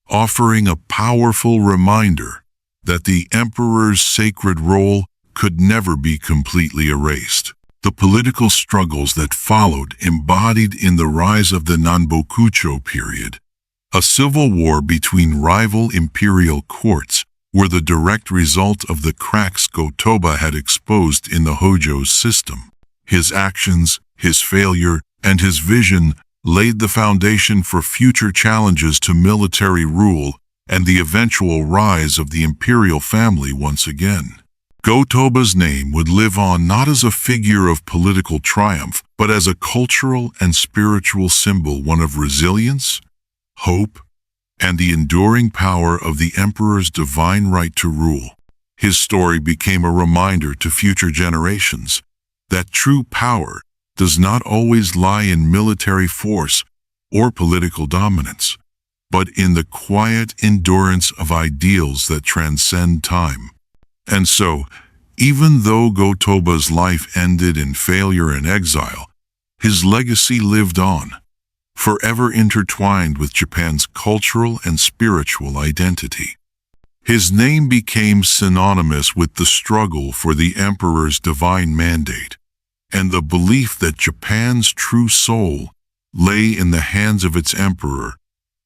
offering a powerful reminder that the emperor's sacred role could never be completely erased. The political struggles that followed embodied in the rise of the Nanbokucho period, a civil war between rival imperial courts, were the direct result of the cracks Go-Toba had exposed in the Hojo system. His actions, his failure, and his vision laid the foundation for future challenges to military rule and the eventual rise of the imperial family once again. Go-Toba's name would live on not as a figure of political triumph, but as a cultural and spiritual symbol, one of resilience, hope, and the enduring power of the emperor's divine right to rule. His story became a reminder to future generations that true power does not always lie in military force or political dominance, but in the quiet endurance of ideals that transcend time. And so, even though Go-Toba's life ended in failure and exile, his legacy lived on, forever intertwined with Japan's cultural and spiritual identity. His name became synonymous with the struggle for the emperor's divine mandate, and the belief that Japan's true soul lay in the hands of its emperor,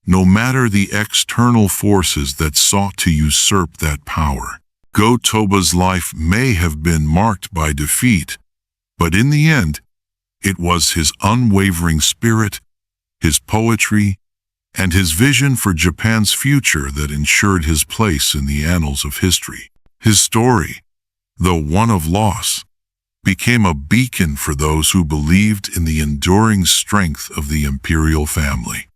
no matter the external forces that sought to usurp that power. Go-Toba's life may have been marked by defeat, but in the end, it was his unwavering spirit, his poetry, and his vision for Japan's future that ensured his place in the annals of history. His story, though one of loss, became a beacon for those who believed in the enduring strength of the imperial family.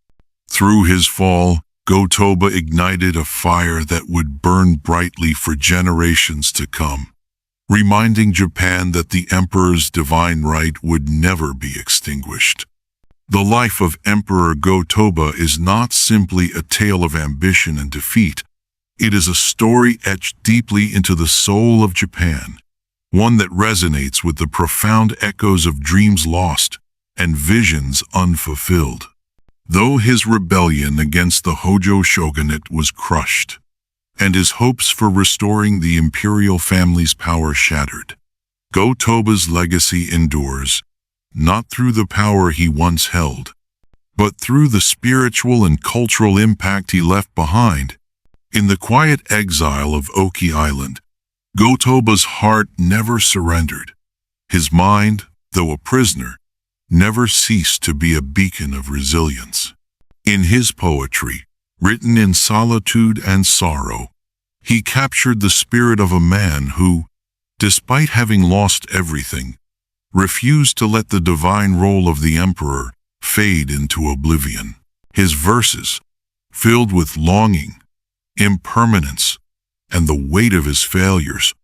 Through his fall, Go-Toba ignited a fire that would burn brightly for generations to come, reminding Japan that the emperor's divine right would never be extinguished. The life of Emperor Go-Toba is not simply a tale of ambition and defeat. It is a story etched deeply into the soul of Japan, one that resonates with the profound echoes of dreams lost and visions unfulfilled. Though his rebellion against the Hojo shogunate was crushed, and his hopes for restoring the imperial family's power shattered, Go-Toba's legacy endures, not through the power he once held, but through the spiritual and cultural impact he left behind. In the quiet exile of Oki Island, Go-Toba's heart never surrendered. His mind, though a prisoner, never ceased to be a beacon of resilience. In his poetry, written in solitude and sorrow, he captured the spirit of a man who, despite having lost everything, refused to let the divine role of the emperor fade into oblivion. His verses, filled with longing, impermanence, and the weight of his failures,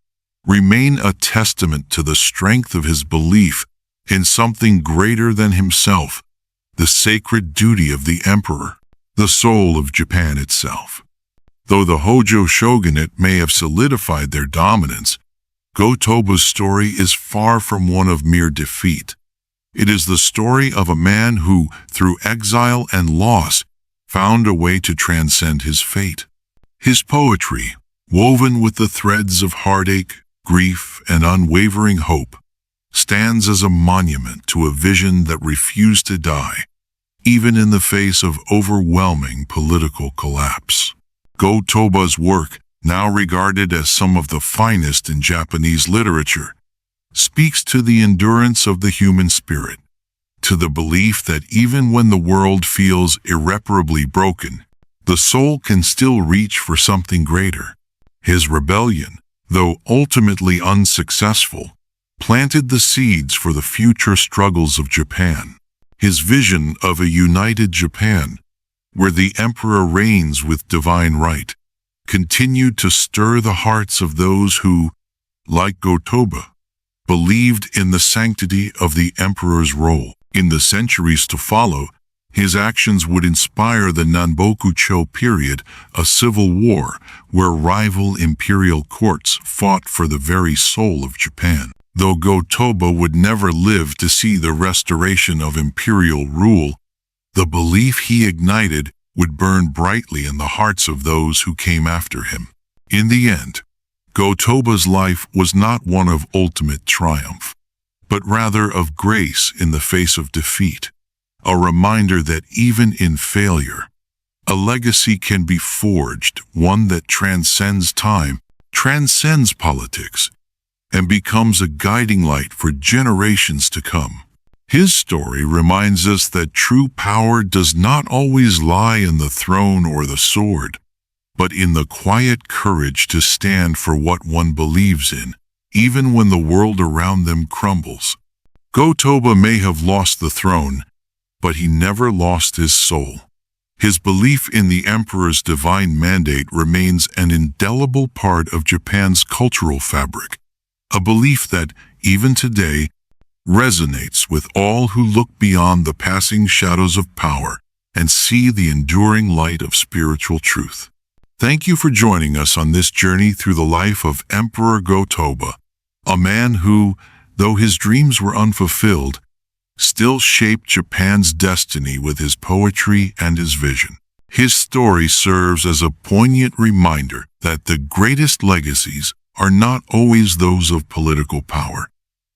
remain a testament to the strength of his belief in something greater than himself, the sacred duty of the emperor, the soul of Japan itself. Though the Hojo shogunate may have solidified their dominance, Go-Toba's story is far from one of mere defeat. It is the story of a man who, through exile and loss, found a way to transcend his fate. His poetry, woven with the threads of heartache, grief, and unwavering hope, stands as a monument to a vision that refused to die, even in the face of overwhelming political collapse. Go-Toba's work, now regarded as some of the finest in Japanese literature, speaks to the endurance of the human spirit, to the belief that even when the world feels irreparably broken, the soul can still reach for something greater. His rebellion, though ultimately unsuccessful, planted the seeds for the future struggles of Japan. His vision of a united Japan, where the emperor reigns with divine right, continued to stir the hearts of those who, like Go-Toba, believed in the sanctity of the emperor's role. In the centuries to follow, his actions would inspire the Nanboku-cho period, a civil war where rival imperial courts fought for the very soul of Japan. Though Go-Toba would never live to see the restoration of imperial rule, the belief he ignited would burn brightly in the hearts of those who came after him. In the end, Go-Toba's life was not one of ultimate triumph, but rather of grace in the face of defeat, a reminder that even in failure, a legacy can be forged, one that transcends time, transcends politics, and becomes a guiding light for generations to come. His story reminds us that true power does not always lie in the throne or the sword, but in the quiet courage to stand for what one believes in, even when the world around them crumbles. Go-Toba may have lost the throne, but he never lost his soul. His belief in the emperor's divine mandate remains an indelible part of Japan's cultural fabric, a belief that, even today, resonates with all who look beyond the passing shadows of power and see the enduring light of spiritual truth. Thank you for joining us on this journey through the life of Emperor Go-Toba, a man who, though his dreams were unfulfilled, still shaped Japan's destiny with his poetry and his vision. His story serves as a poignant reminder that the greatest legacies are not always those of political power,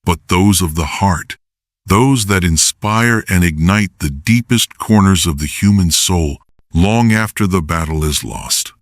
but those of the heart, those that inspire and ignite the deepest corners of the human soul long after the battle is lost.